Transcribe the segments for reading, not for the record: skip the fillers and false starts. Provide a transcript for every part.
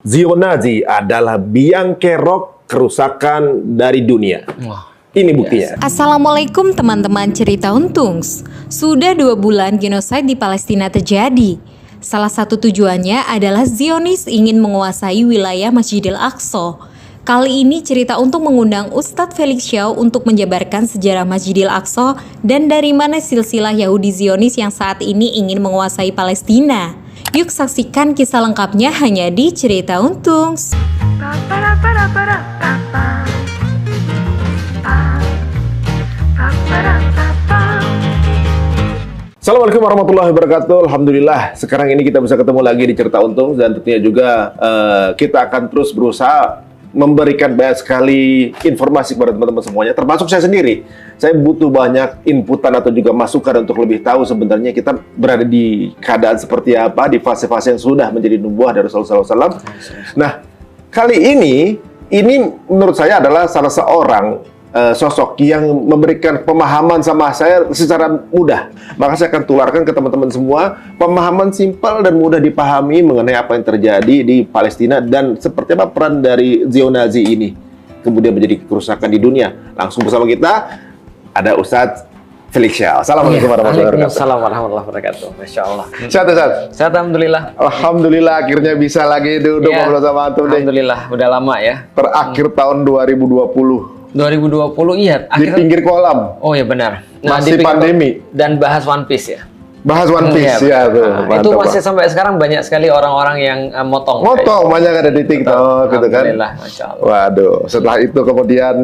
Zionazi adalah biang kerok kerusakan dari dunia. Ini buktinya. Assalamualaikum teman-teman cerita Untungs. Sudah 2 bulan genosid di Palestina terjadi. Salah satu tujuannya adalah Zionis ingin menguasai wilayah Masjidil Aqsa. Kali ini cerita Untung mengundang Ustadz Felix Shaw untuk menjabarkan sejarah Masjidil Aqsa dan dari mana silsilah Yahudi Zionis yang saat ini ingin menguasai Palestina. Yuk saksikan kisah lengkapnya hanya di cerita Untungs. Assalamualaikum warahmatullahi wabarakatuh. Alhamdulillah, sekarang ini kita bisa ketemu lagi di cerita Untung dan tentunya juga kita akan terus berusaha memberikan banyak sekali informasi kepada teman-teman semuanya, termasuk saya sendiri. Saya butuh banyak inputan atau juga masukan untuk lebih tahu sebenarnya kita berada di keadaan seperti apa, di fase-fase yang sudah menjadi nubuah dari Rasulullah SAW. Nah, kali ini menurut saya adalah salah seorang sosok yang memberikan pemahaman sama saya secara mudah. Maka saya akan tularkan ke teman-teman semua pemahaman simpel dan mudah dipahami mengenai apa yang terjadi di Palestina dan seperti apa peran dari Zionazi ini kemudian menjadi kerusakan di dunia. Langsung bersama kita ada Ustadz Felix Shaw. Assalamualaikum warahmatullahi wabarakatuh. Assalamualaikum warahmatullahi wabarakatuh. Masya Allah. Sehat, Ustaz? Sehat, alhamdulillah. Alhamdulillah akhirnya bisa lagi duduk ngobrol sama antum deh. Alhamdulillah, udah lama ya. Terakhir tahun 2020. 2020 iya. Di pinggir kolam. Oh ya benar. Masih di pandemi. Dan bahas One Piece ya. Bahas One Piece ya tuh. Itu masih sampai sekarang banyak sekali orang-orang yang motong. Banyak ada di TikTok gitu kan. Alhamdulillah, Masya Allah. Waduh, setelah itu kemudian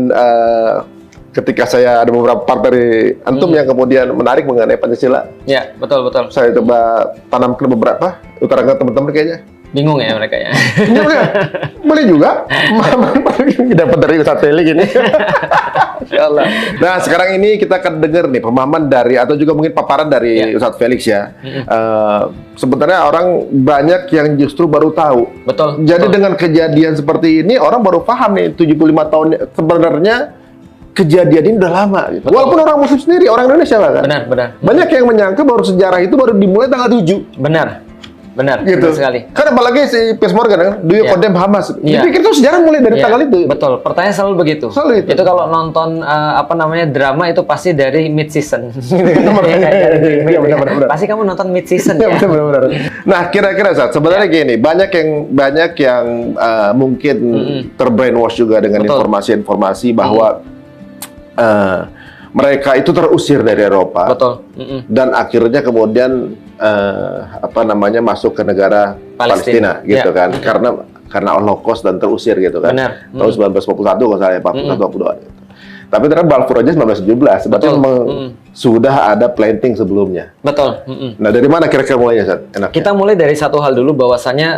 ketika saya ada beberapa part dari antum yang kemudian menarik mengenai Pancasila. Ya, betul. Saya coba tanamkan beberapa, utarakan teman-teman kayaknya. Bingung ya mereka ya. Boleh juga. Dapat dari Ustadz Felix ini. Insyaallah. Nah, sekarang ini kita akan dengar nih pemahaman dari atau juga mungkin paparan dari Ustadz Felix ya. Sebenarnya orang banyak yang justru baru tahu. Betul. Jadi dengan kejadian seperti ini orang baru paham nih 75 tahun sebenarnya kejadian ini udah lama gitu. Betul. Walaupun orang muslim sendiri, orang Indonesia kan. Benar. Banyak yang menyangka baru sejarah itu baru dimulai tanggal 7. Benar Gitu. benar sekali. Kan apalagi si Piers Morgan kan, do you condemn Hamas? Dipikir itu sejarah mulai dari tanggal itu. Betul. Pertanyaan selalu begitu. Selalu itu. Itu kalau nonton drama itu pasti dari mid season. Iya benar. Pasti kamu nonton mid season Ya, ya. benar. Nah, kira-kira Ustaz, sebenarnya gini, banyak yang mungkin terbrainwash juga dengan informasi-informasi bahwa mereka itu terusir dari Eropa. Betul. Dan akhirnya kemudian masuk ke negara Palestina gitu kan. Karena Holocaust dan terusir gitu kan. Benar. Tahun 1941 kalau saya 41 gitu. Tapi ternyata Balfour aja 1917, berarti memang sudah ada planting sebelumnya. Betul. Nah, dari mana kira-kira mulainya, Ustaz? Enaknya? Kita mulai dari satu hal dulu, bahwasanya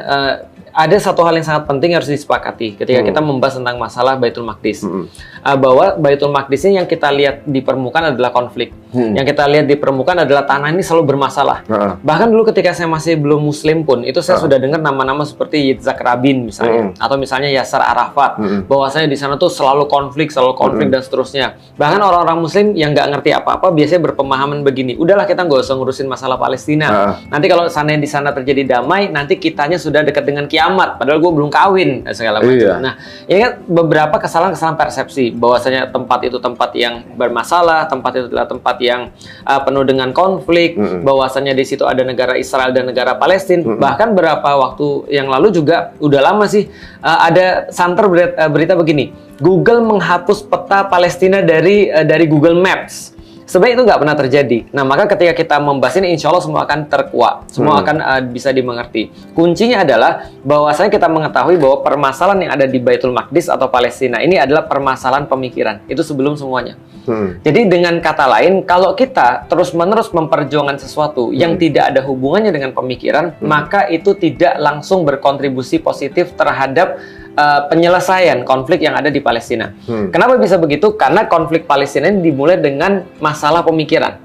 ada satu hal yang sangat penting harus disepakati ketika kita membahas tentang masalah Baitul Maqdis. Bahwa Baitul Maqdis ini yang kita lihat di permukaan adalah konflik. Yang kita lihat di permukaan adalah tanah ini selalu bermasalah. Bahkan dulu ketika saya masih belum muslim pun, itu saya sudah dengar nama-nama seperti Yitzhak Rabin misalnya, atau misalnya Yasser Arafat, bahwasanya di sana tuh selalu konflik dan seterusnya. Bahkan orang-orang muslim yang nggak ngerti apa-apa biasanya berpemahaman begini, udahlah kita nggak usah ngurusin masalah Palestina. Nanti kalau di sana terjadi damai, nanti kitanya sudah dekat dengan kiamat, padahal gue belum kawin segala macam. Nah, ini kan beberapa kesalahan persepsi bahwasanya tempat itu tempat yang bermasalah, tempat itu adalah tempat yang penuh dengan konflik, bahwasanya di situ ada negara Israel dan negara Palestina. Bahkan beberapa waktu yang lalu juga udah lama sih ada santer berita begini, Google menghapus peta Palestina dari Google Maps. Sebenarnya itu nggak pernah terjadi. Nah, maka ketika kita membahas ini, insya Allah semua akan terkuat, semua akan bisa dimengerti. Kuncinya adalah bahwasanya kita mengetahui bahwa permasalahan yang ada di Baitul Maqdis atau Palestina ini adalah permasalahan pemikiran. Itu sebelum semuanya. Jadi dengan kata lain, kalau kita terus-menerus memperjuangkan sesuatu yang tidak ada hubungannya dengan pemikiran, maka itu tidak langsung berkontribusi positif terhadap penyelesaian konflik yang ada di Palestina. Kenapa bisa begitu? Karena konflik Palestina ini dimulai dengan masalah pemikiran,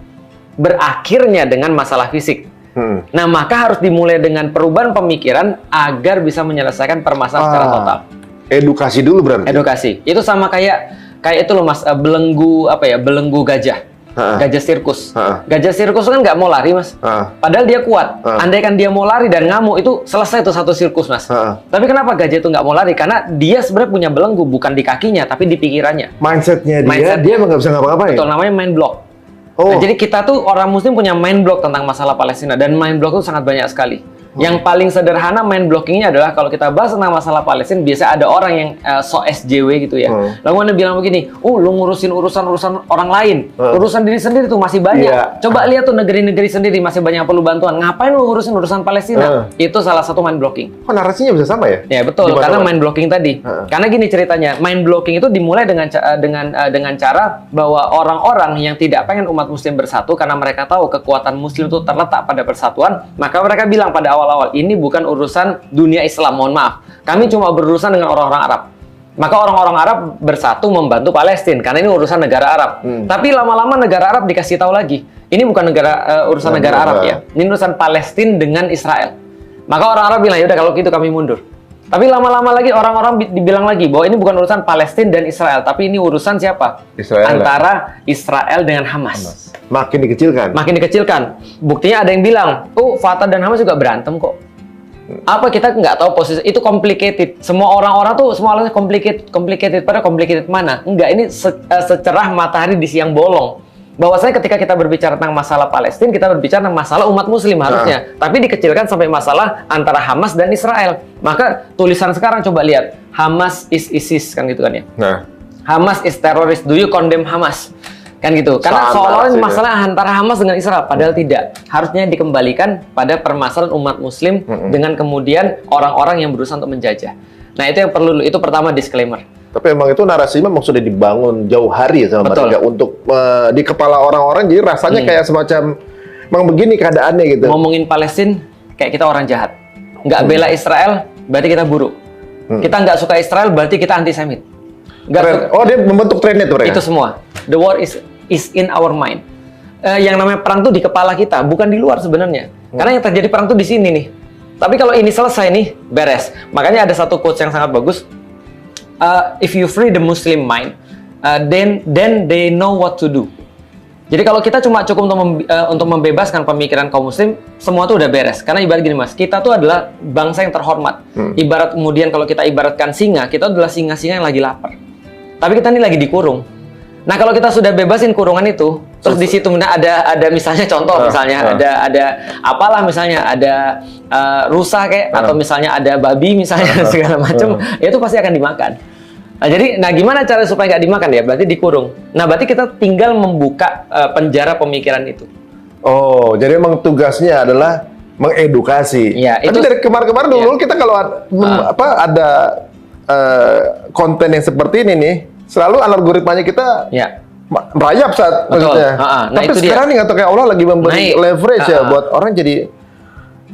berakhirnya dengan masalah fisik. Nah, maka harus dimulai dengan perubahan pemikiran agar bisa menyelesaikan permasalahan secara total. Edukasi dulu berarti. Edukasi. Itu sama kayak itu loh Mas, belenggu gajah. Gajah sirkus. Ha. Gajah sirkus kan nggak mau lari, Mas. Ha. Padahal dia kuat. Ha. Andaikan dia mau lari dan ngamuk, itu selesai tuh satu sirkus, Mas. Ha. Tapi kenapa gajah itu nggak mau lari? Karena dia sebenarnya punya belenggu, bukan di kakinya, tapi di pikirannya. Mindsetnya dia emang nggak bisa ngapa-ngapain. Betul, namanya mind block. Oh. Nah, jadi kita tuh orang Muslim punya mind block tentang masalah Palestina, dan mind block itu sangat banyak sekali. Yang paling sederhana mind blockingnya adalah kalau kita bahas tentang masalah Palestina, biasa ada orang yang so SJW gitu ya. Lalu Anda bilang begini, lu ngurusin urusan orang lain, urusan diri sendiri tuh masih banyak. Iya. Coba lihat tuh negeri-negeri sendiri masih banyak yang perlu bantuan. Ngapain lu ngurusin urusan Palestina? Itu salah satu mind blocking. Kok narasinya bisa sama ya? Ya betul, karena mind blocking tadi. Karena gini ceritanya, mind blocking itu dimulai dengan cara bahwa orang-orang yang tidak pengen umat Muslim bersatu karena mereka tahu kekuatan Muslim itu terletak pada persatuan, maka mereka bilang pada awal-awal, ini bukan urusan dunia Islam, mohon maaf. Kami cuma berurusan dengan orang-orang Arab. Maka orang-orang Arab bersatu membantu Palestina karena ini urusan negara Arab. Tapi lama-lama negara Arab dikasih tahu lagi, ini bukan urusan negara Arab ya. Ini urusan Palestina dengan Israel. Maka orang Arab bilang, ya udah kalau gitu kami mundur. Tapi lama-lama lagi orang-orang dibilang lagi bahwa ini bukan urusan Palestina dan Israel, tapi ini urusan siapa? Israel. Antara Israel dengan Hamas. Makin dikecilkan. Makin dikecilkan. Buktinya ada yang bilang, Fatah dan Hamas juga berantem kok. Apa kita nggak tahu posisi itu complicated. Semua orang-orang tuh semua alasannya complicated. Pada complicated mana? Enggak, ini secerah matahari di siang bolong. Bahwasanya ketika kita berbicara tentang masalah Palestina, kita berbicara tentang masalah umat Muslim harusnya. Tapi dikecilkan sampai masalah antara Hamas dan Israel. Maka tulisan sekarang coba lihat, Hamas is ISIS kan gitu kan ya. Hamas is terrorist. Do you condemn Hamas? Kan gitu. Karena seolah-olah masalah antara Hamas dengan Israel, padahal tidak. Harusnya dikembalikan pada permasalahan umat Muslim dengan kemudian orang-orang yang berusaha untuk menjajah. Nah, itu yang perlu, itu pertama disclaimer. Tapi emang itu narasi memang sudah dibangun jauh hari ya sama mereka untuk di kepala orang-orang, jadi rasanya kayak semacam emang begini keadaannya gitu. Ngomongin Palestina kayak kita orang jahat. Nggak bela Israel berarti kita buruk. Kita nggak suka Israel berarti kita antisemit. Oh, dia membentuk trennya tuh mereka. Itu semua. The war is in our mind. Yang namanya perang tuh di kepala kita, bukan di luar sebenarnya. Karena yang terjadi perang tuh di sini nih. Tapi kalau ini selesai nih, beres. Makanya ada satu quotes yang sangat bagus. If you free the Muslim mind, then they know what to do. Jadi kalau kita cuma cukup untuk membebaskan pemikiran kaum Muslim, semua tuh udah beres. Karena ibarat gini, Mas, kita tuh adalah bangsa yang terhormat. Ibarat kemudian kalau kita ibaratkan singa, kita adalah singa-singa yang lagi lapar. Tapi kita ini lagi dikurung. Nah, kalau kita sudah bebasin kurungan itu, terus di situ ada misalnya contoh misalnya ada apalah misalnya ada rusa kayak atau misalnya ada babi misalnya segala macam, itu pasti akan dimakan. Nah, jadi gimana cara supaya nggak dimakan ya? Berarti dikurung. Nah, berarti kita tinggal membuka penjara pemikiran itu. Oh, jadi emang tugasnya adalah mengedukasi. Ya, Tapi dari kemarin-kemarin dulu kita kalau ada konten yang seperti ini nih, selalu algoritmanya kita merayap saat maksudnya. Nah, tapi itu sekarang nih atau kayak Allah lagi memberi leverage ya buat orang jadi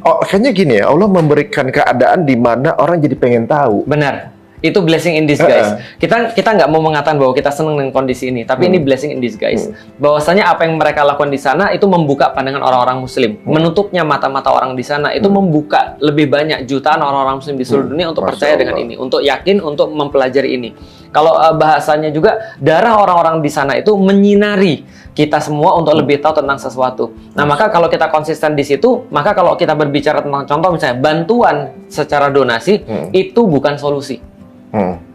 kayaknya gini ya, Allah memberikan keadaan di mana orang jadi pengen tahu. Benar. Itu blessing in disguise. Kita nggak mau mengatakan bahwa kita senang dengan kondisi ini, tapi ini blessing in disguise. Bahwasanya apa yang mereka lakukan di sana itu membuka pandangan orang-orang Muslim, menutupnya mata-mata orang di sana itu membuka lebih banyak jutaan orang-orang Muslim di seluruh dunia untuk percaya dengan ini, untuk yakin, untuk mempelajari ini. Kalau bahasanya juga darah orang-orang di sana itu menyinari kita semua untuk lebih tahu tentang sesuatu. Nah, maka kalau kita konsisten di situ, maka kalau kita berbicara tentang contoh misalnya bantuan secara donasi itu bukan solusi.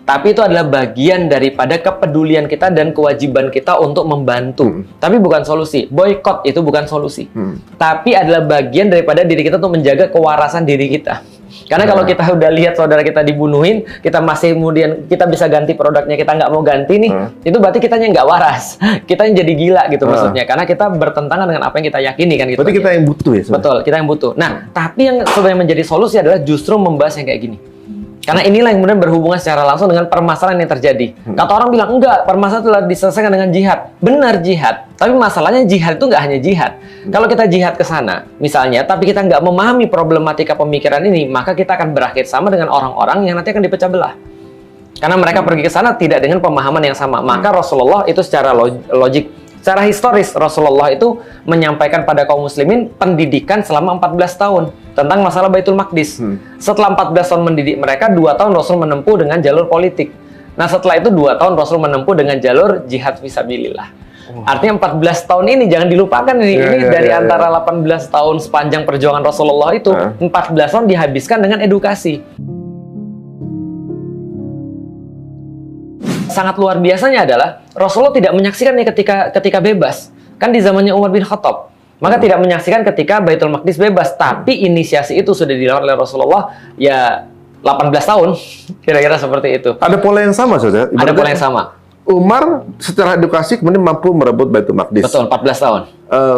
Tapi itu adalah bagian daripada kepedulian kita dan kewajiban kita untuk membantu. Tapi bukan solusi. Boykot itu bukan solusi. Tapi adalah bagian daripada diri kita untuk menjaga kewarasan diri kita. Karena kalau kita udah lihat saudara kita dibunuhin, kita masih kemudian kita bisa ganti produknya, kita nggak mau ganti nih, itu berarti kitanya nggak waras. Kita yang jadi gila gitu maksudnya. Karena kita bertentangan dengan apa yang kita yakini kan gitu. Berarti kita yang butuh ya sebenarnya? Betul, kita yang butuh. Nah, tapi yang sebenarnya menjadi solusi adalah justru membahas yang kayak gini. Karena inilah yang kemudian berhubungan secara langsung dengan permasalahan yang terjadi. Kata orang bilang, enggak, permasalahan telah diselesaikan dengan jihad. Benar jihad, tapi masalahnya jihad itu nggak hanya jihad. Kalau kita jihad ke sana, misalnya, tapi kita nggak memahami problematika pemikiran ini, maka kita akan berakhir sama dengan orang-orang yang nanti akan dipecah belah. Karena mereka pergi ke sana tidak dengan pemahaman yang sama. Maka Rasulullah itu secara logik, secara historis, Rasulullah itu menyampaikan pada kaum muslimin pendidikan selama 14 tahun tentang masalah Baitul Maqdis. Setelah 14 tahun mendidik mereka, 2 tahun Rasul menempuh dengan jalur politik. Nah, setelah itu 2 tahun Rasul menempuh dengan jalur jihad fisabilillah. Artinya 14 tahun ini jangan dilupakan ini. Iya, Ini iya, dari iya, antara 18 tahun sepanjang perjuangan Rasulullah itu, 14 tahun dihabiskan dengan edukasi. Sangat luar biasanya adalah Rasulullah tidak menyaksikan nih ketika bebas. Kan di zamannya Umar bin Khattab. Maka tidak menyaksikan ketika Baitul Maqdis bebas, tapi inisiasi itu sudah dilakukan oleh Rasulullah ya 18 tahun. Kira-kira seperti itu. Ada pola yang sama, Ustaz, ya? Ada pola yang sama. Umar secara edukasi kemudian mampu merebut Baitul Maqdis. Betul, 14 tahun.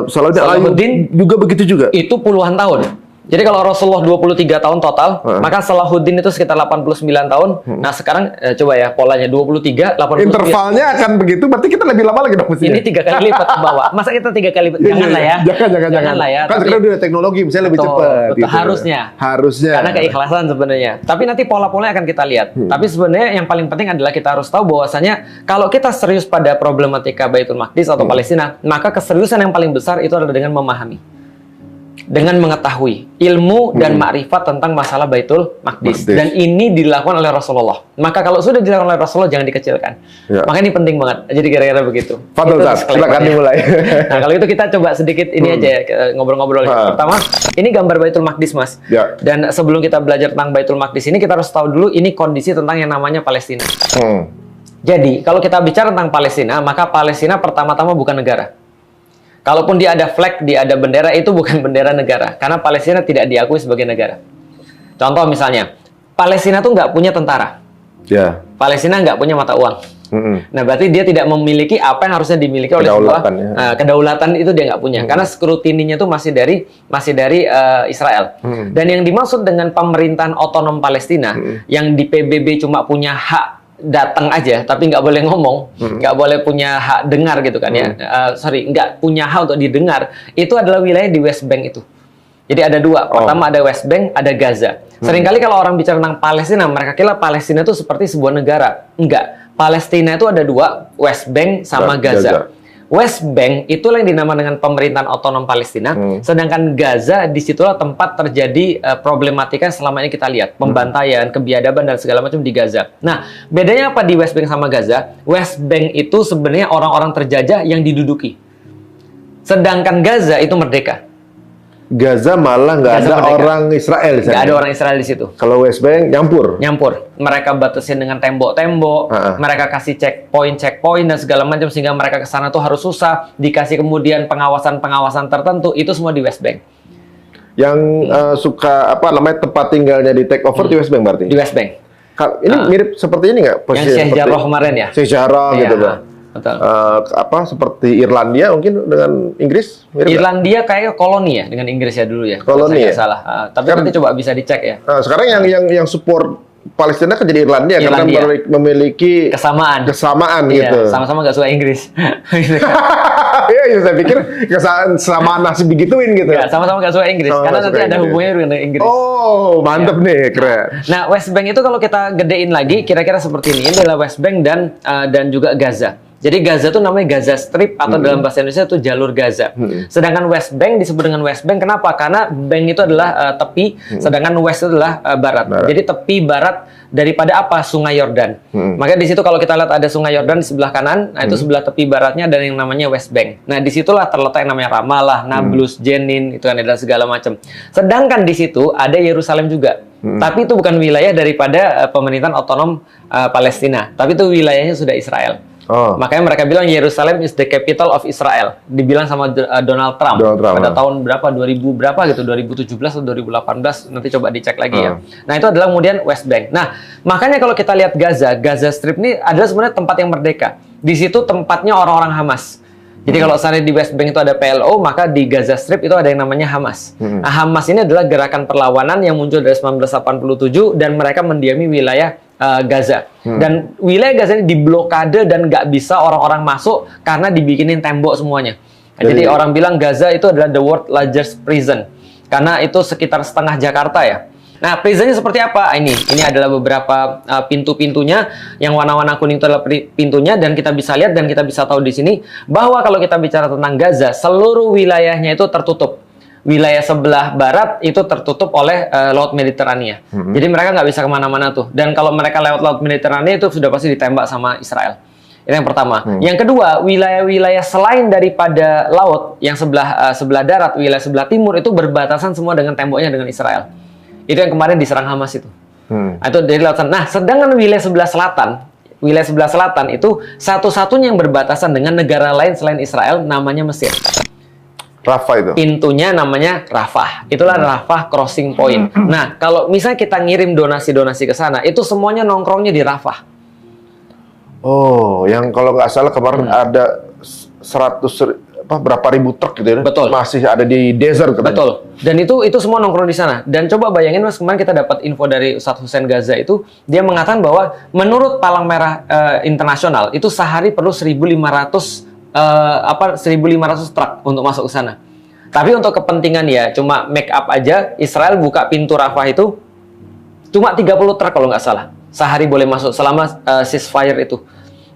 Salahuddin juga begitu juga. Itu puluhan tahun. Jadi kalau Rasulullah 23 tahun total, maka Salahuddin itu sekitar 89 tahun. Nah sekarang coba ya polanya 23, 89. Intervalnya akan begitu, berarti kita lebih lama lagi dong mestinya. Ini 3 kali lipat ke bawah. Masa kita 3 kali lipat? Jangan lah ya. Jangan lah ya. Kan sekarang udah teknologi, misalnya lebih Betul, cepat. betul. Gitu. Harusnya. Karena keikhlasan sebenarnya. Tapi nanti pola-polanya akan kita lihat. Tapi sebenarnya yang paling penting adalah kita harus tahu bahwasanya kalau kita serius pada problematika Baitul Maqdis atau Palestina, maka keseriusan yang paling besar itu adalah dengan memahami. Dengan mengetahui ilmu dan makrifat tentang masalah Baitul Maqdis. Dan ini dilakukan oleh Rasulullah. Maka kalau sudah dilakukan oleh Rasulullah, jangan dikecilkan. Ya. Maka ini penting banget. Jadi kira-kira begitu. Fadol, silakan dimulai. Nah, kalau itu kita coba sedikit ini aja ya, ngobrol-ngobrol. Pertama, ini gambar Baitul Maqdis, Mas. Ya. Dan sebelum kita belajar tentang Baitul Maqdis ini, kita harus tahu dulu ini kondisi tentang yang namanya Palestina. Jadi, kalau kita bicara tentang Palestina, maka Palestina pertama-tama bukan negara. Kalaupun dia ada flag, dia ada bendera, itu bukan bendera negara. Karena Palestina tidak diakui sebagai negara. Contoh misalnya, Palestina tuh nggak punya tentara. Ya. Palestina nggak punya mata uang. Nah, berarti dia tidak memiliki apa yang harusnya dimiliki oleh sebuah kedaulatan itu dia nggak punya. Karena skrutininya itu masih dari Israel. Dan yang dimaksud dengan pemerintahan otonom Palestina, yang di PBB cuma punya hak datang aja, tapi nggak boleh ngomong, nggak boleh punya hak dengar gitu kan ya. Nggak punya hak untuk didengar. Itu adalah wilayah di West Bank itu. Jadi ada dua. Pertama ada West Bank, ada Gaza. Seringkali kalau orang bicara tentang Palestina, mereka kira Palestina itu seperti sebuah negara. Enggak. Palestina itu ada dua, West Bank sama Gaza. West Bank itulah yang dinamakan dengan pemerintahan otonom Palestina, sedangkan Gaza disitulah tempat terjadi problematika yang selama ini kita lihat, pembantaian, kebiadaban dan segala macam di Gaza. Nah, bedanya apa di West Bank sama Gaza? West Bank itu sebenarnya orang-orang terjajah yang diduduki, sedangkan Gaza itu merdeka. Gaza malah nggak ada merdeka. Orang Israel di sana. Nggak ada orang Israel di situ. Kalau West Bank nyampur. Mereka batasin dengan tembok-tembok, mereka kasih checkpoint dan segala macam sehingga mereka ke sana tuh harus susah, dikasih kemudian pengawasan tertentu, itu semua di West Bank. Yang suka tempat tinggalnya di take over di West Bank berarti. Di West Bank. Ini mirip seperti ini nggak? Yang Sheikh Jarrah kemarin ya. Sheikh Jarrah gitu, Bang. Betul. Seperti Irlandia mungkin dengan Inggris mirip. Irlandia kayak koloni ya dengan Inggris ya dulu ya. Koloni ya. Salah. Tapi nanti coba bisa dicek ya. Sekarang yang support Palestina kan jadi Irlandia. Karena memiliki kesamaan gitu. Sama-sama nggak suka Inggris. Iya, saya pikir kesamaan nasib digituin gitu. Ya, sama-sama nggak suka Inggris karena nanti ada hubungannya dengan Inggris. Oh, mantep nih, keren. Nah, West Bank itu kalau kita gedein lagi kira-kira seperti ini. Ini adalah West Bank dan juga Gaza. Jadi Gaza itu namanya Gaza Strip atau dalam bahasa Indonesia itu jalur Gaza. Sedangkan West Bank disebut dengan West Bank kenapa? Karena bank itu adalah tepi, sedangkan West itu adalah barat. Jadi tepi barat daripada apa? Sungai Yordan. Maka di situ kalau kita lihat ada Sungai Yordan di sebelah kanan, nah itu sebelah tepi baratnya dan yang namanya West Bank. Nah disitulah terletak yang namanya Ramallah, Nablus, Jenin, itu kan ada segala macam. Sedangkan di situ ada Yerusalem juga. Tapi itu bukan wilayah daripada pemerintahan otonom Palestina, tapi itu wilayahnya sudah Israel. Makanya mereka bilang Yerusalem is the capital of Israel. Dibilang sama Donald Trump pada tahun berapa? 2000 berapa gitu? 2017 atau 2018? Nanti coba dicek lagi ya. Nah itu adalah kemudian West Bank. Nah makanya kalau kita lihat Gaza Strip ini adalah sebenarnya tempat yang merdeka. Di situ tempatnya orang-orang Hamas. Jadi kalau misalnya di West Bank itu ada PLO, maka di Gaza Strip itu ada yang namanya Hamas. Nah Hamas ini adalah gerakan perlawanan yang muncul dari 1987 dan mereka mendiami wilayah Gaza. Dan wilayah Gaza ini diblokade dan nggak bisa orang-orang masuk karena dibikinin tembok semuanya. Jadi orang bilang Gaza itu adalah the world largest prison karena itu sekitar setengah Jakarta ya. Nah, prisonnya seperti apa? Ini adalah beberapa pintu-pintunya. Yang warna-warna kuning itu adalah pintunya dan kita bisa lihat dan kita bisa tahu di sini bahwa kalau kita bicara tentang Gaza, seluruh wilayahnya itu tertutup. Wilayah sebelah barat itu tertutup oleh Laut Mediterania. Jadi mereka nggak bisa kemana-mana tuh. Dan kalau mereka lewat Laut Mediterania itu sudah pasti ditembak sama Israel. Itu yang pertama. Yang kedua, wilayah-wilayah selain daripada laut, yang sebelah darat, wilayah sebelah timur itu berbatasan semua dengan temboknya dengan Israel. Itu yang kemarin diserang Hamas itu. Itu dari lautan. Nah, sedangkan wilayah sebelah selatan itu satu-satunya yang berbatasan dengan negara lain selain Israel namanya Mesir. Rafah itu. Pintunya namanya Rafah. Itulah Rafah crossing point. Nah, kalau misalnya kita ngirim donasi-donasi ke sana, itu semuanya nongkrongnya di Rafah. Oh, yang kalau nggak salah kemarin ada 100 berapa ribu truk gitu ya? Betul. Masih ada di desert katanya. Betul. Dan itu semua nongkrong di sana. Dan coba bayangin Mas, kemarin kita dapat info dari Ustadz Hussein Gaza itu, dia mengatakan bahwa menurut Palang Merah Internasional itu sehari perlu 1.500 truk untuk masuk ke sana. Tapi untuk kepentingan ya cuma make up aja, Israel buka pintu Rafah itu cuma 30 truk kalau nggak salah. Sehari boleh masuk selama ceasefire itu.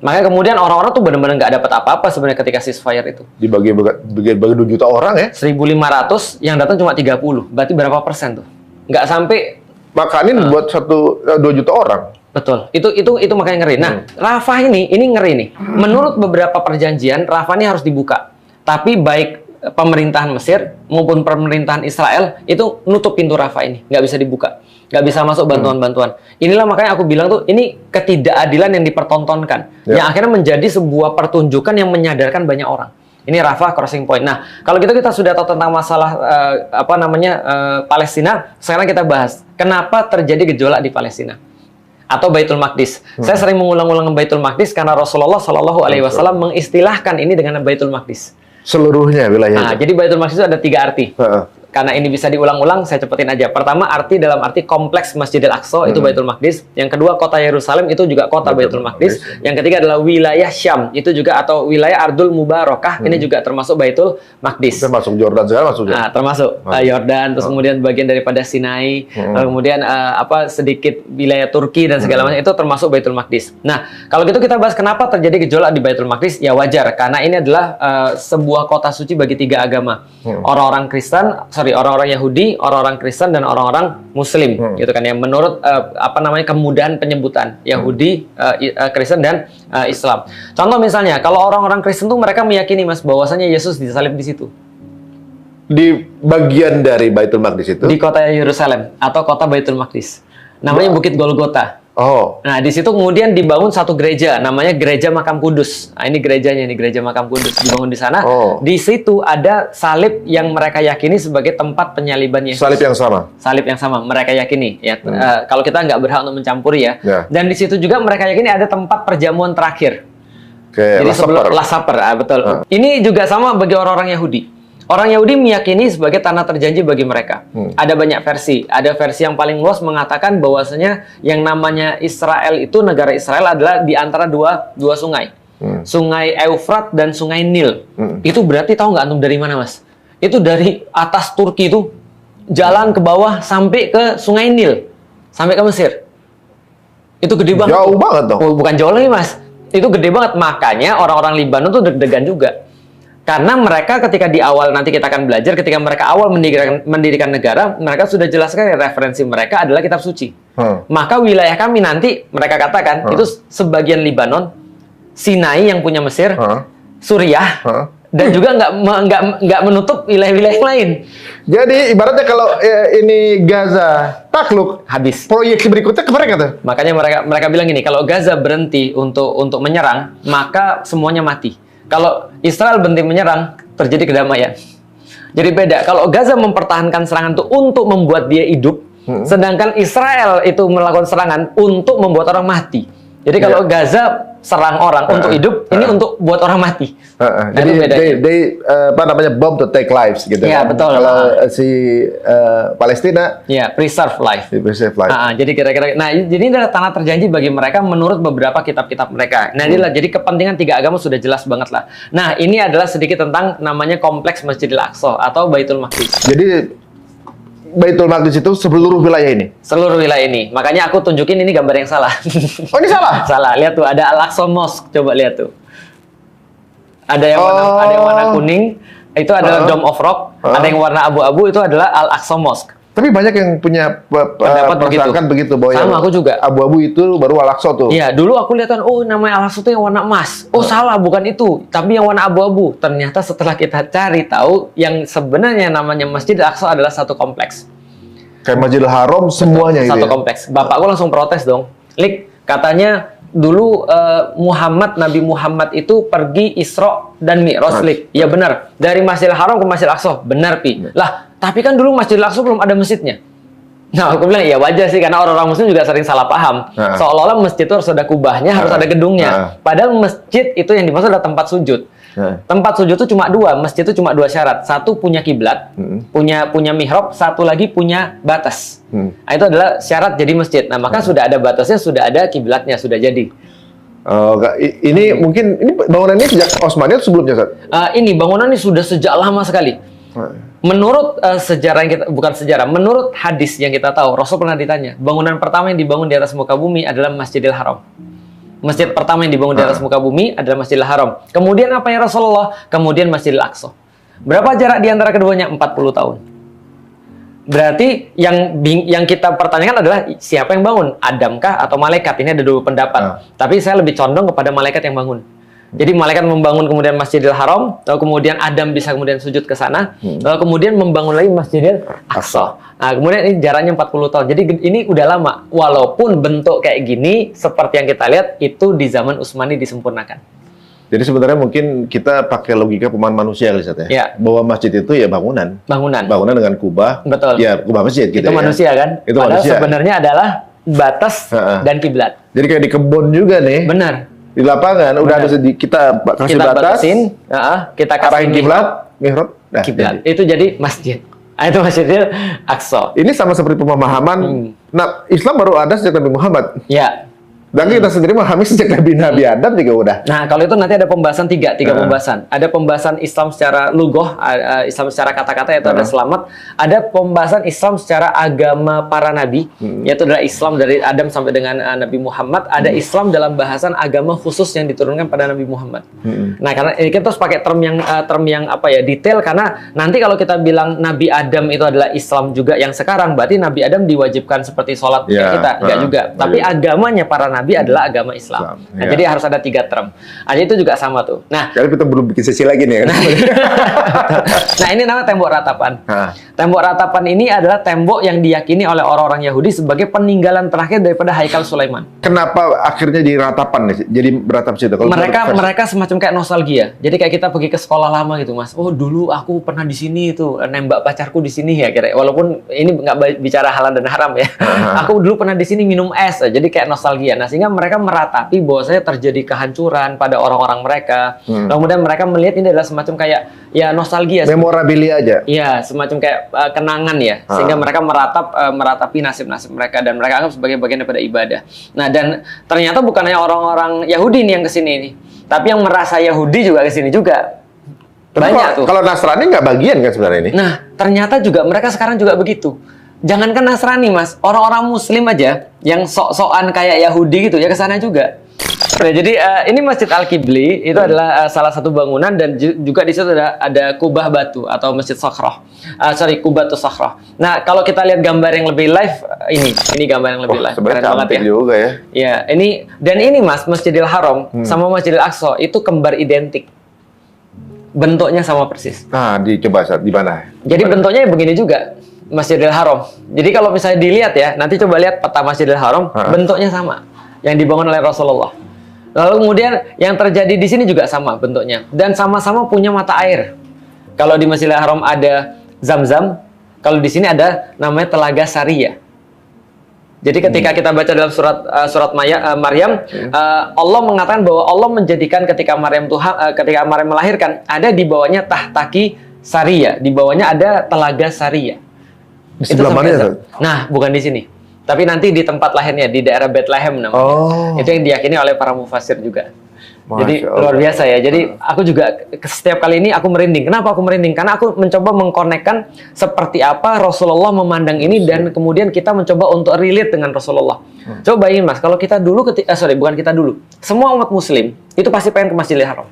Makanya kemudian orang-orang tuh benar-benar nggak dapat apa-apa sebenarnya ketika ceasefire itu. Dibagi 2 juta orang ya? 1.500 yang datang cuma 30. Berarti berapa persen tuh? Nggak sampai makanin buat 2 juta orang. Betul. Itu makanya ngeri. Nah, Rafah ini ngeri nih. Menurut beberapa perjanjian, Rafah ini harus dibuka. Tapi baik pemerintahan Mesir maupun pemerintahan Israel itu nutup pintu Rafah ini, nggak bisa dibuka, nggak bisa masuk bantuan-bantuan. Inilah makanya aku bilang tuh ini ketidakadilan yang dipertontonkan, yang akhirnya menjadi sebuah pertunjukan yang menyadarkan banyak orang. Ini Rafah crossing point. Nah, kalau gitu kita sudah tahu tentang masalah Palestina. Sekarang kita bahas kenapa terjadi gejolak di Palestina atau Baitul Maqdis. Saya sering mengulang-ulang Baitul Maqdis karena Rasulullah Shallallahu Alaihi Wasallam mengistilahkan ini dengan Baitul Maqdis. Seluruhnya wilayahnya. Nah, jadi Baitul Maqdis itu ada 3 arti. Karena ini bisa diulang-ulang, saya cepetin aja. Pertama, arti dalam arti kompleks Masjidil Aqsa, itu Baitul Maqdis. Yang kedua, kota Yerusalem, itu juga kota Baitul Maqdis. Yang ketiga adalah wilayah Syam, itu juga atau wilayah Ardul Mubarakah, ini juga termasuk Baitul Maqdis. Termasuk Jordan segala masuk. Nah, termasuk Yordan, terus kemudian bagian daripada Sinai, kemudian sedikit wilayah Turki dan segala macam, itu termasuk Baitul Maqdis. Nah, kalau gitu kita bahas kenapa terjadi gejolak di Baitul Maqdis. Ya wajar, karena ini adalah sebuah kota suci bagi 3 agama. Orang-orang orang-orang Yahudi, orang-orang Kristen, dan orang-orang Muslim, gitu kan? Yang menurut kemudahan penyebutan Yahudi, Kristen, dan Islam. Contoh misalnya, kalau orang-orang Kristen tuh mereka meyakini Mas bahwasanya Yesus disalib di situ. Di bagian dari Baitul Maqdis itu? Di kota Yerusalem atau kota Baitul Maqdis. Namanya Bukit Golgota. Oh. Nah, di situ kemudian dibangun satu gereja, namanya Gereja Makam Kudus. Nah, ini gerejanya, ini Gereja Makam Kudus dibangun di sana. Di situ ada salib yang mereka yakini sebagai tempat penyaliban Yesus. Salib yang sama. Salib yang sama, mereka yakini. Ya, kalau kita nggak berhak untuk mencampuri ya. Dan di situ juga mereka yakini ada tempat perjamuan terakhir. Jadi sebelum Last Supper, betul. Ini juga sama bagi orang-orang Yahudi. Orang Yahudi meyakini sebagai tanah terjanji bagi mereka. Ada banyak versi. Ada versi yang paling luas mengatakan bahwasanya yang namanya Israel itu, negara Israel adalah di antara dua sungai. Sungai Eufrat dan Sungai Nil. Itu berarti tahu nggak antum dari mana, Mas? Itu dari atas Turki itu jalan ke bawah sampai ke Sungai Nil, sampai ke Mesir. Itu gede banget. Jauh banget dong. Oh, bukan jauh lagi, Mas. Itu gede banget. Makanya orang-orang Libanon tuh deg-degan juga. Karena mereka ketika di awal, nanti kita akan belajar, ketika mereka awal mendirikan negara, mereka sudah jelaskan referensi mereka adalah kitab suci. Maka wilayah kami nanti, mereka katakan, itu sebagian Libanon, Sinai yang punya Mesir, Suriah, dan juga nggak menutup wilayah-wilayah lain. Jadi ibaratnya kalau ini Gaza takluk, habis. Proyeksi berikutnya ke mereka tuh. Makanya mereka bilang gini, kalau Gaza berhenti untuk menyerang, maka semuanya mati. Kalau Israel berhenti menyerang, terjadi kedamaian. Jadi beda. Kalau Gaza mempertahankan serangan itu untuk membuat dia hidup, sedangkan Israel itu melakukan serangan untuk membuat orang mati. Jadi kalau Gaza serang orang untuk hidup, ini untuk buat orang mati. Jadi they bomb to take lives gitu. Ya, betul. Kalau si Palestina, preserve life. Preserve life. Jadi kira-kira, nah jadi ini adalah tanah terjanji bagi mereka menurut beberapa kitab-kitab mereka. Nah inilah jadi kepentingan 3 agama sudah jelas banget lah. Nah ini adalah sedikit tentang namanya kompleks Masjidil Aqsa atau Baitul Maqdis. Jadi Baitul Maqdis itu seluruh wilayah ini? Seluruh wilayah ini. Makanya aku tunjukin ini gambar yang salah. Oh, ini salah? Salah. Lihat tuh, ada Al-Aqsa Mosque. Coba lihat tuh. Ada yang warna kuning, itu adalah Dome of Rock. Ada yang warna abu-abu, itu adalah Al-Aqsa Mosque. Tapi banyak yang punya Pendapat perasaan begitu bahwa Sama, aku juga. abu-abu itu baru Al-Aqsa tuh. Iya, dulu aku lihat kan, oh namanya Al-Aqsa itu yang warna emas. Oh salah, bukan itu. Tapi yang warna abu-abu. Ternyata setelah kita cari tahu, yang sebenarnya namanya Masjid Al-Aqsa adalah satu kompleks. Kayak Masjidil Haram semuanya Satu gitu ya. kompleks. Bapakku langsung protes dong. Lik, katanya dulu Nabi Muhammad itu pergi Isra dan Mi'raj, Lik. Iya benar. Dari Masjidil Haram ke Masjidil Aqsa. Benar, Pi. Lah, tapi kan dulu Masjidil Aqsa belum ada masjidnya. Nah, aku bilang, iya wajar sih, karena orang-orang muslim juga sering salah paham. Seolah-olah masjid itu harus ada kubahnya, harus ada gedungnya. Padahal masjid itu yang dimaksud adalah tempat sujud. Tempat sujud itu cuma dua, masjid itu cuma dua syarat. Satu punya kiblat, punya mihrab, satu lagi punya batas. Nah, itu adalah syarat jadi masjid. Nah, maka sudah ada batasnya, sudah ada kiblatnya, sudah jadi. Oh, ini mungkin bangunan ini sejak Utsmaniyah atau sebelumnya, Ustaz? Ini bangunan ini sudah sejak lama sekali. Menurut sejarah yang kita, bukan sejarah, menurut hadis yang kita tahu, Rasul pernah ditanya, bangunan pertama yang dibangun di atas muka bumi adalah Masjidil Haram. Masjid pertama yang dibangun di atas muka bumi adalah Masjidil Haram. Kemudian apa ya Rasulullah? Kemudian Masjidil Aqsa. Berapa jarak di antara keduanya? 40 tahun. Berarti yang kita pertanyakan adalah siapa yang bangun? Adamkah atau malaikat? Ini ada dua pendapat. Tapi saya lebih condong kepada malaikat yang bangun. Jadi malaikat membangun kemudian Masjidil Haram, lalu kemudian Adam bisa kemudian sujud ke sana, lalu kemudian membangun lagi Masjidil Aqsa. Nah, kemudian ini jaraknya 40 tahun. Jadi ini udah lama. Walaupun bentuk kayak gini, seperti yang kita lihat, itu di zaman Utsmani disempurnakan. Jadi sebenarnya mungkin kita pakai logika pemahaman manusia, Ustaz ya. Ya. Bahwa masjid itu ya bangunan. Bangunan Dengan kubah. Betul. Ya, kubah masjid gitu Itu ya. manusia kan? Itu Padahal manusia. sebenarnya adalah batas dan kiblat. Jadi kayak di kebun juga nih. Benar. Di lapangan udah ada kita kasih Kita batas, batasin, kita arahin kasih kiblat, mihrab. Nah, kiblat. jadi. Itu jadi masjid. Itu Masjidil Aqsa. Ini sama seperti pemahaman. Nah, Islam baru ada sejak Nabi Muhammad. Ya. Dan kita sendiri memahami sejak Nabi Adam juga udah. Nah, kalau itu nanti ada pembahasan tiga pembahasan. Ada pembahasan Islam secara lugoh, Islam secara kata-kata, yaitu ada selamat. Ada pembahasan Islam secara agama para nabi, yaitu adalah Islam dari Adam sampai dengan Nabi Muhammad. Ada Islam dalam bahasan agama khusus yang diturunkan pada Nabi Muhammad. Nah, karena ini kita harus pakai term yang apa ya, detail, karena nanti kalau kita bilang Nabi Adam itu adalah Islam juga yang sekarang, berarti Nabi Adam diwajibkan seperti sholat kayak kita, enggak juga. Tapi agamanya para nabi adalah agama Islam. Nah, jadi harus ada 3 term. Nah, itu juga sama tuh. Nah, Kali kita belum bikin sesi lagi nih. nah ini namanya tembok ratapan. Tembok ratapan ini adalah tembok yang diyakini oleh orang-orang Yahudi sebagai peninggalan terakhir daripada Haikal Sulaiman. Kenapa akhirnya di ratapan nih? Jadi beratap situ. Kalau Mereka semacam kayak nostalgia. Jadi kayak kita pergi ke sekolah lama gitu, Mas. Oh, dulu aku pernah di sini tuh, nembak pacarku di sini ya, kira. Walaupun ini nggak bicara halal dan haram ya. Aku dulu pernah di sini minum es. Jadi kayak nostalgia. Nah, sehingga mereka meratapi bahwasanya terjadi kehancuran pada orang-orang mereka. Kemudian mereka melihat ini adalah semacam kayak ya nostalgia. memorabilia aja. Iya, semacam kayak kenangan ya. Sehingga mereka meratapi nasib-nasib mereka dan mereka anggap sebagai bagian daripada ibadah. Nah, dan ternyata bukan hanya orang-orang Yahudi nih yang kesini nih, tapi yang merasa Yahudi juga kesini juga. Banyak tuh. Kalau Nasrani nggak bagian kan sebenarnya ini? Nah, ternyata juga mereka sekarang juga begitu. Jangankan Nasrani, Mas, orang-orang Muslim aja yang sok-sokan kayak Yahudi gitu ya kesana juga. Nah, jadi ini Masjid Al-Qibli itu adalah salah satu bangunan, dan juga di situ ada kubah batu atau Masjid Sakhroh. Kubatus Sakhroh. Nah, kalau kita lihat gambar yang lebih live, ini gambar yang lebih live. Sebenarnya Keren banget cantik ya. juga ya. Ya, ini Mas, Masjidil Haram sama Masjidil Aqsa itu kembar identik. Bentuknya sama persis. Nah, dicoba saat di mana? Jadi bentuknya begini juga, Masjidil Haram. Jadi kalau misalnya dilihat ya, nanti coba lihat peta Masjidil Haram, bentuknya sama yang dibangun oleh Rasulullah. Lalu kemudian yang terjadi di sini juga sama bentuknya, dan sama-sama punya mata air. Kalau di Masjidil Haram ada Zam-Zam, kalau di sini ada namanya Telaga Saria. Jadi ketika kita baca dalam surat Maryam, Allah mengatakan bahwa Allah menjadikan ketika Maryam melahirkan, ada di bawahnya Tahtaki Saria, di bawahnya ada Telaga Saria. Di sebelah mana ya? Nah, bukan di sini. Tapi nanti di tempat lahirnya, di daerah Bethlehem namanya. Itu yang diyakini oleh para mufasir juga. Jadi luar biasa ya. Jadi aku juga setiap kali ini aku merinding. Kenapa aku merinding? Karena aku mencoba mengkonekkan seperti apa Rasulullah memandang ini, dan kemudian kita mencoba untuk relate dengan Rasulullah. Coba bayangin, Mas, kalau kita dulu bukan kita dulu. Semua umat muslim itu pasti pengen ke Masjidil Haram.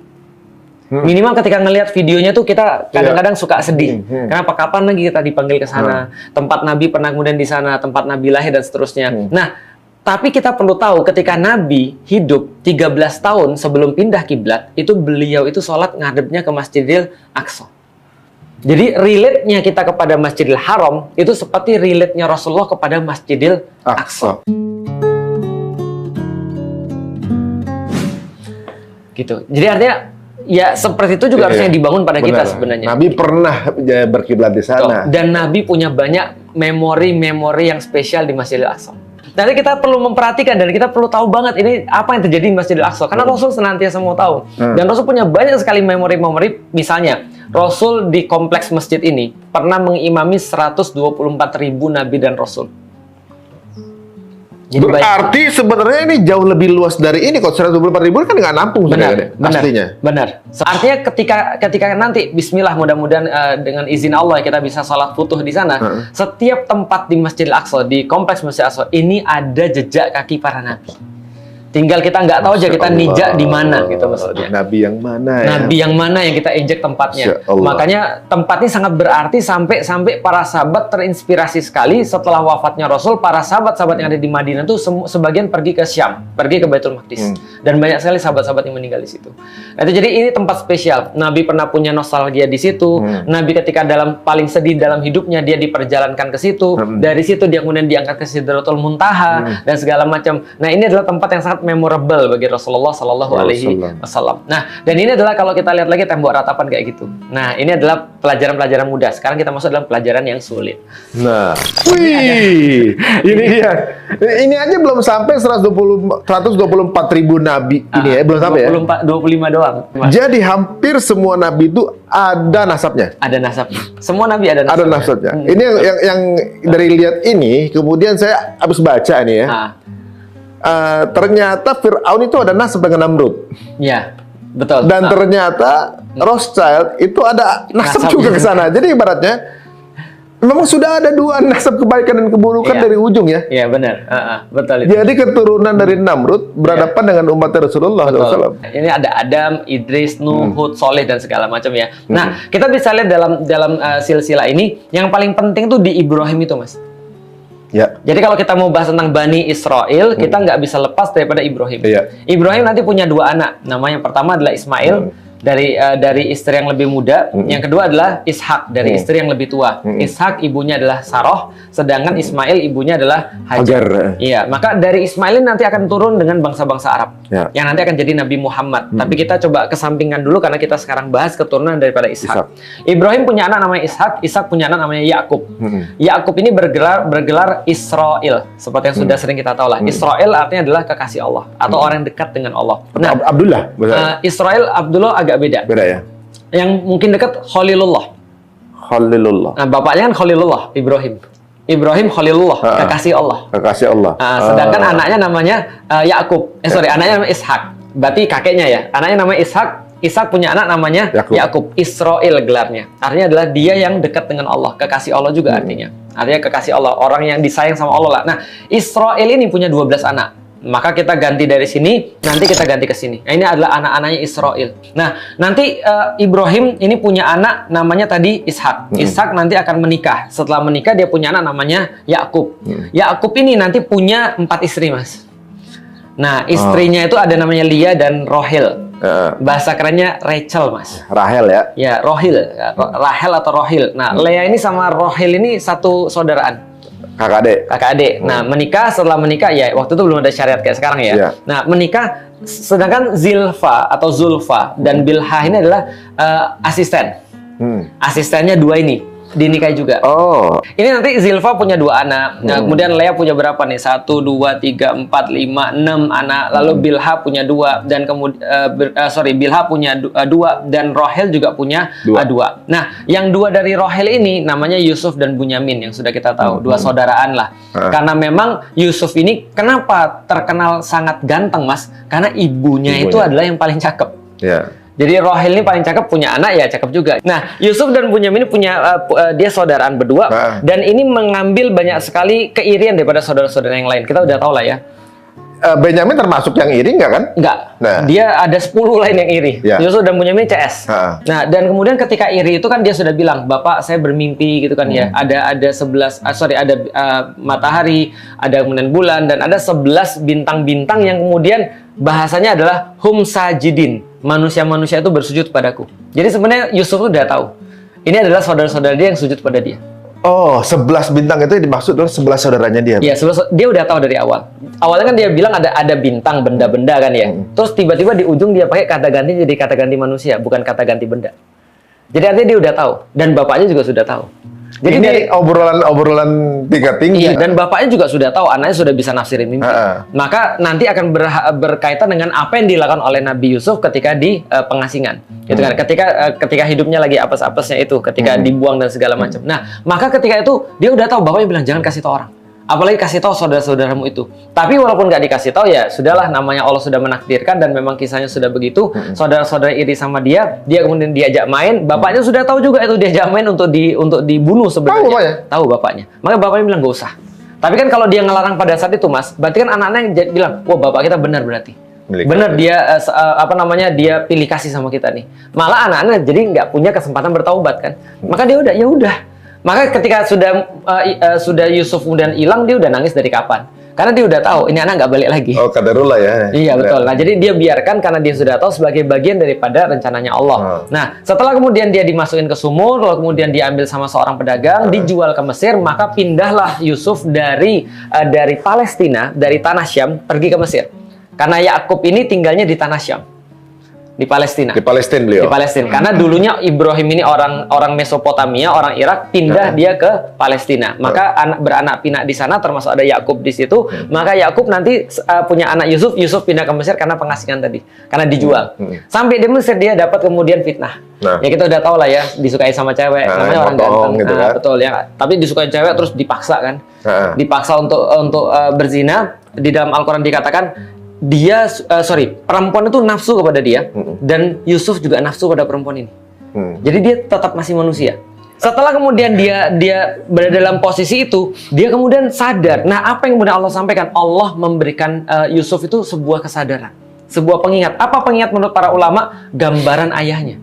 Minimal ketika ngelihat videonya tuh kita kadang-kadang suka sedih. Kenapa? Kapan lagi kita dipanggil ke sana? Tempat Nabi pernah kemudian di sana, tempat Nabi lahir dan seterusnya. Nah, tapi kita perlu tahu ketika Nabi hidup 13 tahun sebelum pindah kiblat, itu beliau itu sholat ngadepnya ke Masjidil Aqsa. Jadi relate-nya kita kepada Masjidil Haram itu seperti relate-nya Rasulullah kepada Masjidil Aqsa. Gitu. Jadi artinya ya seperti itu juga harusnya dibangun pada kita sebenarnya. Nabi pernah berkiblat di sana. Dan Nabi punya banyak memori-memori yang spesial di Masjidil Aqsa. Nanti kita perlu memperhatikan dan kita perlu tahu banget ini apa yang terjadi di Masjidil Aqsa. Karena Rasul senantiasa mau tahu. Dan Rasul punya banyak sekali memori-memori. Misalnya, Rasul di kompleks masjid ini pernah mengimami 124.000 Nabi dan Rasul. Jadi berarti sebenarnya ini jauh lebih luas dari ini. Kok 124.000 kan nggak nampung sebenarnya. Aslinya. Benar. Artinya ketika nanti Bismillah mudah-mudahan dengan izin Allah kita bisa sholat futuh di sana. Setiap tempat di Masjidil Aqsa, di kompleks Masjidil Aqsa ini ada jejak kaki para nabi. Tinggal kita nggak tahu aja kita nijak di mana gitu maksudnya. Nabi yang mana ya? Nabi yang mana yang kita injek tempatnya. Makanya tempat ini sangat berarti sampai para sahabat terinspirasi sekali setelah wafatnya Rasul. Para sahabat-sahabat yang ada di Madinah itu sebagian pergi ke Syam, pergi ke Baitul Maqdis. Dan banyak sekali sahabat-sahabat yang meninggal di situ. Nah, itu jadi ini tempat spesial. Nabi pernah punya nostalgia di situ. Nabi ketika paling sedih dalam hidupnya dia diperjalankan ke situ. Dari situ dia kemudian diangkat ke Sidratul Muntaha dan segala macam. Nah, ini adalah tempat yang sangat memorable bagi Rasulullah Sallallahu Alaihi Wasallam. Nah, dan ini adalah kalau kita lihat lagi tembok ratapan kayak gitu. Nah, ini adalah pelajaran-pelajaran mudah. Sekarang kita masuk dalam pelajaran yang sulit. Nah, wih, ini dia. Ini aja belum sampai 124.000 nabi ini ya, belum sampai 25 doang. Jadi hampir semua nabi itu ada nasabnya. Ada nasabnya. Semua nabi ada nasabnya. Ada nasabnya. Ini yang dari lihat ini, kemudian saya habis baca nih ya. Ternyata Fir'aun itu ada nasab dengan Namrud. Ya, betul. Dan ternyata Rothschild itu ada nasab juga ke sana. Jadi ibaratnya memang sudah ada dua nasab kebaikan dan keburukan dari ujung ya. Iya benar, betul itu. Jadi keturunan dari Namrud berhadapan dengan umat Rasulullah SAW. Ini ada Adam, Idris, Nuh, Hud, Soleh dan segala macam ya. Nah, kita bisa lihat dalam silsilah ini yang paling penting tuh di Ibrahim itu, Mas. Ya. Jadi kalau kita mau bahas tentang Bani Israel, kita nggak bisa lepas daripada Ibrahim. Ibrahim nanti punya dua anak. Nama yang pertama adalah Ismail dari istri yang lebih muda. Yang kedua adalah Ishak dari istri yang lebih tua. Ishak ibunya adalah Sarah, sedangkan Ismail ibunya adalah Hajar. Iya, maka dari Ismail nanti akan turun dengan bangsa-bangsa Arab. Yang nanti akan jadi Nabi Muhammad. Tapi kita coba kesampingkan dulu karena kita sekarang bahas keturunan daripada Ishak. Ibrahim punya anak namanya Ishak, Ishak punya anak namanya Yakub. Yakub ini bergelar Israel, seperti yang sudah sering kita tahu lah. Israel artinya adalah kekasih Allah atau orang yang dekat dengan Allah. Nah, Abdullah. Israel, Abdullah agak beda. Beda ya. Yang mungkin dekat Khalilullah. Nah, bapaknya kan Khalilullah, Ibrahim. Ibrahim Khalilullah, kekasih Allah. Kekasih Allah. Sedangkan anaknya namanya Yakub. Anaknya namanya Ishak. Berarti kakeknya ya. Anaknya namanya Ishak. Ishak punya anak namanya Yakub. Israel gelarnya. Artinya adalah dia yang dekat dengan Allah. Kekasih Allah juga artinya. Artinya kekasih Allah, orang yang disayang sama Allah lah. Nah, Israel ini punya 12 anak. Maka kita ganti dari sini, nanti kita ganti ke sini. Nah, ini adalah anak-anaknya Israel. Nah, nanti Ibrahim ini punya anak namanya tadi Ishak. Ishak nanti akan menikah. Setelah menikah dia punya anak namanya Yakub. Yakub ini nanti punya 4 istri, Mas. Nah, istrinya itu ada namanya Leah dan Rohil. Bahasa kerennya Rachel, Mas. Rahel ya? Ya, Rohil. Rahel atau Rohil. Nah, Leah ini sama Rohil ini satu saudaraan. Kakak adik. Nah, menikah, setelah menikah ya waktu itu belum ada syariat kayak sekarang ya. Nah, menikah, sedangkan Zilfa atau Zulfa dan Bilha ini adalah asisten. Asistennya dua ini dinikahi juga. Ini nanti Zilfa punya 2 anak. Nah, kemudian Leah punya berapa nih? 1, 2, 3, 4, 5, 6 anak. Lalu Bilha punya 2 dan kemudian Bilha punya 2 dan Rohel juga punya 2. Nah, yang 2 dari Rohel ini namanya Yusuf dan Bunyamin yang sudah kita tahu, 2 saudaraan lah. Karena memang Yusuf ini kenapa terkenal sangat ganteng, Mas? Karena ibunya itu adalah yang paling cakep. Jadi Rohel ini paling cakep, punya anak ya cakep juga. Nah, Yusuf dan Bunyamin ini punya dia saudaraan berdua dan ini mengambil banyak sekali keirian daripada saudara-saudara yang lain. Kita udah tahu lah ya. Benyamin termasuk yang iri nggak kan? Enggak. Nah. Dia ada 10 lain yang iri. Ya. Yusuf dan Bunyamin CS. Ha. Nah, dan kemudian ketika iri itu kan dia sudah bilang, "Bapak, saya bermimpi," gitu kan ya. Ada 11 ada matahari, ada kemudian bulan dan ada 11 bintang-bintang yang kemudian bahasanya adalah hum sajidin. Manusia-manusia itu bersujud padaku. Jadi sebenarnya Yusuf itu udah tahu. Ini adalah saudara-saudara dia yang sujud pada dia. Oh, 11 bintang itu yang dimaksud adalah 11 saudaranya dia. Iya, dia udah tahu dari awal. Awalnya kan dia bilang ada bintang, benda-benda kan ya. Terus tiba-tiba di ujung dia pakai kata ganti jadi kata ganti manusia, bukan kata ganti benda. Jadi artinya dia udah tahu dan bapaknya juga sudah tahu. Jadi ini dari obrolan tingkat tinggi. iya, dan bapaknya juga sudah tahu, anaknya sudah bisa nafsirin mimpi. Maka nanti akan berkaitan dengan apa yang dilakukan oleh Nabi Yusuf ketika di pengasingan. Gitu kan. Ketika hidupnya lagi apes-apesnya itu, ketika dibuang dan segala macam. Nah, maka ketika itu dia udah tahu, bapaknya bilang jangan kasih tahu orang. Apalagi kasih tahu saudara-saudaramu itu. Tapi walaupun nggak dikasih tahu ya sudahlah, namanya Allah sudah menakdirkan dan memang kisahnya sudah begitu. Saudara-saudara iri sama dia kemudian diajak main. Bapaknya sudah tahu juga itu diajak main untuk dibunuh sebenarnya. Tahu bapaknya? Tahu bapaknya. Maka bapaknya bilang gak usah. Tapi kan kalau dia ngelarang pada saat itu, Mas, berarti kan anak-anaknya yang bilang, wah bapak kita benar berarti. Benar dia dia pilih kasih sama kita nih. Malah anak-anak jadi nggak punya kesempatan bertaubat kan. Maka dia udah ya udah. Maka ketika sudah Yusuf kemudian hilang, dia udah nangis dari kapan? Karena dia udah tahu ini anak nggak balik lagi. Oh, qadarullah ya. Iya betul. Nah jadi dia biarkan karena dia sudah tahu sebagai bagian daripada rencananya Allah. Nah setelah kemudian dia dimasukin ke sumur, lalu kemudian diambil sama seorang pedagang, dijual ke Mesir, maka pindahlah Yusuf dari Palestina, dari tanah Syam pergi ke Mesir. Karena Yakub ini tinggalnya di tanah Syam. Di Palestina. Di Palestina beliau. Di Palestina. Karena dulunya Ibrahim ini orang Mesopotamia, orang Irak, pindah dia ke Palestina. Maka beranak pinak di sana, termasuk ada Yakub di situ. Maka Yakub nanti punya anak Yusuf. Yusuf pindah ke Mesir karena pengasingan tadi, karena dijual. Sampai di Mesir dia dapat kemudian fitnah. Ya kita udah tahu lah ya, disukai sama cewek, namanya orang ganteng. Gitu kan? Betul ya. Tapi disukai cewek terus dipaksa kan? Dipaksa untuk berzina. Di dalam Al-Quran dikatakan perempuan itu nafsu kepada dia dan Yusuf juga nafsu pada perempuan ini. Jadi dia tetap masih manusia. Setelah kemudian dia berada dalam posisi itu, dia kemudian sadar. Nah, apa yang kemudian Allah sampaikan? Allah memberikan Yusuf itu sebuah kesadaran, sebuah pengingat. Apa pengingat menurut para ulama? Gambaran ayahnya.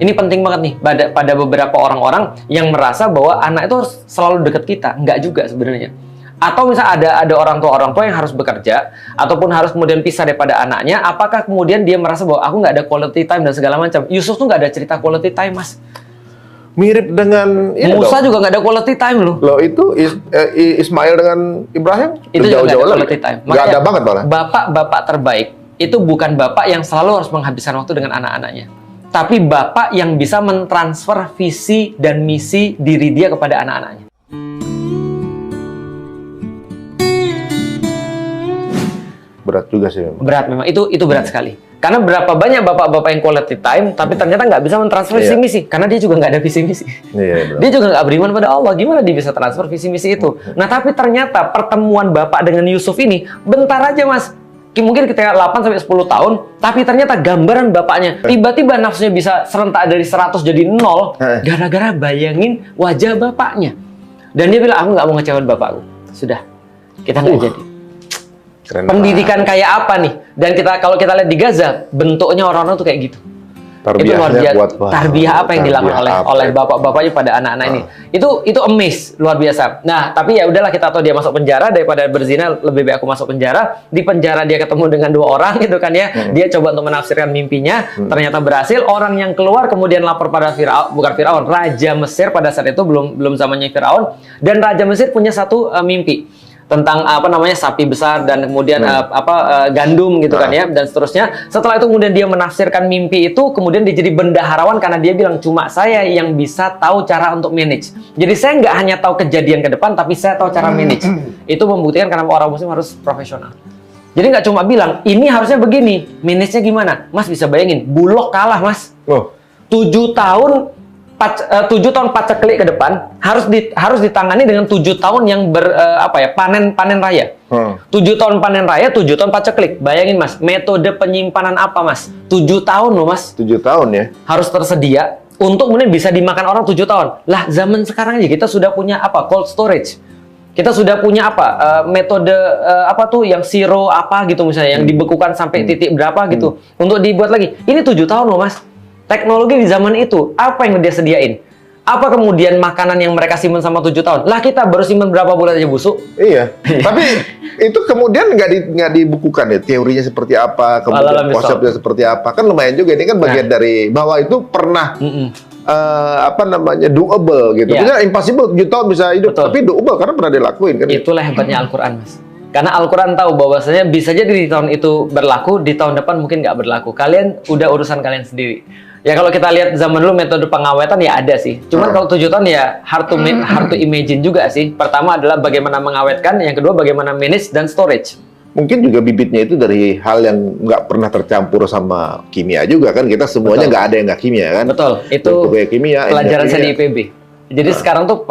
Ini penting banget nih pada beberapa orang-orang yang merasa bahwa anak itu harus selalu dekat kita. Enggak juga sebenarnya. Atau misalnya ada orang tua yang harus bekerja ataupun harus kemudian pisah daripada anaknya, apakah kemudian dia merasa bahwa aku nggak ada quality time dan segala macam? Yusuf tuh nggak ada cerita quality time, Mas. Mirip dengan Musa juga nggak ada quality time loh. Loh itu Ismail dengan Ibrahim itu juga nggak ada lagi. quality time. Nggak ada banget malah. Bapak terbaik itu bukan bapak yang selalu harus menghabiskan waktu dengan anak-anaknya, tapi bapak yang bisa mentransfer visi dan misi diri dia kepada anak-anaknya. Berat juga sih memang. Berat memang, itu berat sekali. Karena berapa banyak bapak-bapak yang quality time, tapi ternyata nggak bisa mentransfer visi misi, karena dia juga nggak ada visi misi. Dia juga nggak beriman pada Allah. Gimana dia bisa transfer visi misi itu? Nah, tapi ternyata pertemuan bapak dengan Yusuf ini bentar aja, Mas. Mungkin kita 8-10 tahun, tapi ternyata gambaran bapaknya tiba-tiba nafsunya bisa serentak dari 100 jadi 0 gara-gara bayangin wajah bapaknya. Dan dia bilang, aku nggak mau ngecewain bapakku. Sudah, kita nggak jadi. Keren Pendidikan kayak apa nih? Dan kalau kita lihat di Gaza, bentuknya orang-orang tuh kayak gitu. Itu luar biasa. Tarbiyah apa yang dilakukan oleh bapak-bapaknya pada anak-anak ini? Itu amaze, luar biasa. Nah, tapi ya udahlah, kita tahu dia masuk penjara, daripada berzina lebih baik aku masuk penjara. Di penjara dia ketemu dengan 2 orang gitu kan ya. Dia coba untuk menafsirkan mimpinya, ternyata berhasil. Orang yang keluar kemudian lapor pada Firaun, Raja Mesir pada saat itu belum zamannya Firaun, dan Raja Mesir punya satu mimpi tentang sapi besar dan kemudian gandum gitu kan ya, dan seterusnya. Setelah itu kemudian dia menafsirkan mimpi itu, kemudian dia jadi bendaharawan karena dia bilang cuma saya yang bisa tahu cara untuk manage. Jadi saya nggak hanya tahu kejadian ke depan, tapi saya tahu cara manage. Itu membuktikan kenapa orang muslim harus profesional. Jadi nggak cuma bilang ini harusnya begini, manage-nya gimana? Mas bisa bayangin, Bulog kalah, Mas. 7 tahun 4 paceklik ke depan harus ditangani dengan 7 tahun yang panen raya. 7 tahun panen raya, 7 tahun paceklik. Bayangin, Mas, metode penyimpanan apa, Mas? 7 tahun loh, Mas. 7 tahun ya. Harus tersedia untuk kemudian bisa dimakan orang 7 tahun. Lah, zaman sekarang aja kita sudah punya cold storage. Kita sudah punya apa metode apa tuh yang zero apa gitu misalnya yang dibekukan sampai titik berapa gitu untuk dibuat lagi. Ini 7 tahun loh Mas. Teknologi di zaman itu apa yang dia sediain? Apa kemudian makanan yang mereka simpan sama 7 tahun? Lah kita baru simpan berapa bulan aja busuk. Iya. Tapi itu kemudian nggak dibukukan ya teorinya seperti apa, kemudian konsepnya seperti apa. Kan lumayan juga ini kan bagian dari bahwa itu pernah apa namanya doable gitu. Maksudnya impossible 7 tahun bisa hidup, tapi doable karena pernah dilakuin kan. Itulah hebatnya Al-Quran Mas. Karena Al-Quran tahu bahwasanya bisa jadi di tahun itu berlaku, di tahun depan mungkin nggak berlaku. Kalian udah urusan kalian sendiri. Ya kalau kita lihat zaman dulu metode pengawetan ya ada sih. Cuman kalau 7 tahun ya hard to imagine juga sih. Pertama adalah bagaimana mengawetkan, yang kedua bagaimana manage dan storage. Mungkin juga bibitnya itu dari hal yang nggak pernah tercampur sama kimia juga kan. Kita semuanya nggak ada yang nggak kimia kan. Betul, itu kimia, pelajaran saya di IPB. Jadi sekarang tuh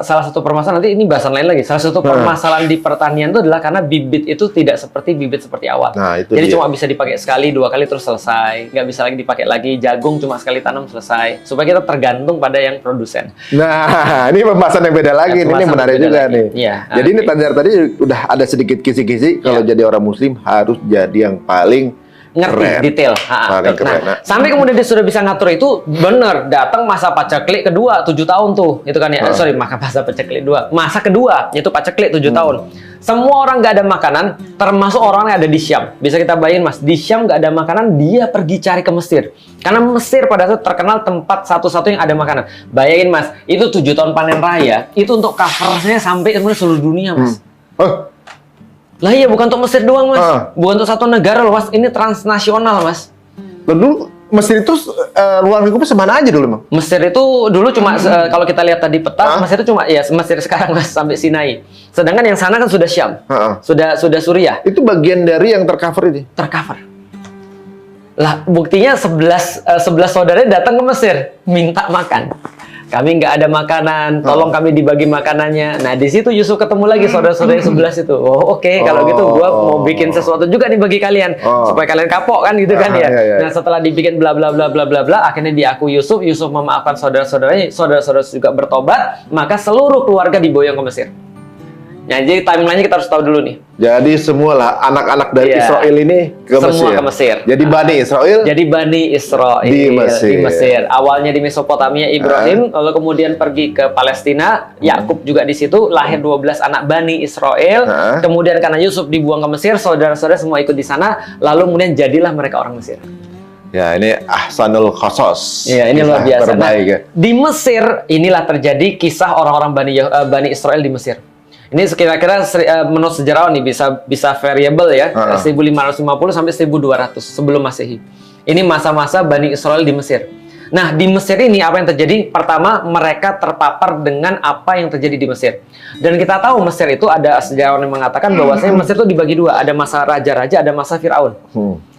salah satu permasalahan, nanti ini bahasan lain lagi. Salah satu permasalahan di pertanian itu adalah karena bibit itu tidak seperti bibit seperti awal. Nah, itu jadi dia. cuma bisa dipakai sekali, 2 kali terus selesai. Nggak bisa lagi dipakai lagi. Jagung cuma sekali tanam selesai. Supaya kita tergantung pada yang produsen. Nah, ini pembahasan yang beda lagi. Ini menarik juga lagi. nih. Iya, Jadi ini tadi udah ada sedikit kisi-kisi. Kalau jadi orang Muslim harus jadi yang paling ngerti keren. Detail. Nah, sampai kemudian dia sudah bisa ngatur itu, bener. Datang masa paceklik kedua 7 tahun tuh, itu kan ya. Sorry, masa paceklik 2. Masa kedua yaitu paceklik 7 tahun. Semua orang nggak ada makanan, termasuk orang yang ada di Syam. Bisa kita bayangin Mas, di Syam nggak ada makanan, dia pergi cari ke Mesir. Karena Mesir pada saat itu terkenal tempat satu-satunya yang ada makanan. Bayangin Mas, itu 7 tahun panen raya, itu untuk covernya sampai seluruh dunia Mas. Lah iya, bukan untuk Mesir doang Mas, bukan untuk satu negara loh Mas, ini transnasional Mas. Dulu Mesir itu ruang lingkupnya semana aja dulu Bang? Mesir itu dulu cuma kalau kita lihat tadi peta, Mesir itu cuma ya Mesir sekarang Mas sampai Sinai. Sedangkan yang sana kan sudah Syam, sudah Suriah. Itu bagian dari yang tercover ini. Tercover. Lah buktinya 11 saudaranya datang ke Mesir minta makan. Kami nggak ada makanan, tolong kami dibagi makanannya. Nah di situ Yusuf ketemu lagi saudara-saudara 11 itu. Oh oke, kalau gitu gua mau bikin sesuatu juga nih bagi kalian supaya kalian kapok kan gitu kan ya. Nah setelah dibikin bla bla bla bla bla bla, akhirnya diaku Yusuf memaafkan saudara-saudaranya, saudara-saudara juga bertobat, maka seluruh keluarga diboyong ke Mesir. Nah, jadi timeline-nya kita harus tahu dulu nih. Jadi semualah anak-anak dari Israel ini ke Mesir. Semua ke Mesir. Jadi Bani Israel. Jadi Bani Israel di Mesir. Awalnya di Mesopotamia Ibrahim, lalu kemudian pergi ke Palestina, Yakub juga di situ, lahir 12 anak Bani Israel. Kemudian karena Yusuf dibuang ke Mesir, saudara-saudara semua ikut di sana, lalu kemudian jadilah mereka orang Mesir. Ya, ini ahsanul qasas. Iya, ini luar biasa. Terbaik, ya. Di Mesir inilah terjadi kisah orang-orang Bani Israel di Mesir. Ini kira-kira menurut sejarawan nih bisa variable ya, 1550 sampai 1200 sebelum Masehi. Ini masa-masa Bani Israel di Mesir. Nah, di Mesir ini apa yang terjadi? Pertama, mereka terpapar dengan apa yang terjadi di Mesir. Dan kita tahu Mesir itu ada sejarawan yang mengatakan bahwasanya Mesir itu dibagi 2, ada masa raja-raja, ada masa Firaun.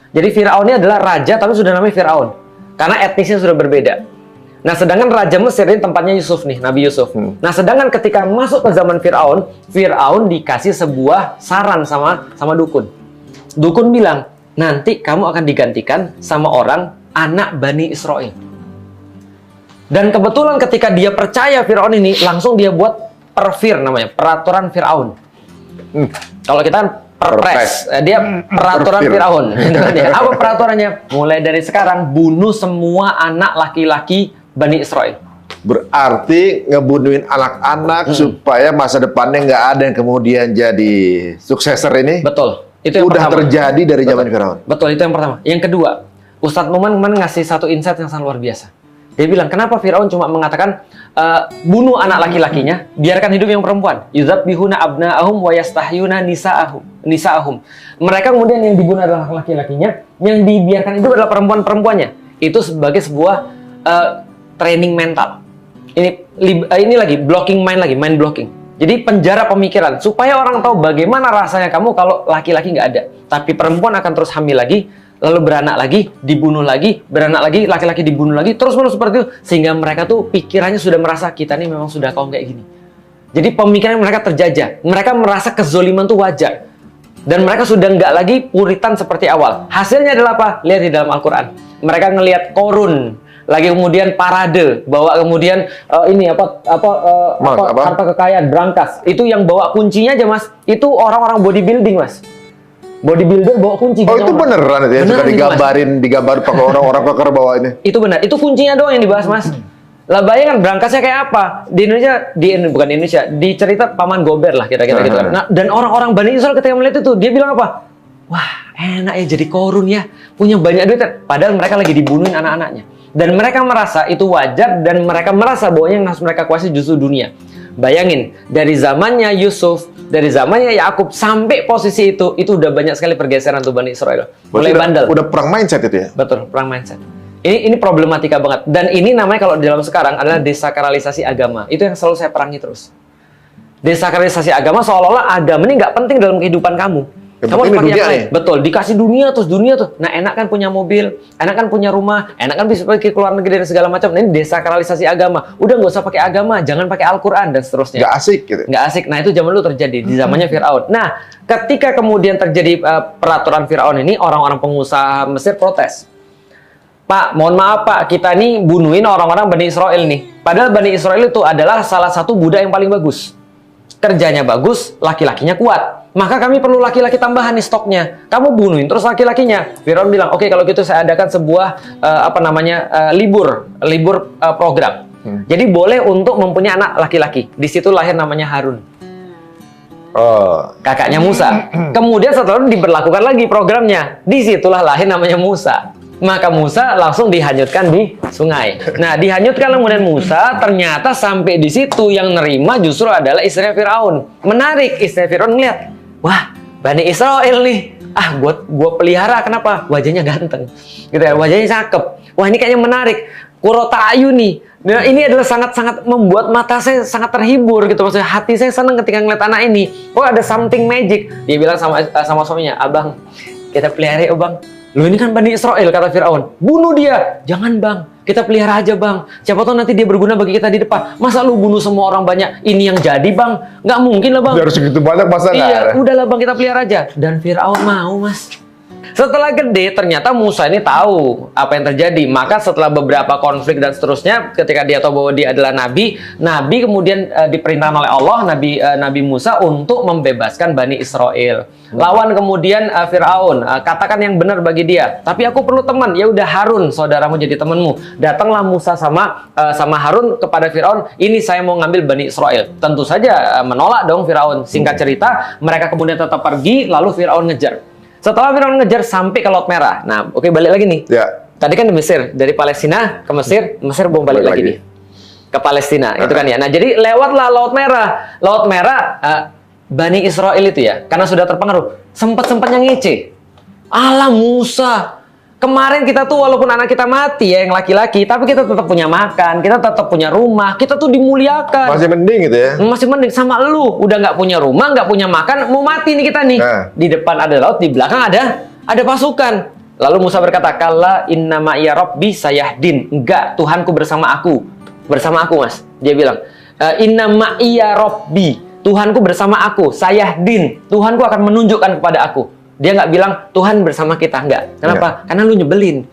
Jadi Firaun ini adalah raja tapi sudah namanya Firaun. Karena etnisnya sudah berbeda. Nah, sedangkan Raja Mesir ini tempatnya Yusuf nih, Nabi Yusuf. Nah, sedangkan ketika masuk ke zaman Firaun, Firaun dikasih sebuah saran sama dukun. Dukun bilang, nanti kamu akan digantikan sama orang anak Bani Israel. Dan kebetulan ketika dia percaya Firaun ini, langsung dia buat perfir namanya, peraturan Firaun. Kalau kita perpres, dia peraturan Firaun. Apa peraturannya? Mulai dari sekarang bunuh semua anak laki-laki Bani Israel. Berarti ngebunuhin anak-anak supaya masa depannya nggak ada yang kemudian jadi suksesor ini. Betul. Itu yang udah pertama. Terjadi dari zaman Firaun. Betul, itu yang pertama. Yang kedua, Ustadz Numan ngasih satu insight yang sangat luar biasa. Dia bilang, kenapa Firaun cuma mengatakan bunuh anak laki-lakinya, biarkan hidup yang perempuan. Yuzabbihuna abna'ahum wa yastahyuna nisa'ahum. Mereka kemudian yang dibunuh adalah laki-lakinya, yang dibiarkan hidup adalah perempuan-perempuannya. Itu sebagai sebuah training mental. Ini lagi blocking mind blocking. Jadi penjara pemikiran supaya orang tahu bagaimana rasanya kamu kalau laki-laki nggak ada, tapi perempuan akan terus hamil lagi, lalu beranak lagi, dibunuh lagi, beranak lagi, laki-laki dibunuh lagi, terus-menerus seperti itu, sehingga mereka tuh pikirannya sudah merasa kita ini memang sudah kaum kayak gini. Jadi pemikiran mereka terjajah, mereka merasa kezoliman tuh wajar, dan mereka sudah nggak lagi puritan seperti awal. Hasilnya adalah apa? Lihat di dalam Al-Quran. Mereka ngelihat Korun. lagi kemudian parade, bawa kemudian harta kekayaan, brankas. Itu yang bawa kuncinya aja, Mas. Itu orang-orang bodybuilding, Mas. Bodybuilder bawa kunci. Oh, itu beneran itu ya? Suka digambar pakai orang-orang pakar bawa ini. Itu benar. Itu kuncinya doang yang dibahas, Mas. Lah bayangkan berangkasnya kayak apa? Di Indonesia, bukan Indonesia, di cerita Paman Gober lah kira-kira gitu. Nah, dan orang-orang Bani Israel ketika melihat itu, dia bilang apa? Wah, enak ya jadi korun ya. Punya banyak duit. Padahal mereka lagi dibunuhin anak-anaknya. Dan mereka merasa itu wajar dan mereka merasa bahwa yang harus mereka kuasai justru dunia. Bayangin, dari zamannya Yusuf, dari zamannya Yakub sampai posisi itu udah banyak sekali pergeseran tuh Bani Israel. Mulai bandel. Udah perang mindset itu ya? Betul, perang mindset. Ini problematika banget. Dan ini namanya kalau di dalam sekarang adalah desakralisasi agama. Itu yang selalu saya perangi terus. Desakralisasi agama seolah-olah agama ini nggak penting dalam kehidupan kamu. Kamu harus pakai yang lain. Betul, dikasih dunia terus dunia tuh. Nah, enak kan punya mobil, enak kan punya rumah, enak kan bisa pergi ke luar negeri dan segala macam. Nah, ini desakralisasi agama. Udah nggak usah pakai agama, jangan pakai Al-Quran dan seterusnya. Nggak asik gitu. Nggak asik. Nah, itu zaman dulu terjadi di zamannya Firaun. Nah, ketika kemudian terjadi peraturan Firaun ini, orang-orang pengusaha Mesir protes. Pak, mohon maaf Pak, kita nih bunuhin orang-orang Bani Israel nih. Padahal Bani Israel itu adalah salah satu budak yang paling bagus. Kerjanya bagus, laki-lakinya kuat. Maka kami perlu laki-laki tambahan nih stoknya. Kamu bunuhin terus laki-lakinya. Firaun bilang, oke, kalau gitu saya adakan sebuah libur program. Jadi boleh untuk mempunyai anak laki-laki. Di situ lahir namanya Harun. Kakaknya Musa. Kemudian setelah itu diberlakukan lagi programnya. Disitulah lahir namanya Musa. Maka Musa langsung dihanyutkan di sungai. Nah, dihanyutkan kemudian Musa, ternyata sampai di situ yang nerima justru adalah istrinya Firaun. Menarik, istri Firaun ngeliat, wah, Bani Israel nih. Ah, gua pelihara, kenapa? Wajahnya ganteng. Gitu ya, wajahnya cakep. Wah, ini kayaknya menarik. Kurota ayu nih. Nah, ini adalah sangat-sangat membuat mata saya sangat terhibur gitu. Maksudnya hati saya senang ketika ngeliat anak ini. Oh, ada something magic. Dia bilang sama suaminya, "Abang, kita pelihara ya, Bang." Loh, ini kan Bani Israel, kata Firaun. Bunuh dia. Jangan Bang, kita pelihara aja Bang. Siapa tahu nanti dia berguna bagi kita di depan. Masa lu bunuh semua orang banyak? Ini yang jadi Bang. Nggak mungkin lah Bang. Harus segitu banyak masa nggak? Iya, udahlah Bang, kita pelihara aja. Dan Firaun mau, Mas. Setelah gede, ternyata Musa ini tahu apa yang terjadi. Maka setelah beberapa konflik dan seterusnya, ketika dia tahu bahwa dia adalah Nabi kemudian diperintahkan oleh Allah, Nabi Musa untuk membebaskan Bani Israel. Lawan kemudian Firaun, katakan yang benar bagi dia. Tapi aku perlu teman. Ya udah, Harun, saudaramu jadi temanmu. Datanglah Musa sama Harun kepada Firaun. Ini saya mau ngambil Bani Israel. Tentu saja menolak dong Firaun. Singkat cerita, mereka kemudian tetap pergi, lalu Firaun ngejar. Setelah Firaun ngejar sampai ke Laut Merah. Nah, oke, balik lagi nih. Ya. Tadi kan di Mesir, dari Palestina ke Mesir, mau balik lagi nih ke Palestina, itu kan ya. Nah, jadi lewatlah Laut Merah. Laut Merah, Bani Israel itu ya, karena sudah terpengaruh, sempat-sempatnya ngece. Alah Musa, kemarin kita tuh walaupun anak kita mati ya, yang laki-laki, tapi kita tetap punya makan, kita tetap punya rumah, kita tuh dimuliakan. Masih mending gitu ya? Masih mending sama lu, udah nggak punya rumah, nggak punya makan, mau mati nih kita nih. Nah. Di depan ada laut, di belakang ada pasukan. Lalu Musa berkata, "Kalla inna ma'iya rabbi sayahdin." Enggak, Tuhanku bersama aku. Bersama aku, Mas. Dia bilang, "Inna ma'iya rabbi." Tuhanku bersama aku, sayahdin. Tuhanku akan menunjukkan kepada aku. Dia nggak bilang Tuhan bersama kita, nggak. Kenapa? Karena lu nyebelin.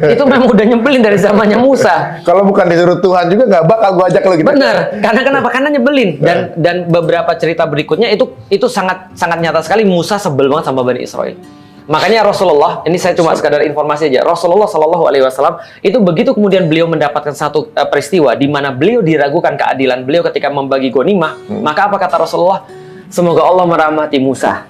Itu memang udah nyebelin dari zamannya Musa. Kalau bukan disuruh Tuhan juga nggak bakal gua ajak lo gitu. Bener. Karena kenapa? Karena nyebelin. Dan beberapa cerita berikutnya itu sangat nyata sekali. Musa sebel banget sama Bani Israel. Makanya Rasulullah, ini saya cuma sekadar informasi aja. Rasulullah Shallallahu Alaihi Wasallam itu begitu kemudian beliau mendapatkan satu peristiwa di mana beliau diragukan keadilan beliau ketika membagi ghanimah. Maka apa kata Rasulullah? Semoga Allah merahmati Musa.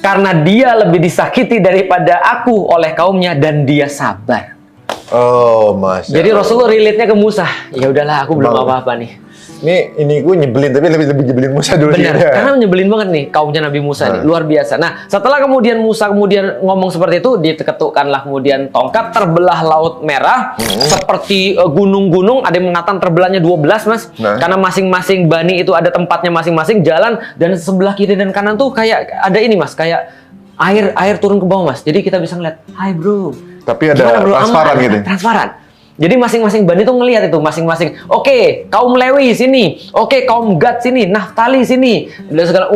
Karena dia lebih disakiti daripada aku oleh kaumnya dan dia sabar. Oh, Masya Allah. Jadi Rasulullah relate-nya ke Musa. Ya udahlah, aku belum apa-apa nih. Ini gue nyebelin, tapi lebih nyebelin Musa dulu. Benar, karena nyebelin banget nih kaumnya Nabi Musa nih, luar biasa. Nah, setelah kemudian Musa ngomong seperti itu, diketukkanlah kemudian tongkat, terbelah Laut Merah, seperti gunung-gunung, ada yang mengatakan terbelahnya 12, Mas. Karena masing-masing bani itu ada tempatnya masing-masing, jalan, dan sebelah kiri dan kanan tuh kayak ada ini, Mas, kayak air turun ke bawah, Mas. Jadi kita bisa ngeliat, hai bro. Tapi ada transparan gitu. Transparan. Jadi masing-masing bani itu ngelihat itu masing-masing. Oke, kaum Lewi sini. Oke, kaum Gad sini. Naftali sini. Dan segala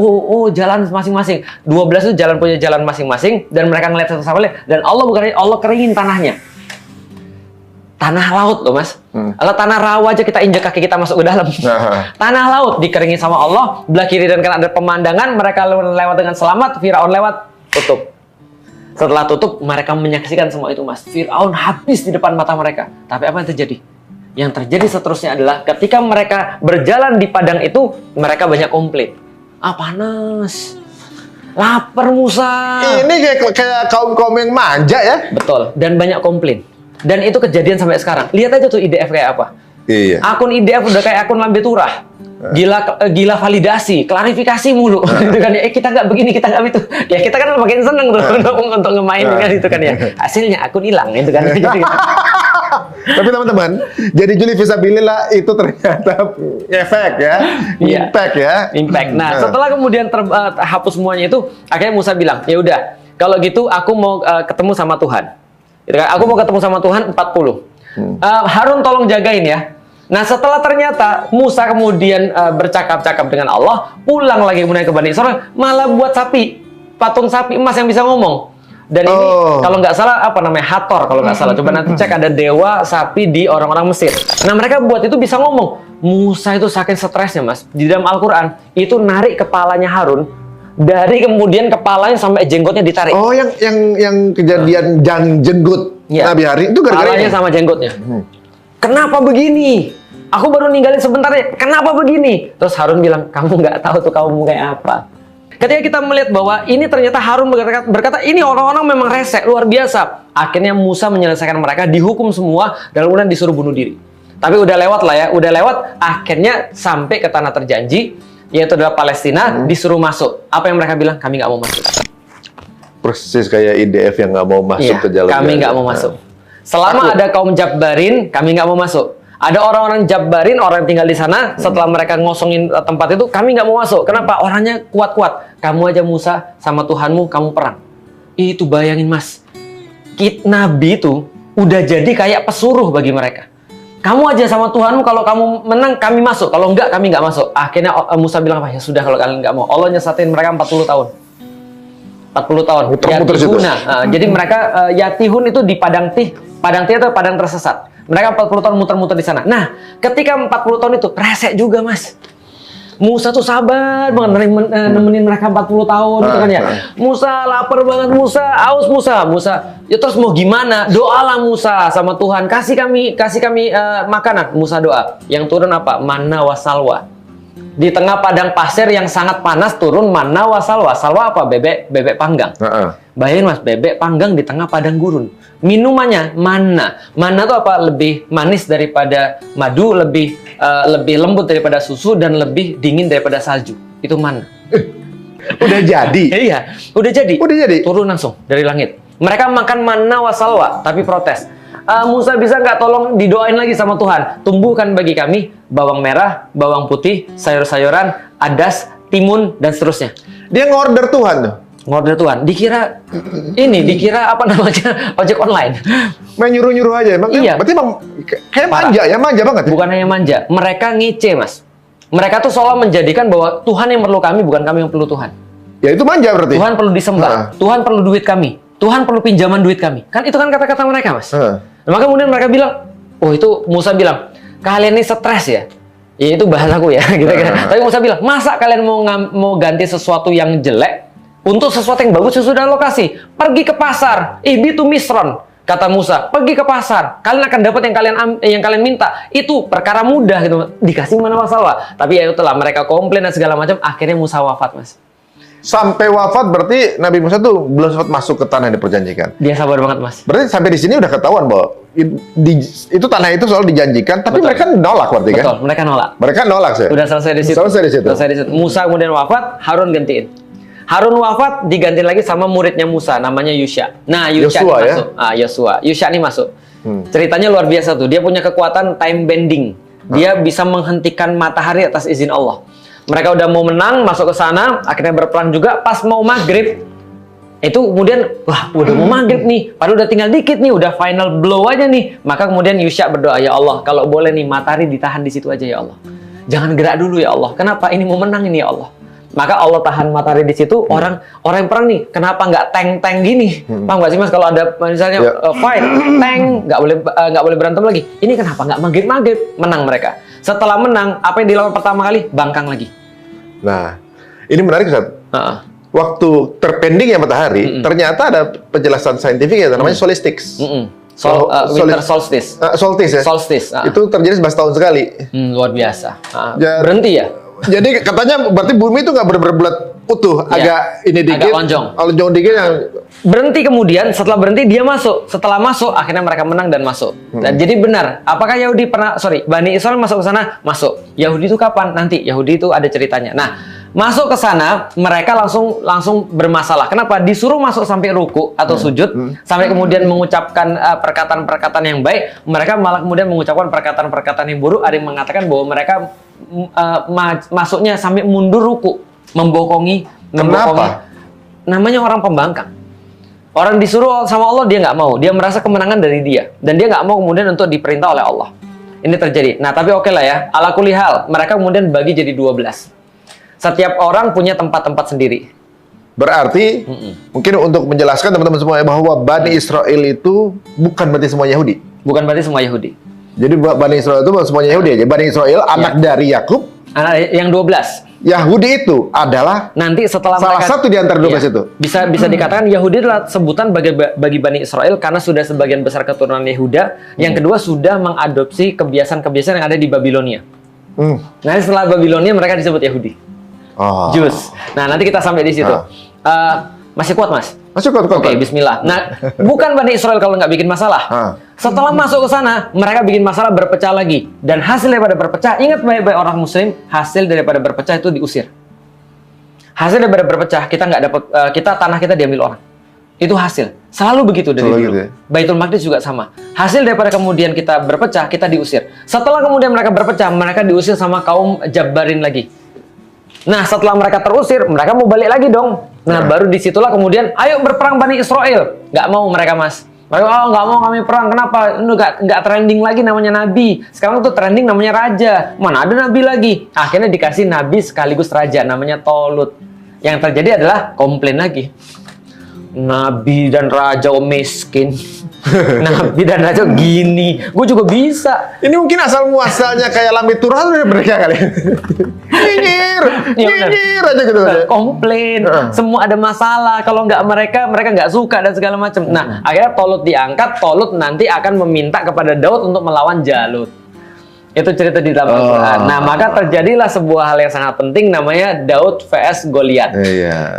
jalan masing-masing. 12 itu punya jalan masing-masing dan mereka ngelihat satu sama lain dan Allah keringin tanahnya. tanah laut loh mas. Kalau tanah rawa aja kita injak kaki kita masuk ke dalam. Tanah laut dikeringin sama Allah, belah kiri dan kanan ada pemandangan, mereka lewat dengan selamat, Firaun lewat, tutup. Setelah tutup, mereka menyaksikan semua itu mas. Firaun habis di depan mata mereka. Tapi apa yang terjadi? Yang terjadi seterusnya adalah ketika mereka berjalan di padang itu, mereka banyak komplain. Ah panas, lapar Musa. Ini kayak kaum-kaum yang manja ya. Betul, dan banyak komplain. Dan itu kejadian sampai sekarang. Lihat aja tuh IDF kayak apa. Iya. Akun IDF udah kayak akun lambe turah. Gila validasi, klarifikasi mulu. Gitu kan ya. Kita nggak begini, kita nggak itu. Ya kita kan makin seneng tuh untuk ngemain kan itu kan ya. Hasilnya akun hilang itu kan. Tapi teman-teman, jadi Juli Fisabilillah itu ternyata efek ya, impact ya. Impact. Nah, setelah kemudian hapus semuanya itu, akhirnya Musa bilang, ya udah, kalau gitu aku mau ketemu sama Tuhan. Aku mau ketemu sama Tuhan 40. Harun tolong jagain ya. Nah setelah ternyata Musa kemudian bercakap-cakap dengan Allah, pulang lagi kemudian ke Bani Israil, malah buat sapi, patung sapi emas yang bisa ngomong. Dan ini kalau nggak salah apa namanya Hathor kalau nggak salah. Coba nanti cek, ada dewa sapi di orang-orang Mesir. Nah mereka buat itu bisa ngomong. Musa itu saking stresnya mas, di dalam Al-Quran itu narik kepalanya Harun. Dari kemudian kepalanya sampai jenggotnya ditarik. Oh, yang kejadian jenggot ya. Nabi Hari itu gara-gara kepalanya sama jenggotnya. Kenapa begini? Aku baru ninggalin sebentar ya. Kenapa begini? Terus Harun bilang, kamu nggak tahu tuh kamu kayak apa. Ketika kita melihat bahwa ini ternyata Harun berkata ini orang-orang memang resek luar biasa. Akhirnya Musa menyelesaikan mereka, dihukum semua, dan kemudian disuruh bunuh diri. Tapi udah lewat lah ya, udah lewat. Akhirnya sampai ke tanah terjanji, yaitu adalah Palestina, disuruh masuk. Apa yang mereka bilang? Kami nggak mau masuk. Persis kayak IDF yang nggak mau masuk ke jalur. Kami nggak mau masuk. Selama ada kaum Jabbarin, kami nggak mau masuk. Ada orang-orang Jabbarin, orang yang tinggal di sana, setelah mereka ngosongin tempat itu, kami nggak mau masuk. Kenapa? Orangnya kuat-kuat. Kamu aja Musa sama Tuhanmu, kamu perang. Itu bayangin mas, Nabi itu udah jadi kayak pesuruh bagi mereka. Kamu aja sama Tuhanmu, kalau kamu menang kami masuk, kalau enggak kami nggak masuk. Akhirnya Musa bilang apa? Ya sudah kalau kalian nggak mau. Allah nyesatin mereka 40 tahun. 40 tahun. Yatihuna. Jadi mereka Yatihun itu di Padang Tih. Padang Tih itu padang tersesat. Mereka 40 tahun muter-muter di sana. Nah, ketika 40 tahun itu resek juga, Mas. Musa tuh sabar banget nemenin mereka 40 tahun gitu kan ya. Musa lapar banget, Musa, aus Musa. Ya terus mau gimana? Doalah Musa sama Tuhan, kasih kami makanan. Musa doa. Yang turun apa? Manna wasalwa. Di tengah padang pasir yang sangat panas turun manna wasalwa. Salwa apa? Bebek panggang. Bayangin Mas, bebek panggang di tengah padang gurun. Minumannya manna. Manna itu apa? Lebih manis daripada madu, lebih lembut daripada susu, dan lebih dingin daripada salju. Itu manna. Udah jadi. Iya, udah jadi. Turun langsung dari langit. Mereka makan manna wasalwa, tapi protes. Musa bisa nggak tolong didoain lagi sama Tuhan? Tumbuhkan bagi kami bawang merah, bawang putih, sayur-sayuran, adas, timun, dan seterusnya. Dia ngorder Tuhan tuh. Ngorder Tuhan. Dikira apa namanya? Ojek online. Main nyuruh-nyuruh aja emang. Iya. Berarti emang kayak manja banget. Bukan hanya manja, mereka ngece, Mas. Mereka tuh seolah menjadikan bahwa Tuhan yang perlu kami, bukan kami yang perlu Tuhan. Ya itu manja berarti. Tuhan perlu disembah. Tuhan perlu duit kami. Tuhan perlu pinjaman duit kami. Kan itu kan kata-kata mereka, Mas. Nah, maka kemudian mereka bilang, oh itu Musa bilang, kalian ini stres ya? Ya itu bahasaku ya. Gitu kan. Tapi Musa bilang, masa kalian mau ganti sesuatu yang jelek untuk sesuatu yang bagus sesudah lokasi? Pergi ke pasar. Ibitu misron. Kata Musa, pergi ke pasar. Kalian akan dapat yang kalian minta. Itu perkara mudah gitu. Dikasih mana masalah. Tapi ya itulah mereka komplain dan segala macam. Akhirnya Musa wafat, Mas. Sampai wafat berarti Nabi Musa tuh belum sempat masuk ke tanah yang diperjanjikan. Dia sabar banget, Mas. Berarti sampai di sini udah ketahuan bahwa itu tanah itu soal dijanjikan, tapi mereka nolak berarti kan? Betul, mereka nolak. Mereka nolak sih. Udah selesai di situ. Selesai di situ. Musa kemudian wafat, Harun gantiin. Harun wafat, diganti lagi sama muridnya Musa, namanya Yusha. Nah, Yusha ini masuk. Yosua. Yusha ini masuk. Ceritanya luar biasa tuh. Dia punya kekuatan time bending. Dia bisa menghentikan matahari atas izin Allah. Mereka udah mau menang, masuk ke sana, akhirnya berperang juga. Pas mau maghrib, itu kemudian, wah udah mau maghrib nih, padahal udah tinggal dikit nih, udah final blow aja nih. Maka kemudian Yusha berdoa, ya Allah, kalau boleh nih matahari ditahan di situ aja ya Allah. Jangan gerak dulu ya Allah. Kenapa? Ini mau menang ini ya Allah. Maka Allah tahan matahari di situ. Orang yang perang nih, kenapa nggak tank gini? Paham nggak sih Mas? Kalau ada misalnya fight, tank nggak boleh berantem lagi. Ini kenapa nggak maghrib? Menang mereka. Setelah menang, apa yang dilakukan pertama kali? Bangkang lagi. Nah, ini menarik Ustaz. Waktu terpendingnya matahari, ternyata ada penjelasan saintifik ya, namanya solstice. Winter solstice. Solstice ya? Solstice. Itu terjadi 11 tahun sekali. Luar biasa. Berhenti ya? Jadi katanya berarti bumi itu nggak benar-benar bulat utuh, agak ini dikit, agak lonjong dikit yang berhenti. Kemudian setelah berhenti dia masuk. Setelah masuk akhirnya mereka menang dan masuk. Dan jadi benar. Apakah Yahudi Bani Israel masuk ke sana? Masuk. Yahudi itu kapan? Nanti. Yahudi itu ada ceritanya. Nah, masuk ke sana mereka langsung bermasalah. Kenapa? Disuruh masuk sampai ruku atau sujud, sampai kemudian mengucapkan perkataan-perkataan yang baik, mereka malah kemudian mengucapkan perkataan-perkataan yang buruk. Ada yang mengatakan bahwa mereka masuknya sampai mundur ruku, membokongi. Kenapa? Namanya orang pembangkang. Orang disuruh sama Allah, dia nggak mau. Dia merasa kemenangan dari dia, dan dia nggak mau kemudian untuk diperintah oleh Allah. Ini terjadi. Nah, tapi oke lah ya. Ala kulli hal, mereka kemudian bagi jadi 12. Setiap orang punya tempat-tempat sendiri. berarti mungkin untuk menjelaskan teman-teman semua bahwa Bani Israel itu bukan berarti semua Yahudi. Bukan berarti semua Yahudi. Jadi Bani Israel itu semuanya Yahudi aja. Bani Israel anak dari Yakub. Anak yang 12. Yahudi itu adalah nanti setelah salah mereka, satu di antara 12 itu. Bisa dikatakan Yahudi adalah sebutan bagi Bani Israel karena sudah sebagian besar keturunan Yehuda. Yang kedua sudah mengadopsi kebiasaan-kebiasaan yang ada di Babilonia. Nah, setelah Babilonia mereka disebut Yahudi. Jus. Nah, nanti kita sampai di situ. Masih kuat, Mas? Masih kuat. Oke, bismillah. Nah, bukan Bani Israel kalau nggak bikin masalah. Setelah masuk ke sana, mereka bikin masalah, berpecah lagi. Dan hasil daripada berpecah, ingat baik-baik orang Muslim, hasil daripada berpecah itu diusir. Hasil daripada berpecah, kita nggak dapat, tanah kita diambil orang. Itu hasil. Selalu begitu dari dulu. Gitu ya? Baitul Maqdis juga sama. Hasil daripada kemudian kita berpecah, kita diusir. Setelah kemudian mereka berpecah, mereka diusir sama kaum Jabbarin lagi. Nah, setelah mereka terusir, mereka mau balik lagi dong. Nah, baru disitulah kemudian, ayo berperang Bani Israel. Nggak mau mereka, Mas. Mereka, nggak mau kami perang. Kenapa? Nggak trending lagi namanya Nabi. Sekarang tuh trending namanya Raja. Mana ada Nabi lagi? Akhirnya dikasih Nabi sekaligus Raja, namanya Tolut. Yang terjadi adalah komplain lagi. Nabi dan Raja miskin. Nabi dan Raja gini. Gue juga bisa. Ini mungkin asal muasalnya kayak Lambe Turah dari mereka kali. Nyinyir aja gitu. Komplain. Semua ada masalah. Kalau nggak mereka nggak suka dan segala macam. Nah, akhirnya Tolut diangkat. Tolut nanti akan meminta kepada Daud untuk melawan Jalut. Itu cerita di dalam Al-Quran. Nah, maka terjadilah sebuah hal yang sangat penting namanya Daud vs Goliat.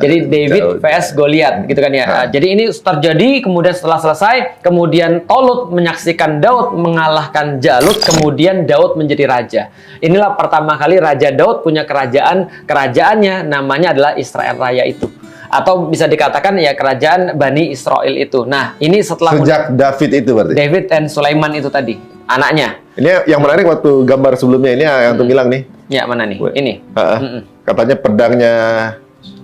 Jadi David vs Goliat, gitu kan ya. Jadi ini terjadi, kemudian setelah selesai, kemudian Tolut menyaksikan Daud mengalahkan Jalut, kemudian Daud menjadi raja. Inilah pertama kali Raja Daud punya kerajaan. Kerajaannya namanya adalah Israel Raya itu. Atau bisa dikatakan ya kerajaan Bani Israel itu. Nah, ini setelah sejak David itu berarti. David dan Sulaiman itu tadi, anaknya. Ini yang menarik waktu gambar sebelumnya ini yang tuh bilang nih. Ya, mana nih? Ini. Katanya pedangnya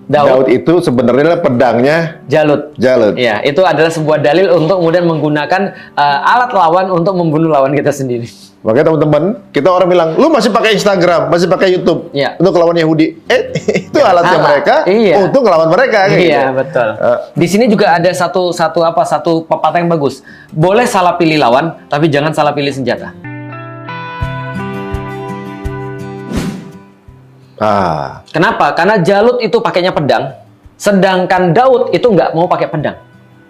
Daud itu sebenarnya pedangnya Jalut. Ya, itu adalah sebuah dalil untuk kemudian menggunakan alat lawan untuk membunuh lawan kita sendiri. Makanya teman-teman, kita orang bilang, lu masih pakai Instagram, masih pakai YouTube untuk ngelawan Yahudi. Itu alatnya mereka untuk ngelawan mereka. Iya, betul. Di sini juga ada satu pepatah yang bagus. Boleh salah pilih lawan, tapi jangan salah pilih senjata. Kenapa? Karena Jalut itu pakainya pedang, sedangkan Daud itu nggak mau pakai pedang.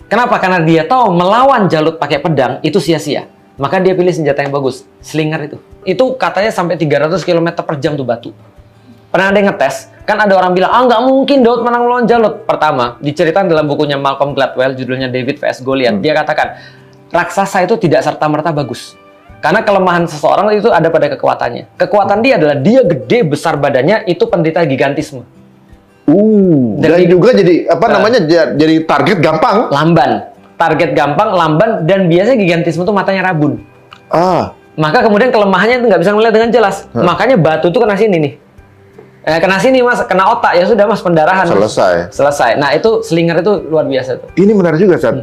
Kenapa? Karena dia tahu melawan Jalut pakai pedang itu sia-sia. Maka dia pilih senjata yang bagus, slinger itu. Itu katanya sampai 300 km per jam tuh batu. Pernah ada yang ngetes, kan ada orang bilang, nggak mungkin Daud menang melawan Jalut. Pertama, diceritakan dalam bukunya Malcolm Gladwell, judulnya David vs Goliath. Dia katakan, raksasa itu tidak serta-merta bagus. Karena kelemahan seseorang itu ada pada kekuatannya. Kekuatan dia adalah dia gede, besar badannya, itu penderita gigantisme. Dan juga jadi, jadi target gampang. Target gampang, lamban, dan biasanya gigantisme itu matanya rabun. Maka kemudian kelemahannya itu nggak bisa melihat dengan jelas. Makanya batu itu kena sini nih. Kena sini, Mas, kena otak, ya sudah, Mas, pendarahan. Selesai. Nah, itu slinger itu luar biasa tuh. Ini menarik juga, Sat.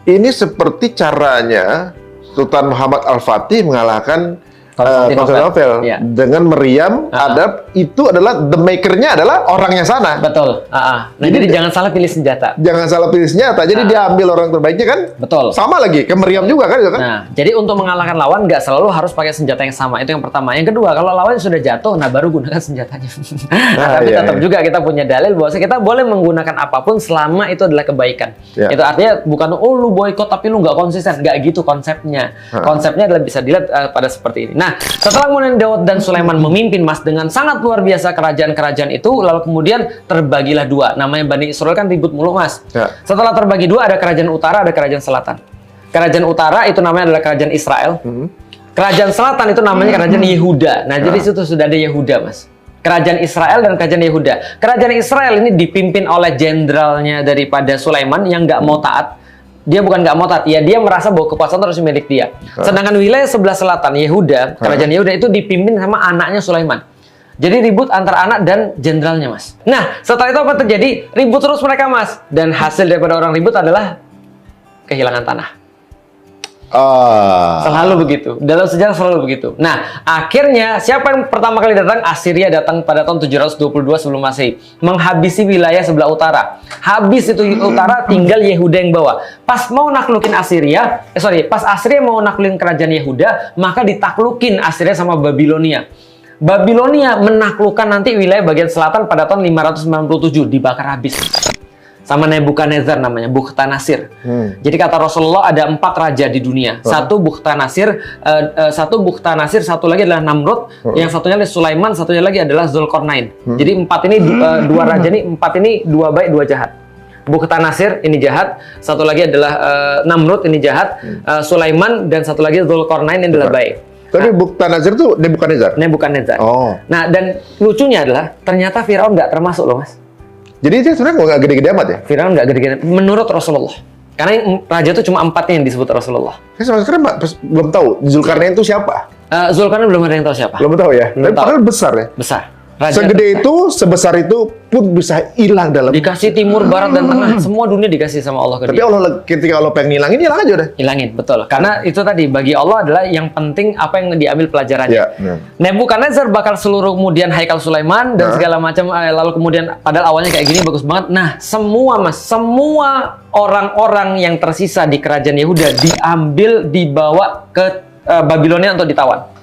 Ini seperti caranya Sultan Muhammad Al-Fatih mengalahkan Konstantinopel Iya. dengan meriam ada itu adalah the maker-nya adalah orangnya sana. Betul. Nah, jadi jangan salah pilih senjata. Jangan salah pilih senjata. Jadi dia ambil orang terbaiknya kan? Betul. Sama lagi ke meriam juga kan? Nah, jadi untuk mengalahkan lawan nggak selalu harus pakai senjata yang sama. Itu yang pertama. Yang kedua, kalau lawan sudah jatuh, nah baru gunakan senjatanya. Tapi iya, tetap juga kita punya dalil bahwa kita boleh menggunakan apapun selama itu adalah kebaikan. Iya. Itu artinya bukan lu boykot tapi lu nggak konsisten. Nggak gitu konsepnya. Konsepnya adalah bisa dilihat pada seperti ini. Nah, setelah kemudian Daud dan Sulaiman memimpin Mas dengan sangat luar biasa kerajaan-kerajaan itu, lalu kemudian terbagilah dua. Namanya Bani Israel kan ribut mulu Mas. Ya. Setelah terbagi dua, ada kerajaan utara, ada kerajaan selatan. Kerajaan utara itu namanya adalah kerajaan Israel. Kerajaan selatan itu namanya kerajaan Yehuda. Nah, jadi situ sudah ada Yehuda Mas. Kerajaan Israel dan kerajaan Yehuda. Kerajaan Israel ini dipimpin oleh jenderalnya daripada Sulaiman yang nggak mau taat. Dia bukan nggak mau taat, ya dia merasa bahwa kekuasaan harus milik dia. Sedangkan wilayah sebelah selatan, Yehuda, kerajaan Yehuda itu dipimpin sama anaknya Sulaiman. Jadi ribut antara anak dan jenderalnya, Mas. Nah, setelah itu apa terjadi? Ribut terus mereka, Mas. Dan hasil daripada orang ribut adalah kehilangan tanah. Selalu begitu. Dalam sejarah selalu begitu. Nah, akhirnya siapa yang pertama kali datang? Assyria datang pada tahun 722 sebelum Masehi, menghabisi wilayah sebelah utara. Habis itu utara, tinggal Yehuda yang bawah. Pas mau naklukin Assyria, pas Assyria mau naklukin kerajaan Yehuda, maka ditaklukin Assyria sama Babilonia. Babilonia menaklukkan nanti wilayah bagian selatan pada tahun 597, dibakar habis. Sama Nebukadnezar namanya, Bukhtanasir. Jadi kata Rasulullah ada 4 raja di dunia. Satu Bukhtanasir, satu lagi adalah Namrud, yang satunya adalah Sulaiman, satunya lagi adalah Zulkarnain. Jadi 4 ini dua raja ini, 4 ini 2 baik 2 jahat. Bukhtanasir ini jahat, satu lagi adalah Namrud ini jahat, Sulaiman dan satu lagi Zulkarnain ini adalah baik. Tapi Bukhtanasir itu Nebukadnezar. Oh. Nah, dan lucunya adalah ternyata Firaun nggak termasuk loh, Mas. Jadi dia sebenarnya nggak gede-gede amat ya? Firaun nggak gede-gede menurut Rasulullah. Karena raja itu cuma 4 yang disebut Rasulullah. Saya sekarang belum tahu Zulkarnain itu siapa. Zulkarnain belum ada yang tahu siapa. Belum tahu ya. Belum Tapi tahu. padahal besar ya. Besar. Raja Segede itu, sebesar itu pun bisa hilang dalam. dikasih timur, barat dan tengah, semua dunia dikasih sama Allah ke Tapi dia. Allah ketika Allah pengen ngilangin, hilang aja udah. Hilangin, betul. Karena itu tadi bagi Allah adalah yang penting apa yang diambil pelajarannya. Ya. Nebukadnezar bakal seluruh kemudian Haikal Sulaiman dan segala macam, lalu kemudian padahal awalnya kayak gini bagus banget. Nah, semua orang-orang yang tersisa di kerajaan Yehuda dibawa ke Babilonia untuk ditawan.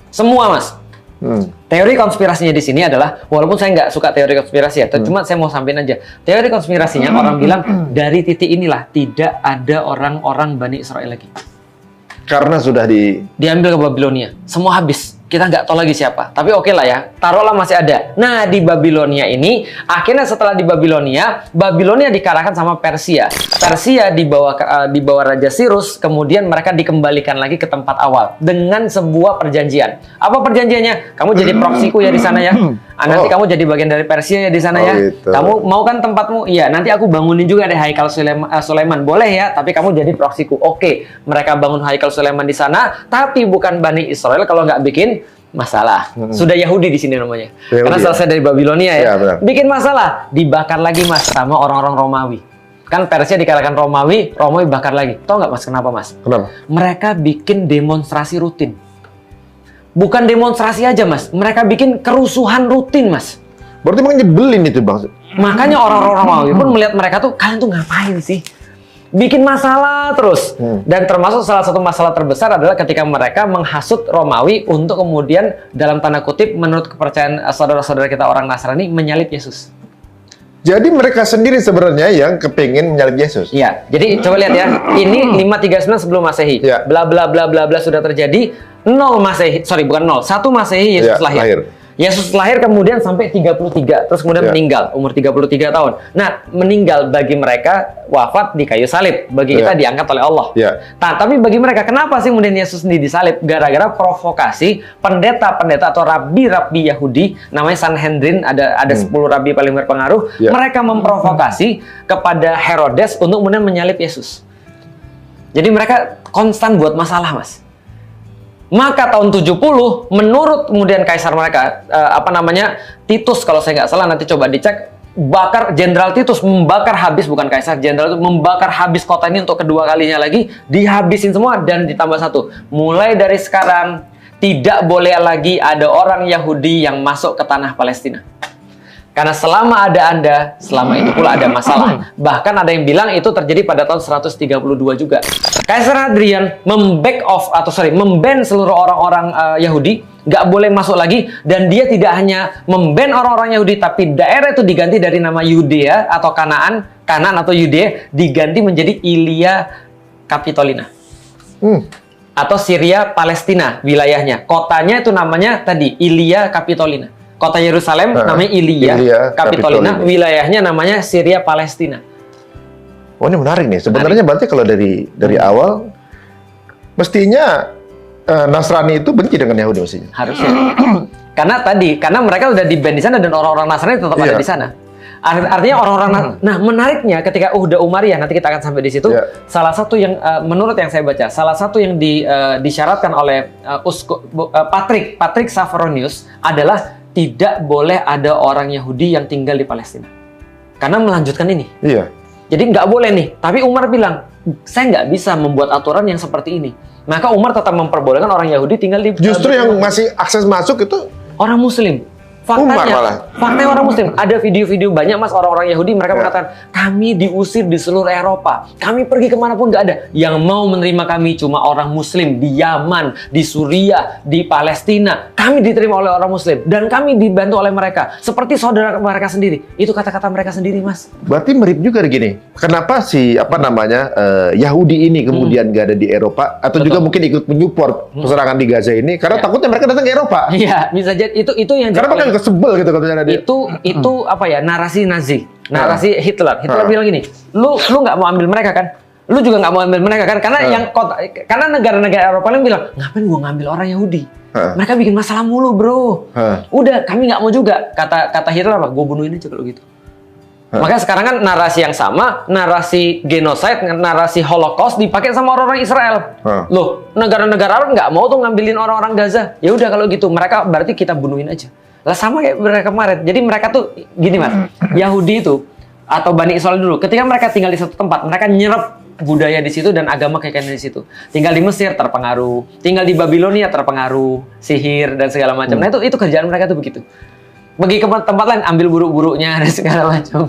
Semua, Mas. Teori konspirasinya di sini adalah, walaupun saya nggak suka teori konspirasi ya, cuma saya mau sampaikan aja. Teori konspirasinya orang bilang dari titik inilah tidak ada orang-orang Bani Israel lagi. Karena sudah Diambil ke Babilonia, semua habis. Kita nggak tahu lagi siapa. Tapi oke lah ya, taruhlah masih ada. Nah, di Babilonia ini, akhirnya setelah di Babilonia dikalahkan sama Persia. Persia di bawah Raja Cyrus, kemudian mereka dikembalikan lagi ke tempat awal dengan sebuah perjanjian. Apa perjanjiannya? Kamu jadi proksiku ya di sana ya. Nanti kamu jadi bagian dari Persia ya di sana ya. Gitu. Kamu mau kan tempatmu? Iya, nanti aku bangunin juga deh Haikal Sulaiman. Boleh ya, tapi kamu jadi proksiku. Oke, mereka bangun Haikal Sulaiman di sana, tapi bukan Bani Israel kalau nggak bikin masalah. Sudah Yahudi di sini namanya. Yahudi, karena selesai dari Babilonia ya. Iya, benar. Bikin masalah, dibakar lagi Mas sama orang-orang Romawi. Kan Persia dikalahkan Romawi bakar lagi. Tahu nggak Mas kenapa Mas? Kenapa? Mereka bikin demonstrasi rutin. Bukan demonstrasi aja Mas, mereka bikin kerusuhan rutin Mas. Berarti emang nyebelin itu Bang. Makanya orang-orang Romawi pun melihat mereka tuh, kalian tuh ngapain sih? Bikin masalah terus. Dan termasuk salah satu masalah terbesar adalah ketika mereka menghasut Romawi untuk kemudian dalam tanda kutip menurut kepercayaan saudara-saudara kita orang Nasrani menyalib Yesus. Jadi mereka sendiri sebenarnya yang kepingin menyalib Yesus. Iya. Jadi coba lihat ya. Ini 539 sebelum Masehi. Iya. Bla bla bla bla bla sudah terjadi. 1 Masehi Yesus lahir. Yesus lahir kemudian sampai 33, terus kemudian meninggal, umur 33 tahun. Nah, meninggal bagi mereka wafat di kayu salib, bagi kita diangkat oleh Allah. Nah, tapi bagi mereka, kenapa sih kemudian Yesus sendiri disalib? Gara-gara provokasi pendeta-pendeta atau rabi-rabi Yahudi, namanya Sanhedrin, ada 10 rabi paling berpengaruh, mereka memprovokasi kepada Herodes untuk kemudian menyalib Yesus. Jadi mereka konstan buat masalah, Mas. Maka tahun 70 menurut kemudian kaisar mereka Titus kalau saya nggak salah, nanti coba dicek, Jenderal Titus membakar habis, bukan kaisar, jenderal itu membakar habis kota ini untuk kedua kalinya lagi, dihabisin semua dan ditambah satu. Mulai dari sekarang tidak boleh lagi ada orang Yahudi yang masuk ke tanah Palestina. Karena selama ada Anda, selama itu pula ada masalah. Bahkan ada yang bilang itu terjadi pada tahun 132 juga. Kaisar Hadrian memban seluruh orang-orang Yahudi, nggak boleh masuk lagi, dan dia tidak hanya memban orang-orang Yahudi, tapi daerah itu diganti dari nama Yudea atau Kanaan atau Yudea diganti menjadi Ilia Capitolina. Atau Syria Palestina wilayahnya. Kotanya itu namanya tadi Ilia Capitolina. Kota Yerusalem namanya Ilia Capitolina, wilayahnya namanya Syria Palestina. Oh, ini menarik nih. Sebenarnya berarti kalau dari awal mestinya Nasrani itu benci dengan Yahudi mestinya. Harusnya. karena mereka udah di-ban di sana dan orang-orang Nasrani tetap ada di sana. Artinya orang-orang nah, menariknya ketika udah Umayyah, nanti kita akan sampai di situ. Salah satu yang menurut yang saya baca, salah satu yang disyaratkan oleh Patrick Safronius adalah tidak boleh ada orang Yahudi yang tinggal di Palestina. Karena melanjutkan ini. Iya. Jadi nggak boleh nih. Tapi Umar bilang, saya nggak bisa membuat aturan yang seperti ini. Maka Umar tetap memperbolehkan orang Yahudi tinggal di... Justru yang masih akses masuk itu orang Muslim. Faktanya orang Muslim. Ada video-video banyak mas orang-orang Yahudi mereka mengatakan kami diusir di seluruh Eropa, kami pergi kemanapun nggak ada. Yang mau menerima kami cuma orang Muslim di Yaman, di Suriah, di Palestina. Kami diterima oleh orang Muslim dan kami dibantu oleh mereka seperti saudara mereka sendiri. Itu kata-kata mereka sendiri mas. Berarti mirip juga gini. Kenapa si Yahudi ini kemudian nggak ada di Eropa atau juga mungkin ikut menyupport serangan di Gaza ini karena takutnya mereka datang ke Eropa. Iya bisa jadi itu yang karena sebel gitu katanya dia. Itu apa ya, narasi Nazi, narasi Hitler bilang gini, lu nggak mau ambil mereka kan, lu juga nggak mau ambil mereka kan, karena negara-negara Eropa yang bilang ngapain gua ngambil orang Yahudi, mereka bikin masalah mulu bro, udah kami nggak mau juga, kata Hitler apa, gua bunuhin aja kalau gitu. Makanya sekarang kan narasi yang sama, narasi genocide, narasi Holocaust dipakai sama orang-orang Israel. Loh, negara-negara Arab nggak mau tuh ngambilin orang-orang Gaza. Ya udah kalau gitu, mereka berarti kita bunuhin aja. Lah sama kayak mereka kemarin. Jadi mereka tuh gini mas, Yahudi itu atau Bani Israel dulu, ketika mereka tinggal di satu tempat, mereka nyerap budaya di situ dan agama kekayaan di situ. Tinggal di Mesir terpengaruh, tinggal di Babilonia terpengaruh, sihir dan segala macam. Nah itu kerjaan mereka tuh begitu. Pergi ke tempat lain ambil buruk-buruknya dan segala macam.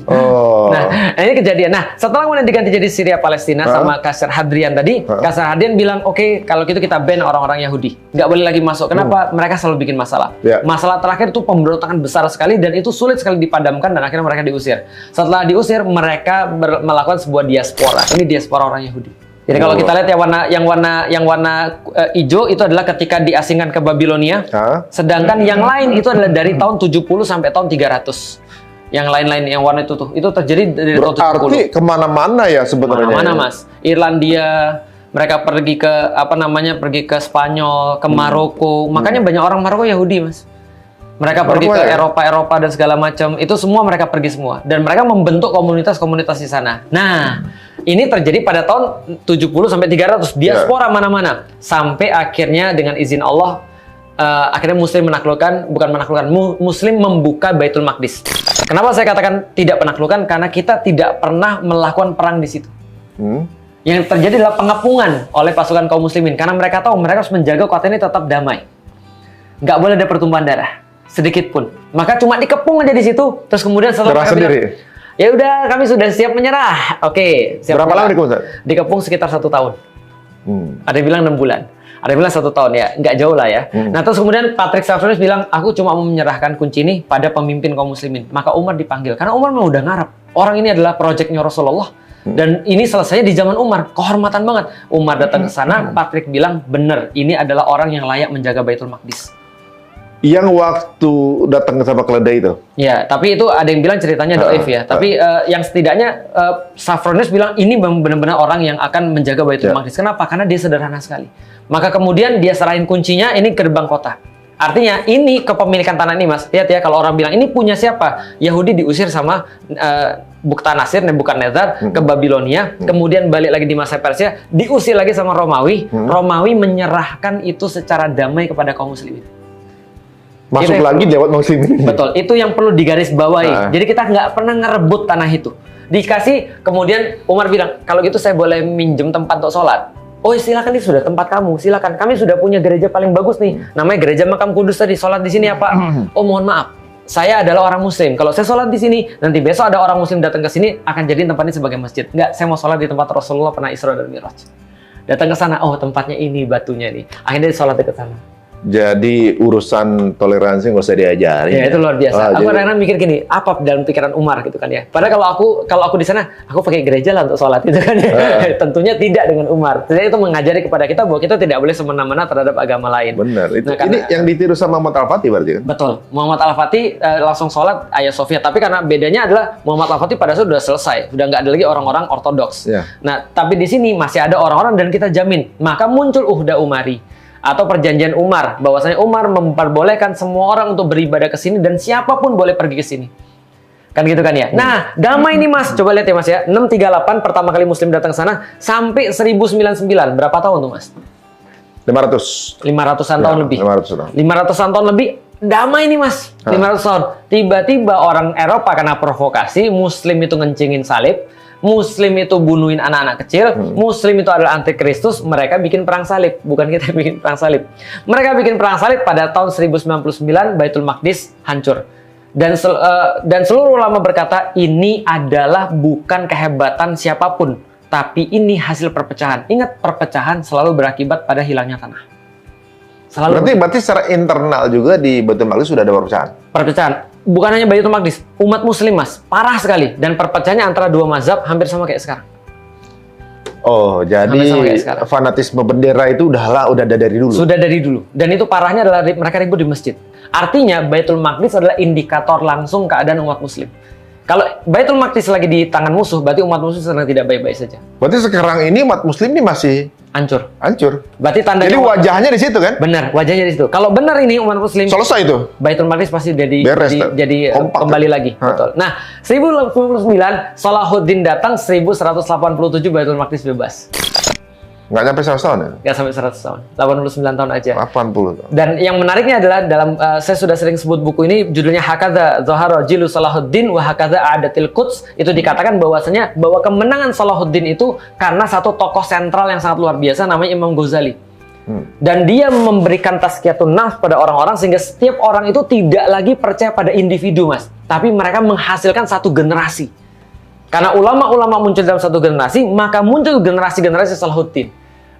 Nah ini kejadian. Nah setelah kemudian diganti jadi Syria Palestina sama Kaisar Hadrian tadi, Kaisar Hadrian bilang oke, kalau gitu kita ban orang-orang Yahudi, nggak boleh lagi masuk. Kenapa? Mereka selalu bikin masalah. Masalah terakhir itu pemberontakan besar sekali dan itu sulit sekali dipadamkan dan akhirnya mereka diusir. Setelah diusir mereka melakukan sebuah diaspora. Ini diaspora orang Yahudi. Jadi kalau kita lihat yang warna hijau itu adalah ketika diasingkan ke Babilonia. Sedangkan yang lain itu adalah dari tahun 70 sampai tahun 300. Yang lain-lain yang warna itu terjadi dari tahun 70. Berarti kemana-mana ya sebenarnya. Kemana-mana mas. Irlandia, mereka pergi ke Spanyol, ke Maroko. Makanya banyak orang Maroko Yahudi mas. Mereka pergi ke Eropa dan segala macam. Itu semua mereka pergi semua. Dan mereka membentuk komunitas-komunitas di sana. Nah, ini terjadi pada tahun 70 sampai 300. Diaspora mana-mana. Sampai akhirnya dengan izin Allah, akhirnya Muslim Muslim membuka Baitul Maqdis. Kenapa saya katakan tidak penaklukan? Karena kita tidak pernah melakukan perang di situ. Yang terjadi adalah pengepungan oleh pasukan kaum muslimin. Karena mereka tahu mereka harus menjaga kota ini tetap damai. Nggak boleh ada pertumpahan darah. Sedikit pun. Maka cuma dikepung aja di situ. Terus kemudian setelah sendiri. Ya udah, kami sudah siap menyerah. Oke, siap. Berapa lama dikepung? Dikepung sekitar 1 tahun. Ada yang bilang 6 bulan. Ada yang bilang 1 tahun ya, nggak jauh lah ya. Nah terus kemudian Patrick Safronius bilang, aku cuma mau menyerahkan kunci ini pada pemimpin kaum muslimin. Maka Umar dipanggil. Karena Umar memang udah ngarap. Orang ini adalah proyeknya Rasulullah. Dan ini selesainya di zaman Umar. Kehormatan banget. Umar datang ke sana, Patrick bilang, bener, ini adalah orang yang layak menjaga Baitul Maqdis. Yang waktu datang sama keledai itu? Ya, tapi itu ada yang bilang ceritanya doif ya. Tapi yang setidaknya Safronius bilang ini benar-benar orang yang akan menjaga Baitul Maqdis. Kenapa? Karena dia sederhana sekali. Maka kemudian dia serahin kuncinya ini gerbang kota. Artinya ini kepemilikan tanah ini mas. Lihat ya kalau orang bilang ini punya siapa? Yahudi diusir sama Buktanasir, Nebukadnezar ke Babilonia. Kemudian balik lagi di masa Persia. Diusir lagi sama Romawi. Romawi menyerahkan itu secara damai kepada kaum muslimin. Masuk lagi lewat muslimin. Betul, itu yang perlu digarisbawahi. Jadi kita nggak pernah ngerebut tanah itu. Dikasih, kemudian Umar bilang, kalau gitu saya boleh minjem tempat untuk sholat. Oh silakan, ini sudah tempat kamu, silakan. Kami sudah punya gereja paling bagus nih, namanya Gereja Makam Kudus tadi. Sholat di sini ya Pak. Oh mohon maaf, saya adalah orang Muslim. Kalau saya sholat di sini, nanti besok ada orang Muslim datang ke sini, akan jadiin tempat ini sebagai masjid. Enggak, saya mau sholat di tempat Rasulullah pernah Isra dan Mi'raj. Datang ke sana, oh tempatnya ini, batunya nih. Akhirnya sholat dekat sana. Jadi urusan toleransi nggak usah diajarin. Ya itu luar biasa. Aku jadi- kadang-kadang mikir gini, apa dalam pikiran Umar gitu kan ya. Padahal kalau aku di sana, aku pakai gereja lah untuk sholat itu kan ya. Tentunya tidak dengan Umar. Jadi itu mengajari kepada kita bahwa kita tidak boleh semena-mena terhadap agama lain. Benar. Itu Nah, ini karena- yang ditiru sama Muhammad Al-Fatih berarti kan? Betul. Muhammad Al-Fatih langsung sholat Hagia Sophia. Tapi karena bedanya adalah Muhammad Al-Fatih pada saat sudah selesai, sudah nggak ada lagi orang-orang ortodoks. Ya. Nah, tapi di sini masih ada orang-orang dan kita jamin. Maka muncul Uhda Umari atau perjanjian Umar, bahwasanya Umar memperbolehkan semua orang untuk beribadah ke sini dan siapapun boleh pergi ke sini. Kan gitu kan ya. Nah, damai ini Mas, coba lihat ya Mas ya. 638 pertama kali Muslim datang ke sana sampai 1099. Berapa tahun tuh Mas? 500. 500-an Ya, tahun lebih. 500 tahun. 500-an tahun lebih, damai nih Mas. 500 tahun. Tiba-tiba orang Eropa karena provokasi, Muslim itu ngencingin salib, Muslim itu bunuhin anak-anak kecil, Muslim itu adalah antikristus, mereka bikin perang salib. Bukan kita bikin perang salib. Mereka bikin perang salib pada tahun 1099, Baitul Maqdis hancur. Dan seluruh ulama berkata, ini adalah bukan kehebatan siapapun, tapi ini hasil perpecahan. Ingat, perpecahan selalu berakibat pada hilangnya tanah. Selalu Berarti secara internal juga di Baitul Maqdis sudah ada perpecahan. perpecahan. Bukan hanya Baitul Maqdis, umat Muslim Mas, parah sekali. Dan perpecahannya antara dua mazhab hampir sama kayak sekarang. Oh, Sampai sama kayak jadi sekarang. fanatisme bendera itu udah ada dari dulu. Sudah dari dulu. Dan itu parahnya adalah mereka ribut di masjid. Artinya Baitul Maqdis adalah indikator langsung keadaan umat Muslim. Kalau Baitul Maqdis lagi di tangan musuh, berarti umat Muslim sedang tidak baik-baik saja. Berarti sekarang ini umat Muslim ini masih Hancur. hancur. Berarti tanda Jadi wajahnya di situ kan? benar, wajahnya di situ. Kalau benar ini umat Muslim, Selesai itu. Baitul Maqdis pasti Beres, tuh. jadi Kompak, kembali tuh. lagi. Ha. Betul. Nah, 1089 Salahuddin datang, 1187 Baitul Maqdis bebas. Nggak nyampe 100 tahun ya? Nggak sampai 100 tahun. 89 tahun aja. 80 tahun. Dan yang menariknya adalah dalam saya sudah sering sebut buku ini, judulnya Hakadha Zahara Jilu Salahuddin wa Hakadha Adatil Quds. Itu dikatakan bahwasanya bahwa kemenangan Salahuddin itu karena satu tokoh sentral yang sangat luar biasa namanya Imam Ghazali. Dan dia memberikan tazkiyatun nafs pada orang-orang sehingga setiap orang itu tidak lagi percaya pada individu, Mas, tapi mereka menghasilkan satu generasi. Karena ulama-ulama muncul dalam satu generasi, maka muncul generasi-generasi Salahuddin.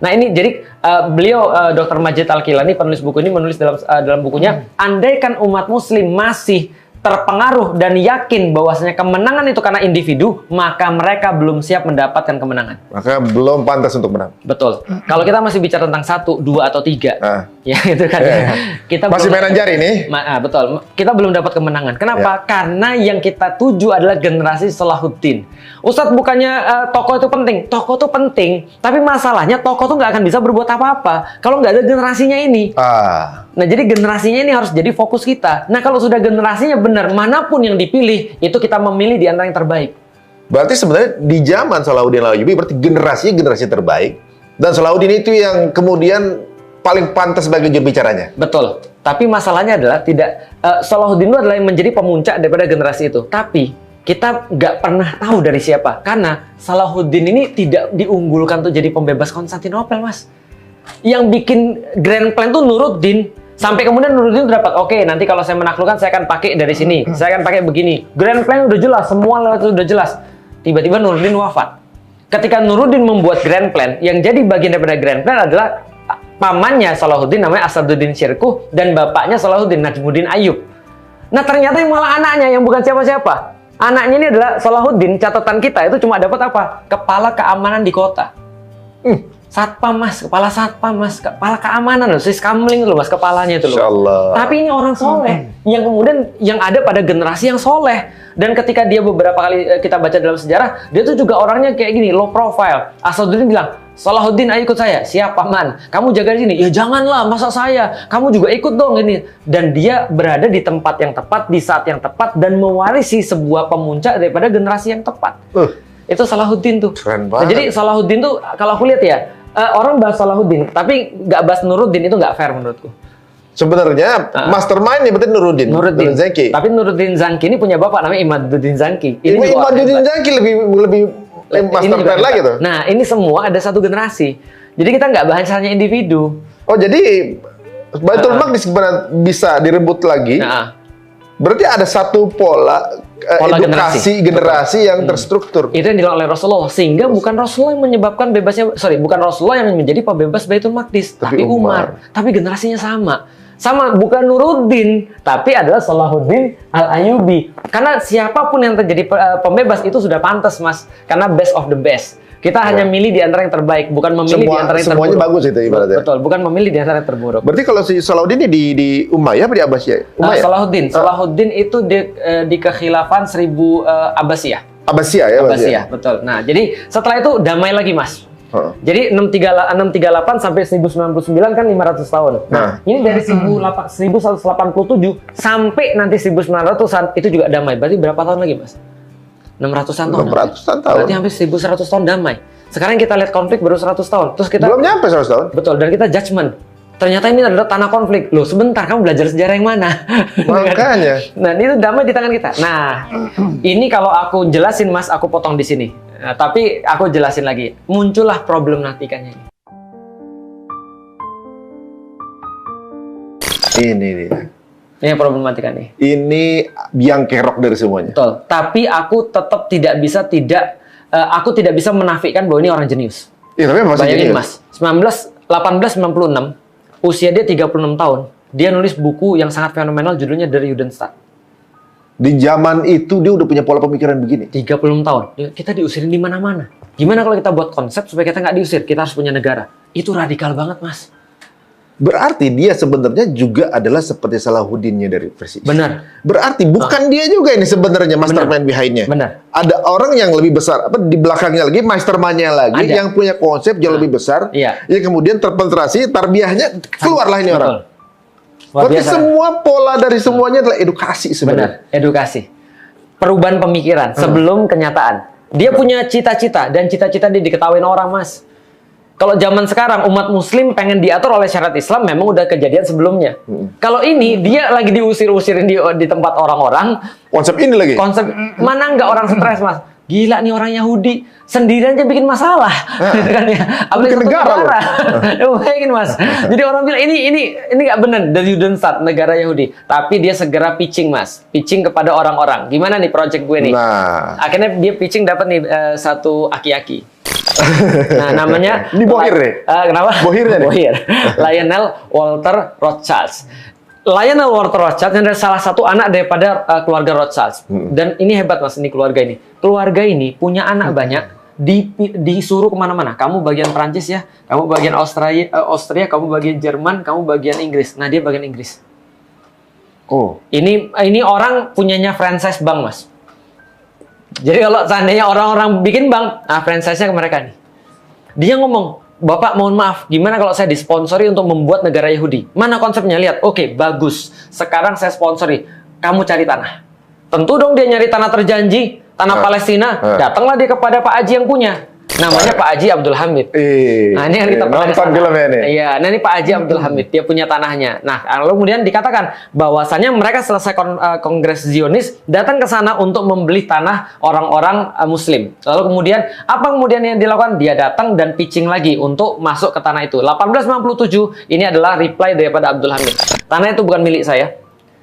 Nah ini jadi beliau Dr. Majid Al-Kilani penulis buku ini menulis dalam bukunya, andaikan umat Muslim masih terpengaruh dan yakin bahwasanya kemenangan itu karena individu, maka mereka belum siap mendapatkan kemenangan. Maka belum pantas untuk menang. Betul. Kalau kita masih bicara tentang 1, 2 atau 3, Ah. ya itu kan. Kita Masih mainan jari nih. Betul. Kita belum dapat kemenangan. Kenapa? Karena yang kita tuju adalah generasi Salahuddin. Ustadz, bukannya tokoh itu penting. Tokoh itu penting, tapi masalahnya tokoh itu nggak akan bisa berbuat apa-apa kalau nggak ada generasinya ini. Nah, jadi generasinya ini harus jadi fokus kita. Nah, kalau sudah generasinya benar, manapun yang dipilih, itu kita memilih di antara yang terbaik. Berarti sebenarnya di zaman Salahuddin Al-Ayyubi berarti generasi terbaik. Dan Salahuddin itu yang kemudian paling pantas sebagai juru bicaranya. Betul. Tapi masalahnya adalah Salahuddin itu adalah yang menjadi pemuncak daripada generasi itu. Tapi kita nggak pernah tahu dari siapa. Karena Salahuddin ini tidak diunggulkan untuk jadi pembebas Konstantinopel, Mas. Yang bikin grand plan tuh Nuruddin. Sampai kemudian Nuruddin dapat, oke, nanti kalau saya menaklukkan saya akan pakai dari sini, saya akan pakai begini. Grand plan udah jelas, semua lewat udah jelas. Tiba-tiba Nuruddin wafat. Ketika Nuruddin membuat grand plan, yang jadi bagian daripada grand plan adalah pamannya Salahuddin namanya Asaduddin Syirkuh dan bapaknya Salahuddin Najmuddin Ayyub. Nah ternyata yang malah anaknya yang bukan siapa-siapa. Anaknya ini adalah Salahuddin, catatan kita itu cuma dapat apa? Kepala keamanan di kota. Satpam Mas, kepala satpam Mas, kepala keamanan loh, sis kamling loh Mas kepalanya itu loh. Insyaallah. Tapi ini orang soleh yang kemudian yang ada pada generasi yang soleh. Dan ketika dia beberapa kali kita baca dalam sejarah, dia tuh juga orangnya kayak gini, low profile. Asaduddin bilang, Salahuddin ayo ikut saya. Siap paman, kamu jaga di sini. Ya janganlah, masa saya? Kamu juga ikut dong ini. Dan dia berada di tempat yang tepat, di saat yang tepat, dan mewarisi sebuah pemuncak daripada generasi yang tepat. Itu Salahuddin tuh. Keren Nah, banget. jadi Salahuddin tuh kalau aku lihat ya, orang bahas Salahuddin, tapi nggak bahas Nuruddin itu nggak fair menurutku. Sebenarnya mastermind-nya berarti Nuruddin Zanki. Tapi Nuruddin Zanki ini punya bapak namanya Imaduddin Zanki. Ini juga orang Imaduddin hebat. Zanki lebih Ini master juga plan lagi hebat. tuh. Nah, ini semua ada satu generasi. Jadi kita nggak bahas hanya individu. Oh, jadi Baitul Maqdis bisa direbut lagi. Berarti ada satu pola edukasi generasi yang terstruktur. Itu yang dilakukan oleh Rasulullah, sehingga bukan Rasulullah yang menyebabkan bebasnya, bukan Rasulullah yang menjadi pembebas Baitul Maqdis, tapi Umar. Tapi generasinya sama, bukan Nuruddin, tapi adalah Salahuddin Al-Ayyubi. Karena siapapun yang terjadi pembebas itu sudah pantas, Mas, karena best of the best. Kita hanya milih di antara yang terbaik, bukan memilih di antara yang terburuk. Semuanya bagus itu ibaratnya. Betul, bukan memilih di antara yang terburuk. Berarti kalau si Salahuddin ini di Umayyah apa di Abbasiyah? Salahuddin itu di kekhilafan 1000 Abbasiyah. Abbasiyah ya, Abbasiyah, betul. Nah, jadi setelah itu damai lagi, Mas. Jadi 638 sampai 1099 kan 500 tahun. Nah, ini dari 1187 sampai nanti 1900-an itu juga damai. Berarti berapa tahun lagi, Mas? 600-an tahun. 600-an tahun. Berarti hampir 1100 tahun damai. Sekarang kita lihat konflik baru 100 tahun. Terus kita belum nyampe 100 tahun. Betul, dan kita judgment. Ternyata ini adalah tanah konflik. Loh, sebentar, kamu belajar sejarah yang mana? Makanya. Nah, itu damai di tangan kita. Nah, ini kalau aku jelasin, Mas, aku potong di sini. Nah, tapi aku jelasin lagi. Muncullah problematikanya ini. Ini dia. Ini problematika nih. Ini biang kerok dari semuanya. Betul. Tapi aku tetap aku tidak bisa menafikan bahwa ini orang jenius. Iya, tapi masih bayangin, jenius. Mas, 1896, usia dia 36 tahun. Dia nulis buku yang sangat fenomenal, judulnya Der Judenstaat. Di zaman itu dia udah punya pola pemikiran begini. 36 tahun. Kita diusirin di mana-mana. Gimana kalau kita buat konsep supaya kita nggak diusir? Kita harus punya negara. Itu radikal banget, Mas. Berarti dia sebenarnya juga adalah seperti Salahuddinnya dari versi Islam. Benar. Berarti bukan dia juga ini sebenarnya mastermind behind-nya. Benar. Ada orang yang lebih besar, di belakangnya lagi, mastermind-nya lagi, yang punya konsep yang lebih besar, yang kemudian terpenetrasi, tarbiyahnya, keluarlah ini orang. Berarti semua pola dari semuanya adalah edukasi sebenarnya. Benar, edukasi. Perubahan pemikiran sebelum kenyataan. Dia punya cita-cita, dan cita-cita dia diketawain orang, Mas. Kalau zaman sekarang umat muslim pengen diatur oleh syariat Islam, memang udah kejadian sebelumnya. Kalau ini dia lagi diusir-usirin di tempat orang-orang. Konsep ini lagi. Konsep mana nggak orang stres, Mas? Gila nih orang Yahudi sendirian aja bikin masalah, gitu kan ya? Apalagi negara. Bayangin, Mas. Jadi orang bilang ini nggak benar dari Judenstaat negara Yahudi, tapi dia segera pitching, Mas, pitching kepada orang-orang. Gimana nih project gue nih? Nah, akhirnya dia pitching dapat nih satu aki-aki. Nah, namanya ini Bohir nih. Kenapa? Bohirnya nih. Bohir. Lionel Walter Rothschild. Lionel Walter Rothschild adalah salah satu anak daripada keluarga Rothschild. Dan ini hebat, Mas, ini keluarga ini. Keluarga ini punya anak banyak, disuruh kemana-mana. Kamu bagian Prancis ya, kamu bagian Austria, kamu bagian Jerman, kamu bagian Inggris. Nah, dia bagian Inggris. Oh. Ini orang punyanya franchise bank, Mas. Jadi kalau seandainya orang-orang bikin bank, franchise-nya ke mereka nih. Dia ngomong, Bapak mohon maaf, gimana kalau saya disponsori untuk membuat negara Yahudi? Mana konsepnya? Lihat, oke, bagus. Sekarang saya sponsori, kamu cari tanah. Tentu dong dia nyari tanah terjanji, tanah Palestina. Datanglah dia kepada Pak Haji yang punya. Namanya Pak Haji Abdul Hamid. Nah, ini yang kita nonton filmnya nih. Iya, nah ini Pak Haji Abdul Hamid, dia punya tanahnya. Nah, lalu kemudian dikatakan bahwasannya mereka selesai Kongres Zionis datang ke sana untuk membeli tanah orang-orang Muslim. Lalu kemudian apa kemudian yang dilakukan? Dia datang dan pitching lagi untuk masuk ke tanah itu. 1897 ini adalah reply daripada Abdul Hamid. Tanah itu bukan milik saya.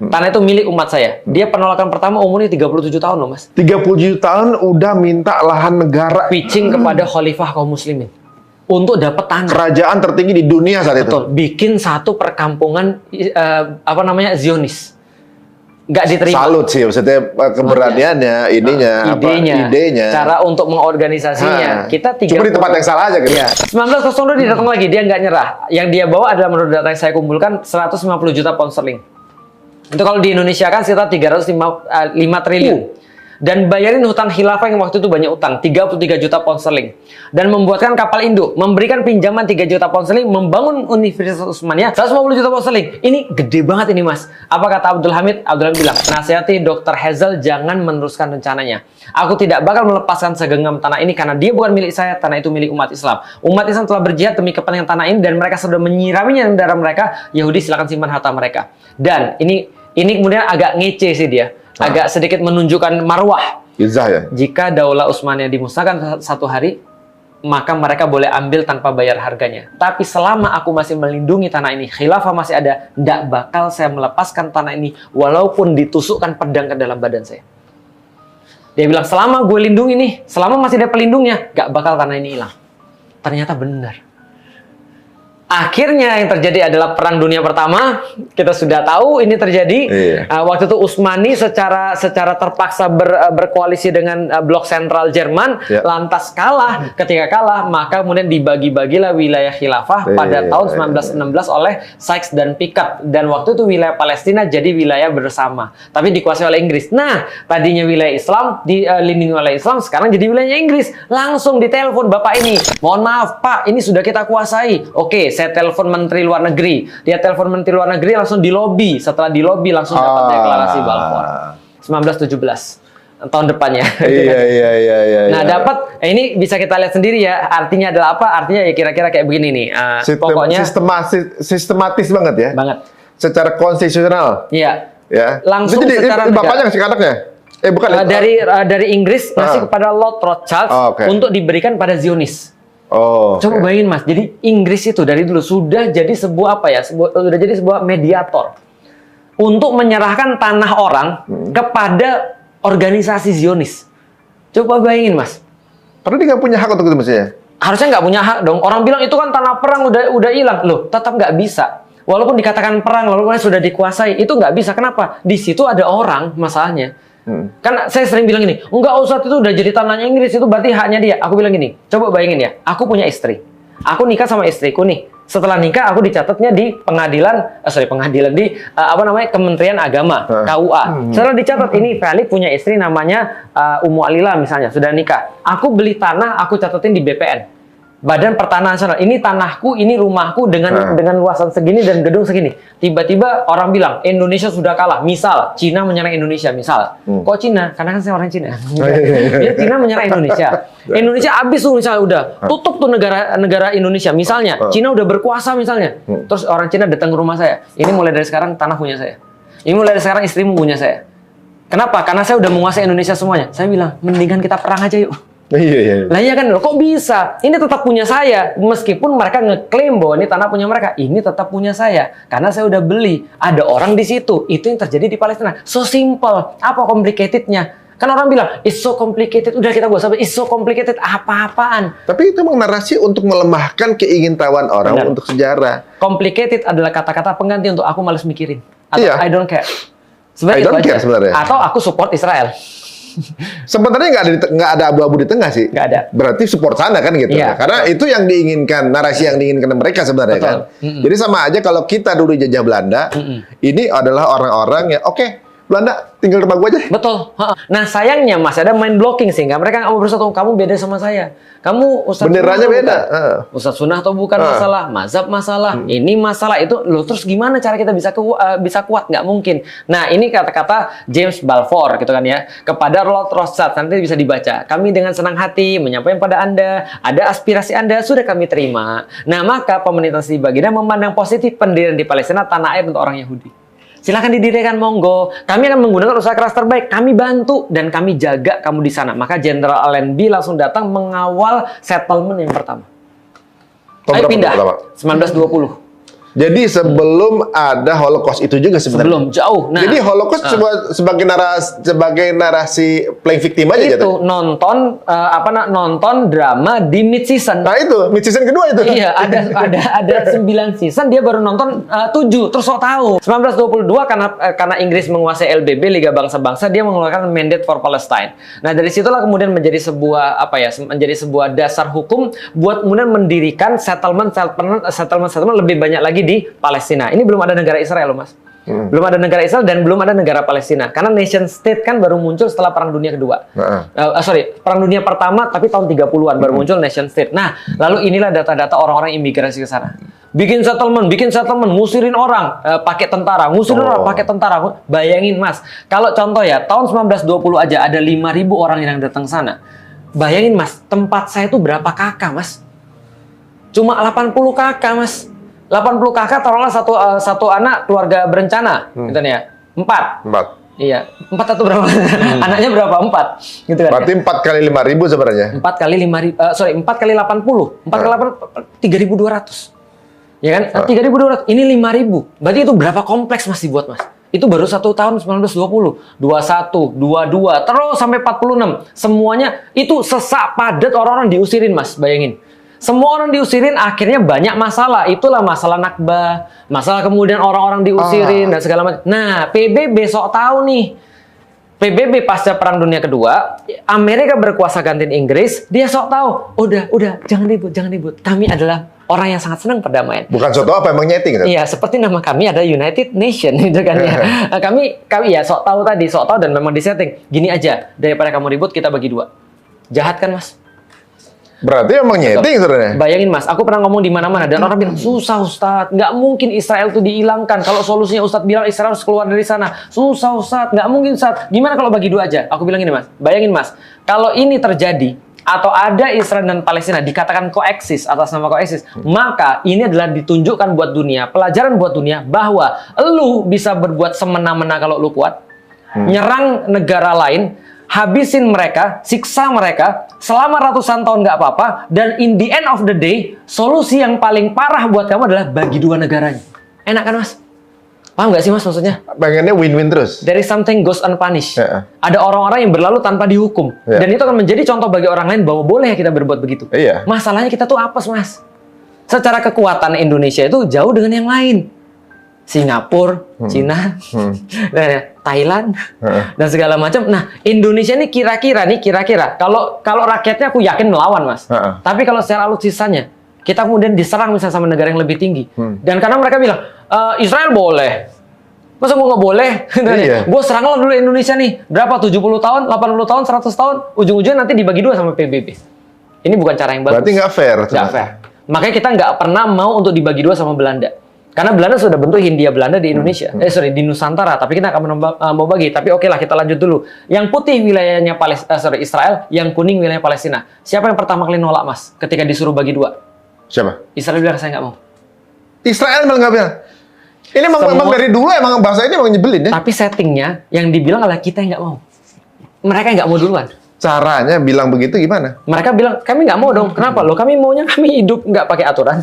Tanah itu milik umat saya. Dia penolakan pertama umurnya 37 tahun loh, Mas. 37 tahun udah minta lahan negara. Pitching kepada khalifah kaum muslimin untuk dapat tanah. Kerajaan tertinggi di dunia saat itu. Betul. Bikin satu perkampungan Zionis. Nggak diterima. Salut sih, maksudnya keberaniannya, idenya, cara untuk mengorganisasinya. Kita cuma di tempat yang salah aja gitu. Ya. 1902 dia datang lagi, dia nggak nyerah. Yang dia bawa adalah menurut data yang saya kumpulkan 150 juta pound sterling. Itu kalau di Indonesia kan sekitar 305 triliun. Dan bayarin hutang khilafah yang waktu itu banyak utang, 33 juta pound sterling. Dan membuatkan kapal induk, memberikan pinjaman 3 juta pound sterling, membangun Universitas Utsmaniyah 150 juta pound sterling. Ini gede banget ini, Mas. Apa kata Abdul Hamid? Abdul Hamid bilang, nasihati Dr. Hazel jangan meneruskan rencananya. Aku tidak bakal melepaskan segenggam tanah ini karena dia bukan milik saya, tanah itu milik umat Islam. Umat Islam telah berjihad demi kepentingan tanah ini dan mereka sudah menyiraminya dengan darah mereka. Yahudi silakan simpan harta mereka. Dan ini kemudian agak ngece sih dia. Agak sedikit menunjukkan marwah. Izah ya? Jika Daulah Utsmaniyah dimusnahkan satu hari, maka mereka boleh ambil tanpa bayar harganya. Tapi selama aku masih melindungi tanah ini, khilafah masih ada, tidak bakal saya melepaskan tanah ini walaupun ditusukkan pedang ke dalam badan saya. Dia bilang, selama gue lindungi nih, selama masih ada pelindungnya, gak bakal tanah ini hilang. Ternyata benar. Akhirnya yang terjadi adalah Perang Dunia Pertama. Kita sudah tahu ini terjadi. Waktu itu Utsmani secara terpaksa berkoalisi dengan blok sentral Jerman, lantas kalah. Ketika kalah, maka kemudian dibagi-bagilah wilayah khilafah pada tahun 1916 oleh Sykes dan Picot. Dan waktu itu wilayah Palestina jadi wilayah bersama, tapi dikuasai oleh Inggris. Nah, tadinya wilayah Islam dilindungi oleh Islam, sekarang jadi wilayahnya Inggris. Langsung ditelepon bapak ini, mohon maaf Pak, ini sudah kita kuasai. Oke, saya telepon Menteri Luar Negeri. Dia telepon Menteri Luar Negeri, langsung di lobi. Setelah di lobi langsung dapat deklarasi Balfour. 1917 tahun depannya. Iya. Nah, dapat ini bisa kita lihat sendiri ya. Artinya adalah apa? Artinya ya kira-kira kayak begini nih. Pokoknya sistematis banget ya. Banget. Secara konstitusional. Iya. Ya. Langsung jadi, secara bapaknya ngasih ke anaknya. Bukan. Dari Inggris ngasih kepada Lord Rothschild untuk diberikan pada Zionis. Coba bayangin Mas, jadi Inggris itu dari dulu sudah jadi sebuah sudah jadi sebuah mediator untuk menyerahkan tanah orang kepada organisasi Zionis. Coba bayangin Mas. Karena dia nggak punya hak untuk itu mestinya. Harusnya nggak punya hak dong. Orang bilang itu kan tanah perang udah hilang. Loh, tetap nggak bisa. Walaupun dikatakan perang, walaupun sudah dikuasai, itu nggak bisa. Kenapa? Di situ ada orang masalahnya. Kan saya sering bilang gini, enggak Ustadz itu udah jadi tanahnya Inggris, itu berarti haknya dia. Aku bilang gini, coba bayangin ya, aku punya istri. Aku nikah sama istriku nih. Setelah nikah aku dicatatnya di Kementerian Agama, KUA. Setelah dicatat ini valid punya istri namanya Ummu Alila misalnya, sudah nikah. Aku beli tanah, aku catatin di BPN. Badan Pertanahan Nasional, ini tanahku, ini rumahku dengan luasan segini dan gedung segini. Tiba-tiba orang bilang Indonesia sudah kalah. Misal Cina menyerang Indonesia, misal. Kok Cina? Karena kan saya orang Cina. Dia Cina menyerang Indonesia. Indonesia habis tuh misalnya udah tutup tuh negara Indonesia. Misalnya Cina udah berkuasa misalnya. Terus orang Cina datang ke rumah saya. Ini mulai dari sekarang tanah punya saya. Ini mulai dari sekarang istrimu punya saya. Kenapa? Karena saya udah menguasai Indonesia semuanya. Saya bilang mendingan kita perang aja yuk. Iya. Lah iya kan, loh, kok bisa? Ini tetap punya saya, meskipun mereka ngeklaim bahwa ini tanah punya mereka, ini tetap punya saya, karena saya udah beli. Ada orang di situ. Itu yang terjadi di Palestina. So simple. Apa complicatednya? Kan orang bilang, it's so complicated. Udah kita gak usah, it's so complicated. Apa-apaan? Tapi itu memang narasi untuk melemahkan keingintahuan orang untuk sejarah. Complicated adalah kata-kata pengganti untuk aku males mikirin. Atau I don't care. I don't care sebenarnya. Atau aku support Israel. Sebenarnya nggak ada abu-abu di tengah sih. Nggak ada. Berarti support sana kan gitu. Iya, karena itu yang diinginkan, narasi yang diinginkan mereka sebenarnya kan. Jadi sama aja kalau kita dulu jajah Belanda, ini adalah orang-orang yang Belanda tinggal rumah gue aja. Betul. Nah sayangnya Mas ada mind blocking sehingga mereka nggak mau bersatu. Kamu beda sama saya. Kamu Ustadz benderanya beda. Ustadz Sunnah atau bukan masalah, mazhab masalah, ini masalah itu. Loh terus gimana cara kita bisa kuat? Nggak mungkin. Nah ini kata-kata James Balfour gitu kan ya kepada Lord Rothschild, nanti bisa dibaca. Kami dengan senang hati menyampaikan pada Anda, ada aspirasi Anda sudah kami terima. Nah maka pemerintah di baginda memandang positif pendirian di Palestina tanah air untuk orang Yahudi. Silakan didirikan, monggo. Kami akan menggunakan usaha keras terbaik. Kami bantu dan kami jaga kamu di sana. Maka Jenderal Allenby langsung datang mengawal settlement yang pertama. Ayo pindah. 1920. Jadi sebelum ada Holocaust itu juga sebenarnya. Sebelum jauh. Nah, jadi Holocaust sebagai narasi playing victim aja itu jatuh. nonton drama di mid season. Nah itu mid season kedua itu. Iya, ada 9 season dia baru nonton 7 terus sok tahu. 1922 karena Inggris menguasai LBB Liga Bangsa-Bangsa, dia mengeluarkan Mandate for Palestine. Nah, dari situlah kemudian menjadi sebuah dasar hukum buat kemudian mendirikan settlement lebih banyak lagi di Palestina. Ini belum ada negara Israel loh Mas. Belum ada negara Israel dan belum ada negara Palestina. Karena nation state kan baru muncul setelah Perang Dunia Kedua. Perang Dunia Pertama tapi tahun 30-an baru muncul nation state. Nah, lalu inilah data-data orang-orang imigrasi ke sana. Bikin settlement, ngusirin orang pakai tentara, orang pakai tentara. Bayangin Mas, kalau contoh ya, tahun 1920 aja ada 5.000 orang yang datang sana. Bayangin Mas, tempat saya itu berapa kakak Mas? Cuma 80 kakak Mas. 80 kakak taruhlah satu anak keluarga berencana, gitu ya. 4. Iya, 4 atau berapa? Anaknya berapa? 4. Gitu kan. Berarti 4 kali 5.000 sebenarnya. 4 kali 5.000, 4 kali 80. 4 kali 8, 3.200. Ya kan? 3.200. Ini 5.000. Berarti itu berapa kompleks Mas dibuat, Mas? Itu baru 1 tahun 1920. 21, 22, terus sampai 46. Semuanya itu sesak padat, orang-orang diusirin, Mas. Bayangin. Semua orang diusirin, akhirnya banyak masalah. Itulah masalah Nakba, masalah kemudian orang-orang diusirin dan segala macam. Nah, PBB sok tahu nih. PBB pasca Perang Dunia Kedua, Amerika berkuasa gantiin Inggris, dia sok tahu. Udah, jangan ribut. Kami adalah orang yang sangat senang perdamaian. Bukan suatu apa, emang nyeting. Iya, seperti nama kami ada United Nation gitu kan ya. Kami ya sok tahu dan memang disetting. Gini aja, daripada kamu ribut kita bagi 2. Jahat kan, Mas? Berarti emang nyeting sebenarnya. Bayangin Mas, aku pernah ngomong di mana-mana dan orang bilang susah Ustadz, nggak mungkin Israel itu dihilangkan. Kalau solusinya Ustadz bilang Israel harus keluar dari sana, susah Ustadz, nggak mungkin Ustadz. Gimana kalau bagi 2 aja? Aku bilang gini Mas, bayangin Mas, kalau ini terjadi atau ada Israel dan Palestina dikatakan koeksis atas nama koeksis, maka ini adalah ditunjukkan buat dunia, pelajaran buat dunia bahwa lu bisa berbuat semena-mena kalau lu kuat, nyerang negara lain, habisin mereka, siksa mereka selama ratusan tahun nggak apa-apa, dan in the end of the day, solusi yang paling parah buat kamu adalah bagi 2 negaranya. Enak kan Mas? Paham nggak sih Mas maksudnya? Pengennya win-win terus. There is something goes unpunished. Ada orang-orang yang berlalu tanpa dihukum. Dan itu akan menjadi contoh bagi orang lain bahwa boleh kita berbuat begitu. Masalahnya kita tuh apes Mas. Secara kekuatan Indonesia itu jauh dengan yang lain. Singapura, Cina, Thailand, dan segala macam. Nah, Indonesia ini kira-kira kalau rakyatnya aku yakin melawan, Mas. Tapi kalau secara alutsisanya, kita kemudian diserang misalnya sama negara yang lebih tinggi. Dan karena mereka bilang, Israel boleh. Masa gue nggak boleh? Gue serang lo dulu Indonesia nih. Berapa? 70 tahun, 80 tahun, 100 tahun. Ujung-ujungnya nanti dibagi 2 sama PBB. Ini bukan cara yang bagus. Berarti nggak fair. Nggak fair. Makanya kita nggak pernah mau untuk dibagi 2 sama Belanda. Karena Belanda sudah bentuk Hindia Belanda di Indonesia. Di Nusantara. Tapi kita akan mau bagi. Tapi oke lah, kita lanjut dulu. Yang putih wilayahnya Israel, yang kuning wilayahnya Palestina. Siapa yang pertama kali nolak, Mas? Ketika disuruh bagi 2? Siapa? Israel bilang, saya nggak mau. Israel malah nggak bilang. Ini emang dari dulu emang bahasa ini emang nyebelin ya. Tapi settingnya yang dibilang adalah kita yang nggak mau. Mereka nggak mau duluan. Caranya bilang begitu gimana? Mereka bilang, kami nggak mau dong. Kenapa lo? Kami maunya kami hidup nggak pakai aturan.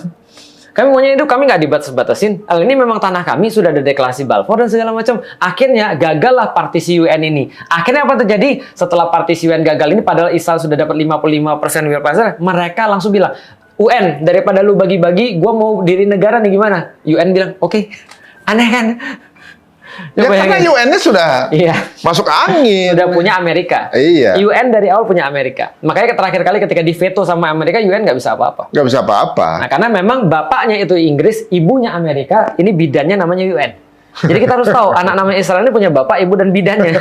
Kami maunya hidup, kami nggak dibatas-batasin. Ini memang tanah kami, sudah ada deklarasi Balfour dan segala macam. Akhirnya gagallah partisi UN ini. Akhirnya apa terjadi? Setelah partisi UN gagal ini, padahal Israel sudah dapat 55% wilayah Palestina, mereka langsung bilang, UN, daripada lu bagi-bagi, gue mau diri negara nih gimana? UN bilang, oke. Aneh kan? Ya karena UN-nya sudah masuk angin. Sudah punya Amerika. Iya. UN dari awal punya Amerika. Makanya terakhir kali ketika diveto sama Amerika, UN nggak bisa apa-apa. Nggak bisa apa-apa. Nah, karena memang bapaknya itu Inggris, ibunya Amerika, ini bidannya namanya UN. Jadi kita harus tahu, anak namanya Israel ini punya bapak, ibu, dan bidannya.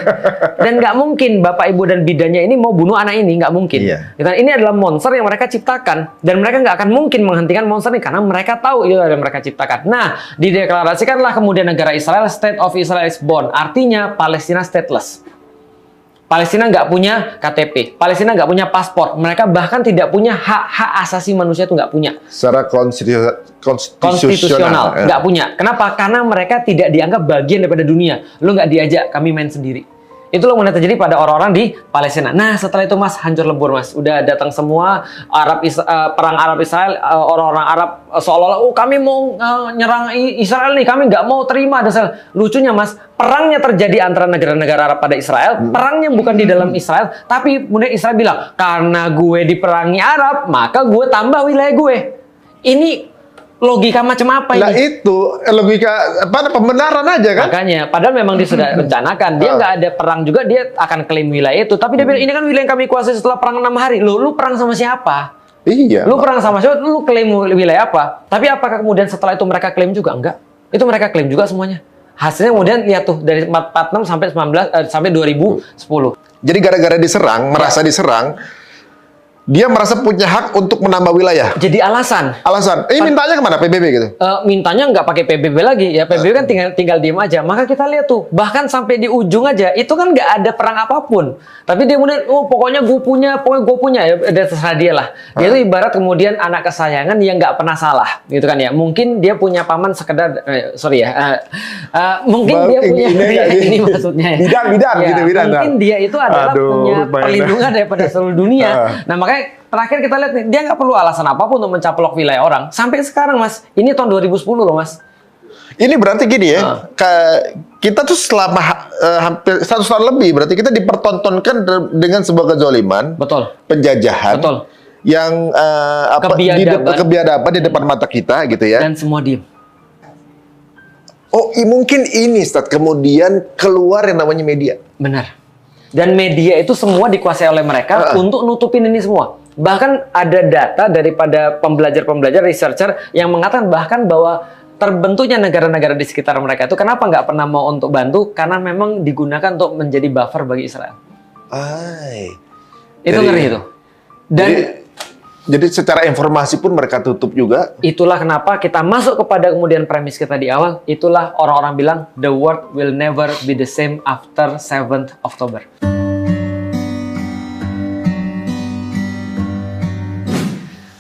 Dan nggak mungkin bapak, ibu, dan bidannya ini mau bunuh anak ini, nggak mungkin. Ini adalah monster yang mereka ciptakan. Dan mereka nggak akan mungkin menghentikan monster ini, karena mereka tahu itu yang mereka ciptakan. Nah, dideklarasikanlah kemudian negara Israel, State of Israel is born. Artinya, Palestina stateless. Palestina nggak punya KTP, Palestina nggak punya paspor, mereka bahkan tidak punya hak asasi manusia, itu nggak punya. Secara konstitusional nggak punya. Kenapa? Karena mereka tidak dianggap bagian daripada dunia. Lu nggak diajak, kami main sendiri. Itulah yang terjadi pada orang-orang di Palestina. Nah, setelah itu Mas, hancur lebur Mas. Udah datang semua perang Arab Israel, orang-orang Arab seolah-olah, kami mau nyerang Israel nih, kami nggak mau terima. Lucunya Mas, perangnya terjadi antara negara-negara Arab pada Israel. Perangnya bukan di dalam Israel, tapi kemudian Israel bilang, karena gue diperangi Arab, maka gue tambah wilayah gue. Ini logika macam apa ini? Nah itu logika pembenaran aja kan? Makanya, padahal memang dia sudah rencanakan. Dia nggak ada perang juga, dia akan klaim wilayah itu. Tapi dia bilang, ini kan wilayah yang kami kuasai setelah perang 6 hari. Lu perang sama siapa? Iya. Lu perang sama siapa? Lu klaim wilayah apa? Tapi apakah kemudian setelah itu mereka klaim juga? Enggak. Itu mereka klaim juga semuanya. Hasilnya kemudian lihat tuh dari 446 sampai 2010. Jadi gara-gara diserang, merasa diserang, Dia merasa punya hak untuk menambah wilayah. Jadi alasan. Mintanya kemana? PBB gitu? Mintanya nggak pakai PBB lagi ya, PBB kan tinggal diem aja. Maka kita lihat tuh, bahkan sampai di ujung aja itu kan nggak ada perang apapun, tapi dia kemudian pokoknya gue punya ya, udah terserah dia lah. Dia tuh ibarat kemudian anak kesayangan yang nggak pernah salah gitu kan ya. Mungkin dia punya paman sekedar mungkin dia punya ini maksudnya ya. Bidan gitu, bidan. Mungkin dia itu adalah punya perlindungan daripada seluruh dunia. Nah makanya terakhir kita lihat nih, dia nggak perlu alasan apapun untuk mencaplok wilayah orang. Sampai sekarang, Mas. Ini tahun 2010 loh, Mas. Ini berarti gini ya, kita tuh selama hampir 100 tahun lebih, berarti kita dipertontonkan dengan sebuah kezaliman, Betul. penjajahan, Betul. yang kebiadaban di depan mata kita, gitu ya. Dan semua diem. Oh, mungkin ini, Ustaz, kemudian keluar yang namanya media. Benar. Dan media itu semua dikuasai oleh mereka untuk nutupin ini semua. Bahkan ada data daripada pembelajar-pembelajar, researcher yang mengatakan bahkan bahwa terbentuknya negara-negara di sekitar mereka itu kenapa nggak pernah mau untuk bantu? Karena memang digunakan untuk menjadi buffer bagi Israel. Itu ngeri itu. Dan jadi secara informasi pun mereka tutup juga. Itulah kenapa kita masuk kepada kemudian premis kita di awal. Itulah orang-orang bilang the world will never be the same after 7th October.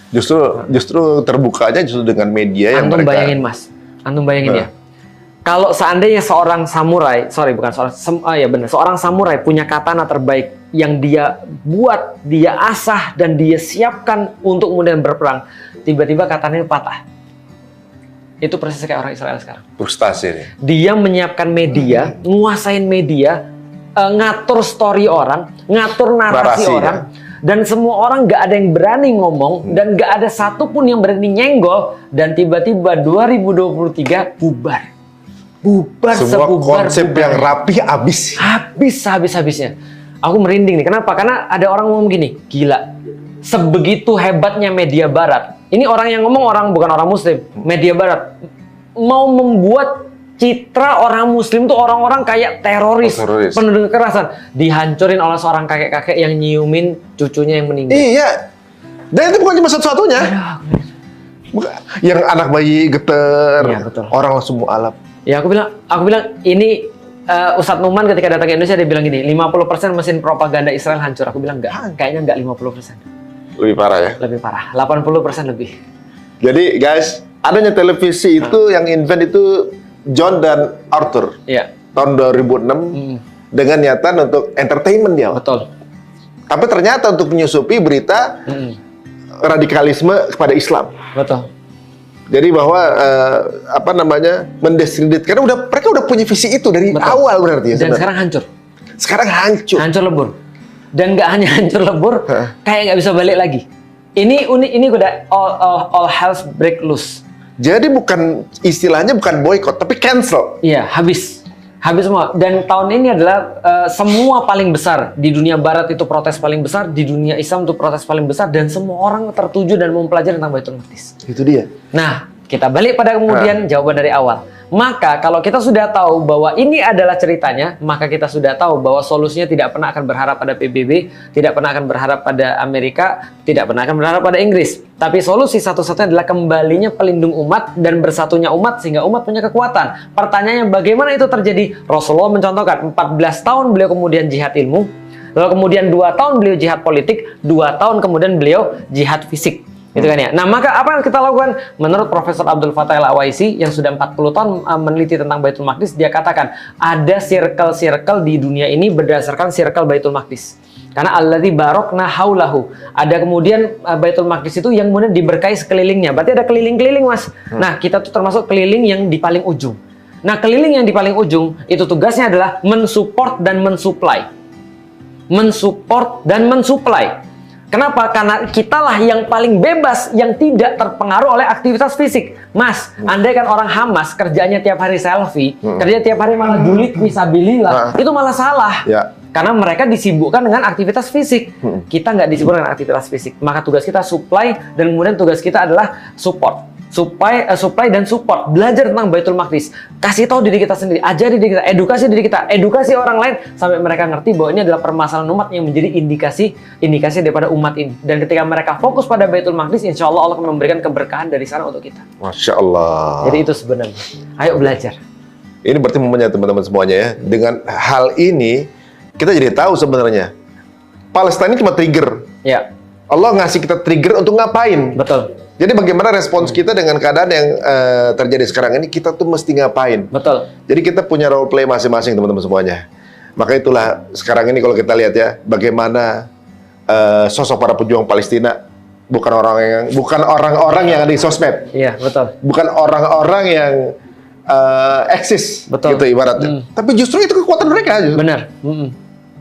Justru terbukanya justru dengan media yang Antum mereka... bayangin, Mas. Antum bayangin ya. Kalau seandainya seorang samurai, seorang samurai punya katana terbaik yang dia buat, dia asah dan dia siapkan untuk kemudian berperang, tiba-tiba katananya patah. Itu persis kayak orang Israel sekarang. Frustasi nih. Dia menyiapkan media, nguasain media, ngatur story orang, ngatur narasi orang, dan semua orang nggak ada yang berani ngomong dan nggak ada satupun yang berani nyenggol, dan tiba-tiba 2023 bubar. Semua konsep yang rapi habisnya. Aku merinding nih. Kenapa? Karena ada orang ngomong gini, gila. Sebegitu hebatnya media barat. Ini orang yang ngomong bukan orang muslim. Media barat mau membuat citra orang muslim tuh orang-orang kayak teroris. Penuh kekerasan. Dihancurin oleh seorang kakek-kakek yang nyiumin cucunya yang meninggal. Iya. Dan itu bukan cuma satu-satunya. Yang anak bayi geter, orang langsung mualaf. Ya aku bilang ini Ustadz Numan ketika datang ke Indonesia dia bilang gini, 50% mesin propaganda Israel hancur. Aku bilang enggak, kayaknya enggak 50%. Lebih parah ya? Lebih parah, 80% lebih. Jadi guys, adanya televisi itu yang invent itu John dan Arthur. Iya. Tahun 2006 dengan niatan untuk entertainment dia. Betul. Tapi ternyata untuk menyusupi berita radikalisme kepada Islam. Betul. Jadi bahwa mendiskreditkan mereka udah punya visi itu dari awal berarti ya. Dan sekarang hancur. Sekarang hancur. Hancur lebur. Dan nggak hanya hancur lebur, kayak nggak bisa balik lagi. Ini udah all hell's break loose. Jadi istilahnya bukan boykot tapi cancel. Iya, habis semua. Dan tahun ini adalah semua paling besar di dunia Barat itu protes paling besar, di dunia Islam itu protes paling besar, dan semua orang tertuju dan mempelajari tentang Baitul Maqdis. Itu dia. Nah, kita balik pada kemudian jawaban dari awal. Maka kalau kita sudah tahu bahwa ini adalah ceritanya, maka kita sudah tahu bahwa solusinya tidak pernah akan berharap pada PBB, tidak pernah akan berharap pada Amerika, tidak pernah akan berharap pada Inggris. Tapi solusi satu-satunya adalah kembalinya pelindung umat dan bersatunya umat sehingga umat punya kekuatan. Pertanyaannya bagaimana itu terjadi? Rasulullah mencontohkan 14 tahun beliau kemudian jihad ilmu, lalu kemudian 2 tahun beliau jihad politik, 2 tahun kemudian beliau jihad fisik. Gitu kan ya. Nah, maka apa yang kita lakukan? Menurut Profesor Abdul Fattah Al-Awaisi yang sudah 40 tahun meneliti tentang Baitul Maqdis, dia katakan ada circle-circle di dunia ini berdasarkan circle Baitul Maqdis. Karena alladzi barokna haulahu. Ada kemudian Baitul Maqdis itu yang kemudian diberkahi sekelilingnya. Berarti ada keliling-keliling, Mas. Nah, kita tuh termasuk keliling yang di paling ujung. Nah, keliling yang di paling ujung itu tugasnya adalah mensupport dan mensupply. Mensupport dan mensupply. Kenapa? Karena kitalah yang paling bebas, yang tidak terpengaruh oleh aktivitas fisik. Mas, andai kan orang Hamas kerjanya tiap hari selfie, kerja tiap hari malah julid fisabilillah, itu malah salah. Ya. Karena mereka disibukkan dengan aktivitas fisik. Kita nggak disibukkan dengan aktivitas fisik. Maka tugas kita supply dan kemudian tugas kita adalah support. supply dan support, belajar tentang Baitul Maqdis, kasih tahu diri kita sendiri, ajari diri kita, edukasi diri kita, edukasi orang lain sampai mereka ngerti bahwa ini adalah permasalahan umat yang menjadi indikasi daripada umat ini. Dan ketika mereka fokus pada Baitul Maqdis, insya Allah Allah akan memberikan keberkahan dari sana untuk kita. Masya Allah. Jadi itu sebenarnya. Ayo belajar. Ini berarti momennya teman-teman semuanya ya. Dengan hal ini kita jadi tahu sebenarnya Palestina ini cuma trigger. Ya. Allah ngasih kita trigger untuk ngapain. Betul. Jadi bagaimana respons kita dengan keadaan yang terjadi sekarang ini, kita tuh mesti ngapain. Betul. Jadi kita punya role play masing-masing teman-teman semuanya. Maka itulah sekarang ini kalau kita lihat ya, bagaimana sosok para pejuang Palestina bukan orang-orang yang ada di sosmed. Iya, betul. Bukan orang-orang yang eksis, Betul. gitu ibaratnya. Tapi justru itu kekuatan mereka. Justru. Benar.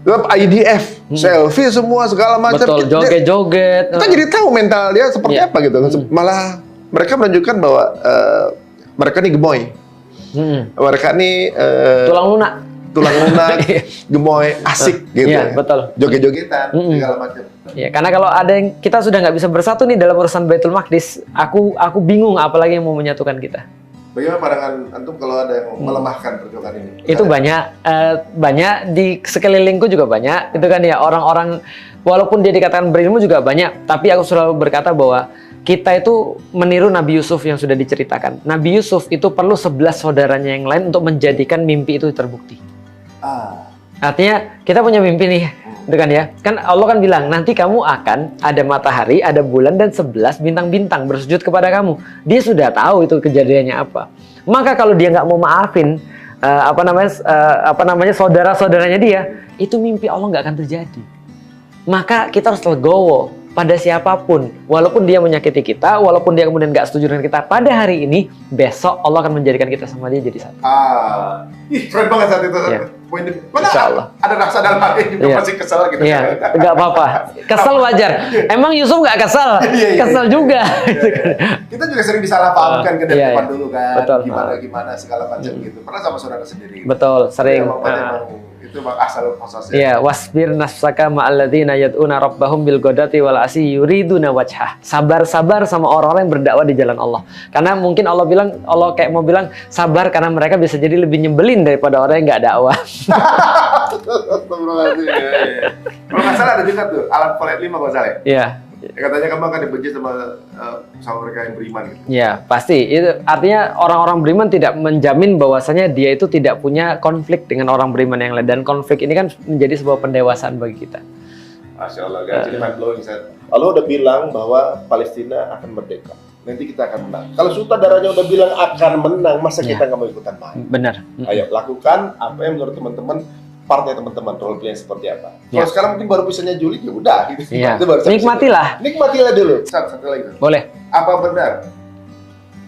IDF, selfie semua segala macam. Betul, joget-joget. Kita jadi tahu mental dia seperti apa gitu. Malah mereka menunjukkan bahwa mereka nih gemoy. Mereka nih Tulang lunak. gemoy, asik gitu. Iya, betul. Joget-jogetan segala macam. Ya, karena kalau ada yang kita sudah nggak bisa bersatu nih dalam urusan Baitul Maqdis, aku bingung apalagi yang mau menyatukan kita. Bagaimana pandangan antum kalau ada yang melemahkan perjuangan ini? Itu banyak di sekelilingku juga banyak, itu kan ya orang-orang walaupun dia dikatakan berilmu juga banyak, tapi aku selalu berkata bahwa kita itu meniru Nabi Yusuf yang sudah diceritakan. Nabi Yusuf itu perlu 11 saudaranya yang lain untuk menjadikan mimpi itu terbukti. Artinya kita punya mimpi nih, itu kan ya. Kan Allah kan bilang nanti kamu akan ada matahari, ada bulan dan 11 bintang-bintang bersujud kepada kamu. Dia sudah tahu itu kejadiannya apa. Maka kalau dia nggak mau maafin saudara-saudaranya dia, itu mimpi Allah nggak akan terjadi. Maka kita harus legowo pada siapapun, walaupun dia menyakiti kita, walaupun dia kemudian nggak setuju dengan kita pada hari ini, besok Allah akan menjadikan kita sama dia jadi satu. Keren banget saat itu. Ya. Insya Allah. Ada rasa dalam hati juga masih kesel gitu. Iya, nggak apa-apa. Kesel wajar. Emang Yusuf nggak kesel? Kesel juga. Kita juga sering disalahpahamkan ke depan dulu kan. Betul. Gimana segala macam gitu. Pernah sama saudara sendiri. Betul, sering. Itu bang asal proses. Iya, wasbir nafsaka ma'alladzina yad'una rabbahum bil ghadati wal asyi yuriduna wajhah. Sabar-sabar sama orang-orang yang berdakwah di jalan Allah. Karena mungkin Allah kayak mau bilang sabar karena mereka bisa jadi lebih nyebelin daripada orang yang nggak dakwah. Kalau nggak salah ada juga tuh alat polet 5 kalau salah. Iya. Katanya kamu akan dibenci sama mereka yang beriman gitu. Ya, pasti. Itu artinya orang-orang beriman tidak menjamin bahwasanya dia itu tidak punya konflik dengan orang beriman yang lain. Dan konflik ini kan menjadi sebuah pendewasaan bagi kita. Masya Allah, guys. Ini mind blowing. Allah udah bilang bahwa Palestina akan merdeka. Nanti kita akan menang. Kalau sutradaranya udah bilang akan menang, masa kita nggak mau ikutan main? Benar. Ayo, lakukan apa yang menurut teman-teman, partnya teman-teman, role play seperti apa. Kalau Ya. sekarang mungkin baru bisanya Juli, ya udah. Gitu. Iya. Itu baru Nikmatilah. Nikmatilah dulu. Satu lagi. Boleh. Apa benar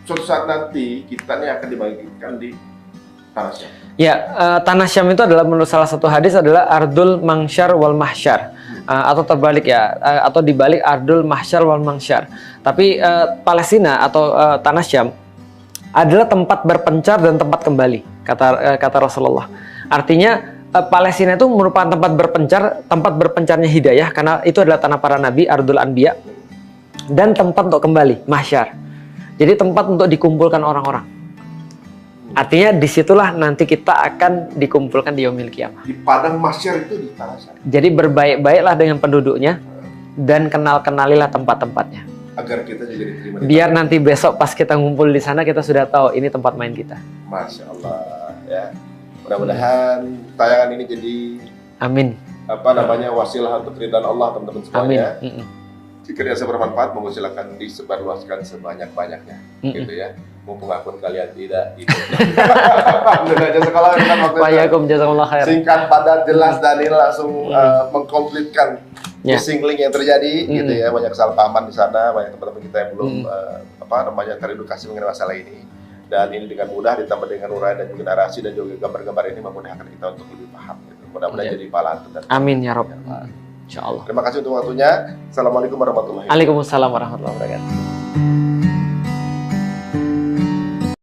suatu saat nanti kita ini akan dibagikan di Tanah Syam? Ya, Tanah Syam itu adalah menurut salah satu hadis adalah Ardul Mangsyar wal Mahsyar. Atau terbalik ya, atau dibalik Ardul Mahsyar wal Mangsyar. Tapi Palestina atau Tanah Syam adalah tempat berpencar dan tempat kembali, kata Rasulullah. Artinya Palestina itu merupakan tempat berpencarnya hidayah, karena itu adalah tanah para nabi, Ardul Anbiya, dan tempat untuk kembali, mahsyar. Jadi tempat untuk dikumpulkan orang-orang. Artinya disitulah nanti kita akan dikumpulkan di yaumil qiyamah. Di padang mahsyar itu di Tanah Syam. Jadi berbaik-baiklah dengan penduduknya dan kenalilah tempat-tempatnya. Agar kita juga diterima. Biar nanti besok pas kita ngumpul di sana kita sudah tahu ini tempat main kita. Masya Allah ya. Mudah-mudahan tayangan ini jadi Amin. wasilah untuk keridhaan Allah teman-teman semuanya. Amin. Jika dirasa bermanfaat, monggo silakan disebarluaskan sebanyak-banyaknya, gitu ya. Mumpung akun kalian tidak itu. Alhamdulillah, jazakallah khairan. Waalaikumsalam, jazakallah khair. Singkat, padat, jelas, dan ini langsung mengkomplitkan missing link yang terjadi, gitu ya. Banyak kesalahpahaman di sana, banyak teman-teman kita yang belum teredukasi mengenai masalah ini. Dan ini dengan mudah ditambah dengan uraian dan juga narasi dan juga gambar-gambar ini memudahkan kita untuk lebih paham. Gitu. Mudah-mudahan jadi pahala. Amin ya Rabb. Insya Allah. Terima kasih untuk waktunya. Assalamualaikum warahmatullahi wabarakatuh. Waalaikumsalam warahmatullahi wabarakatuh.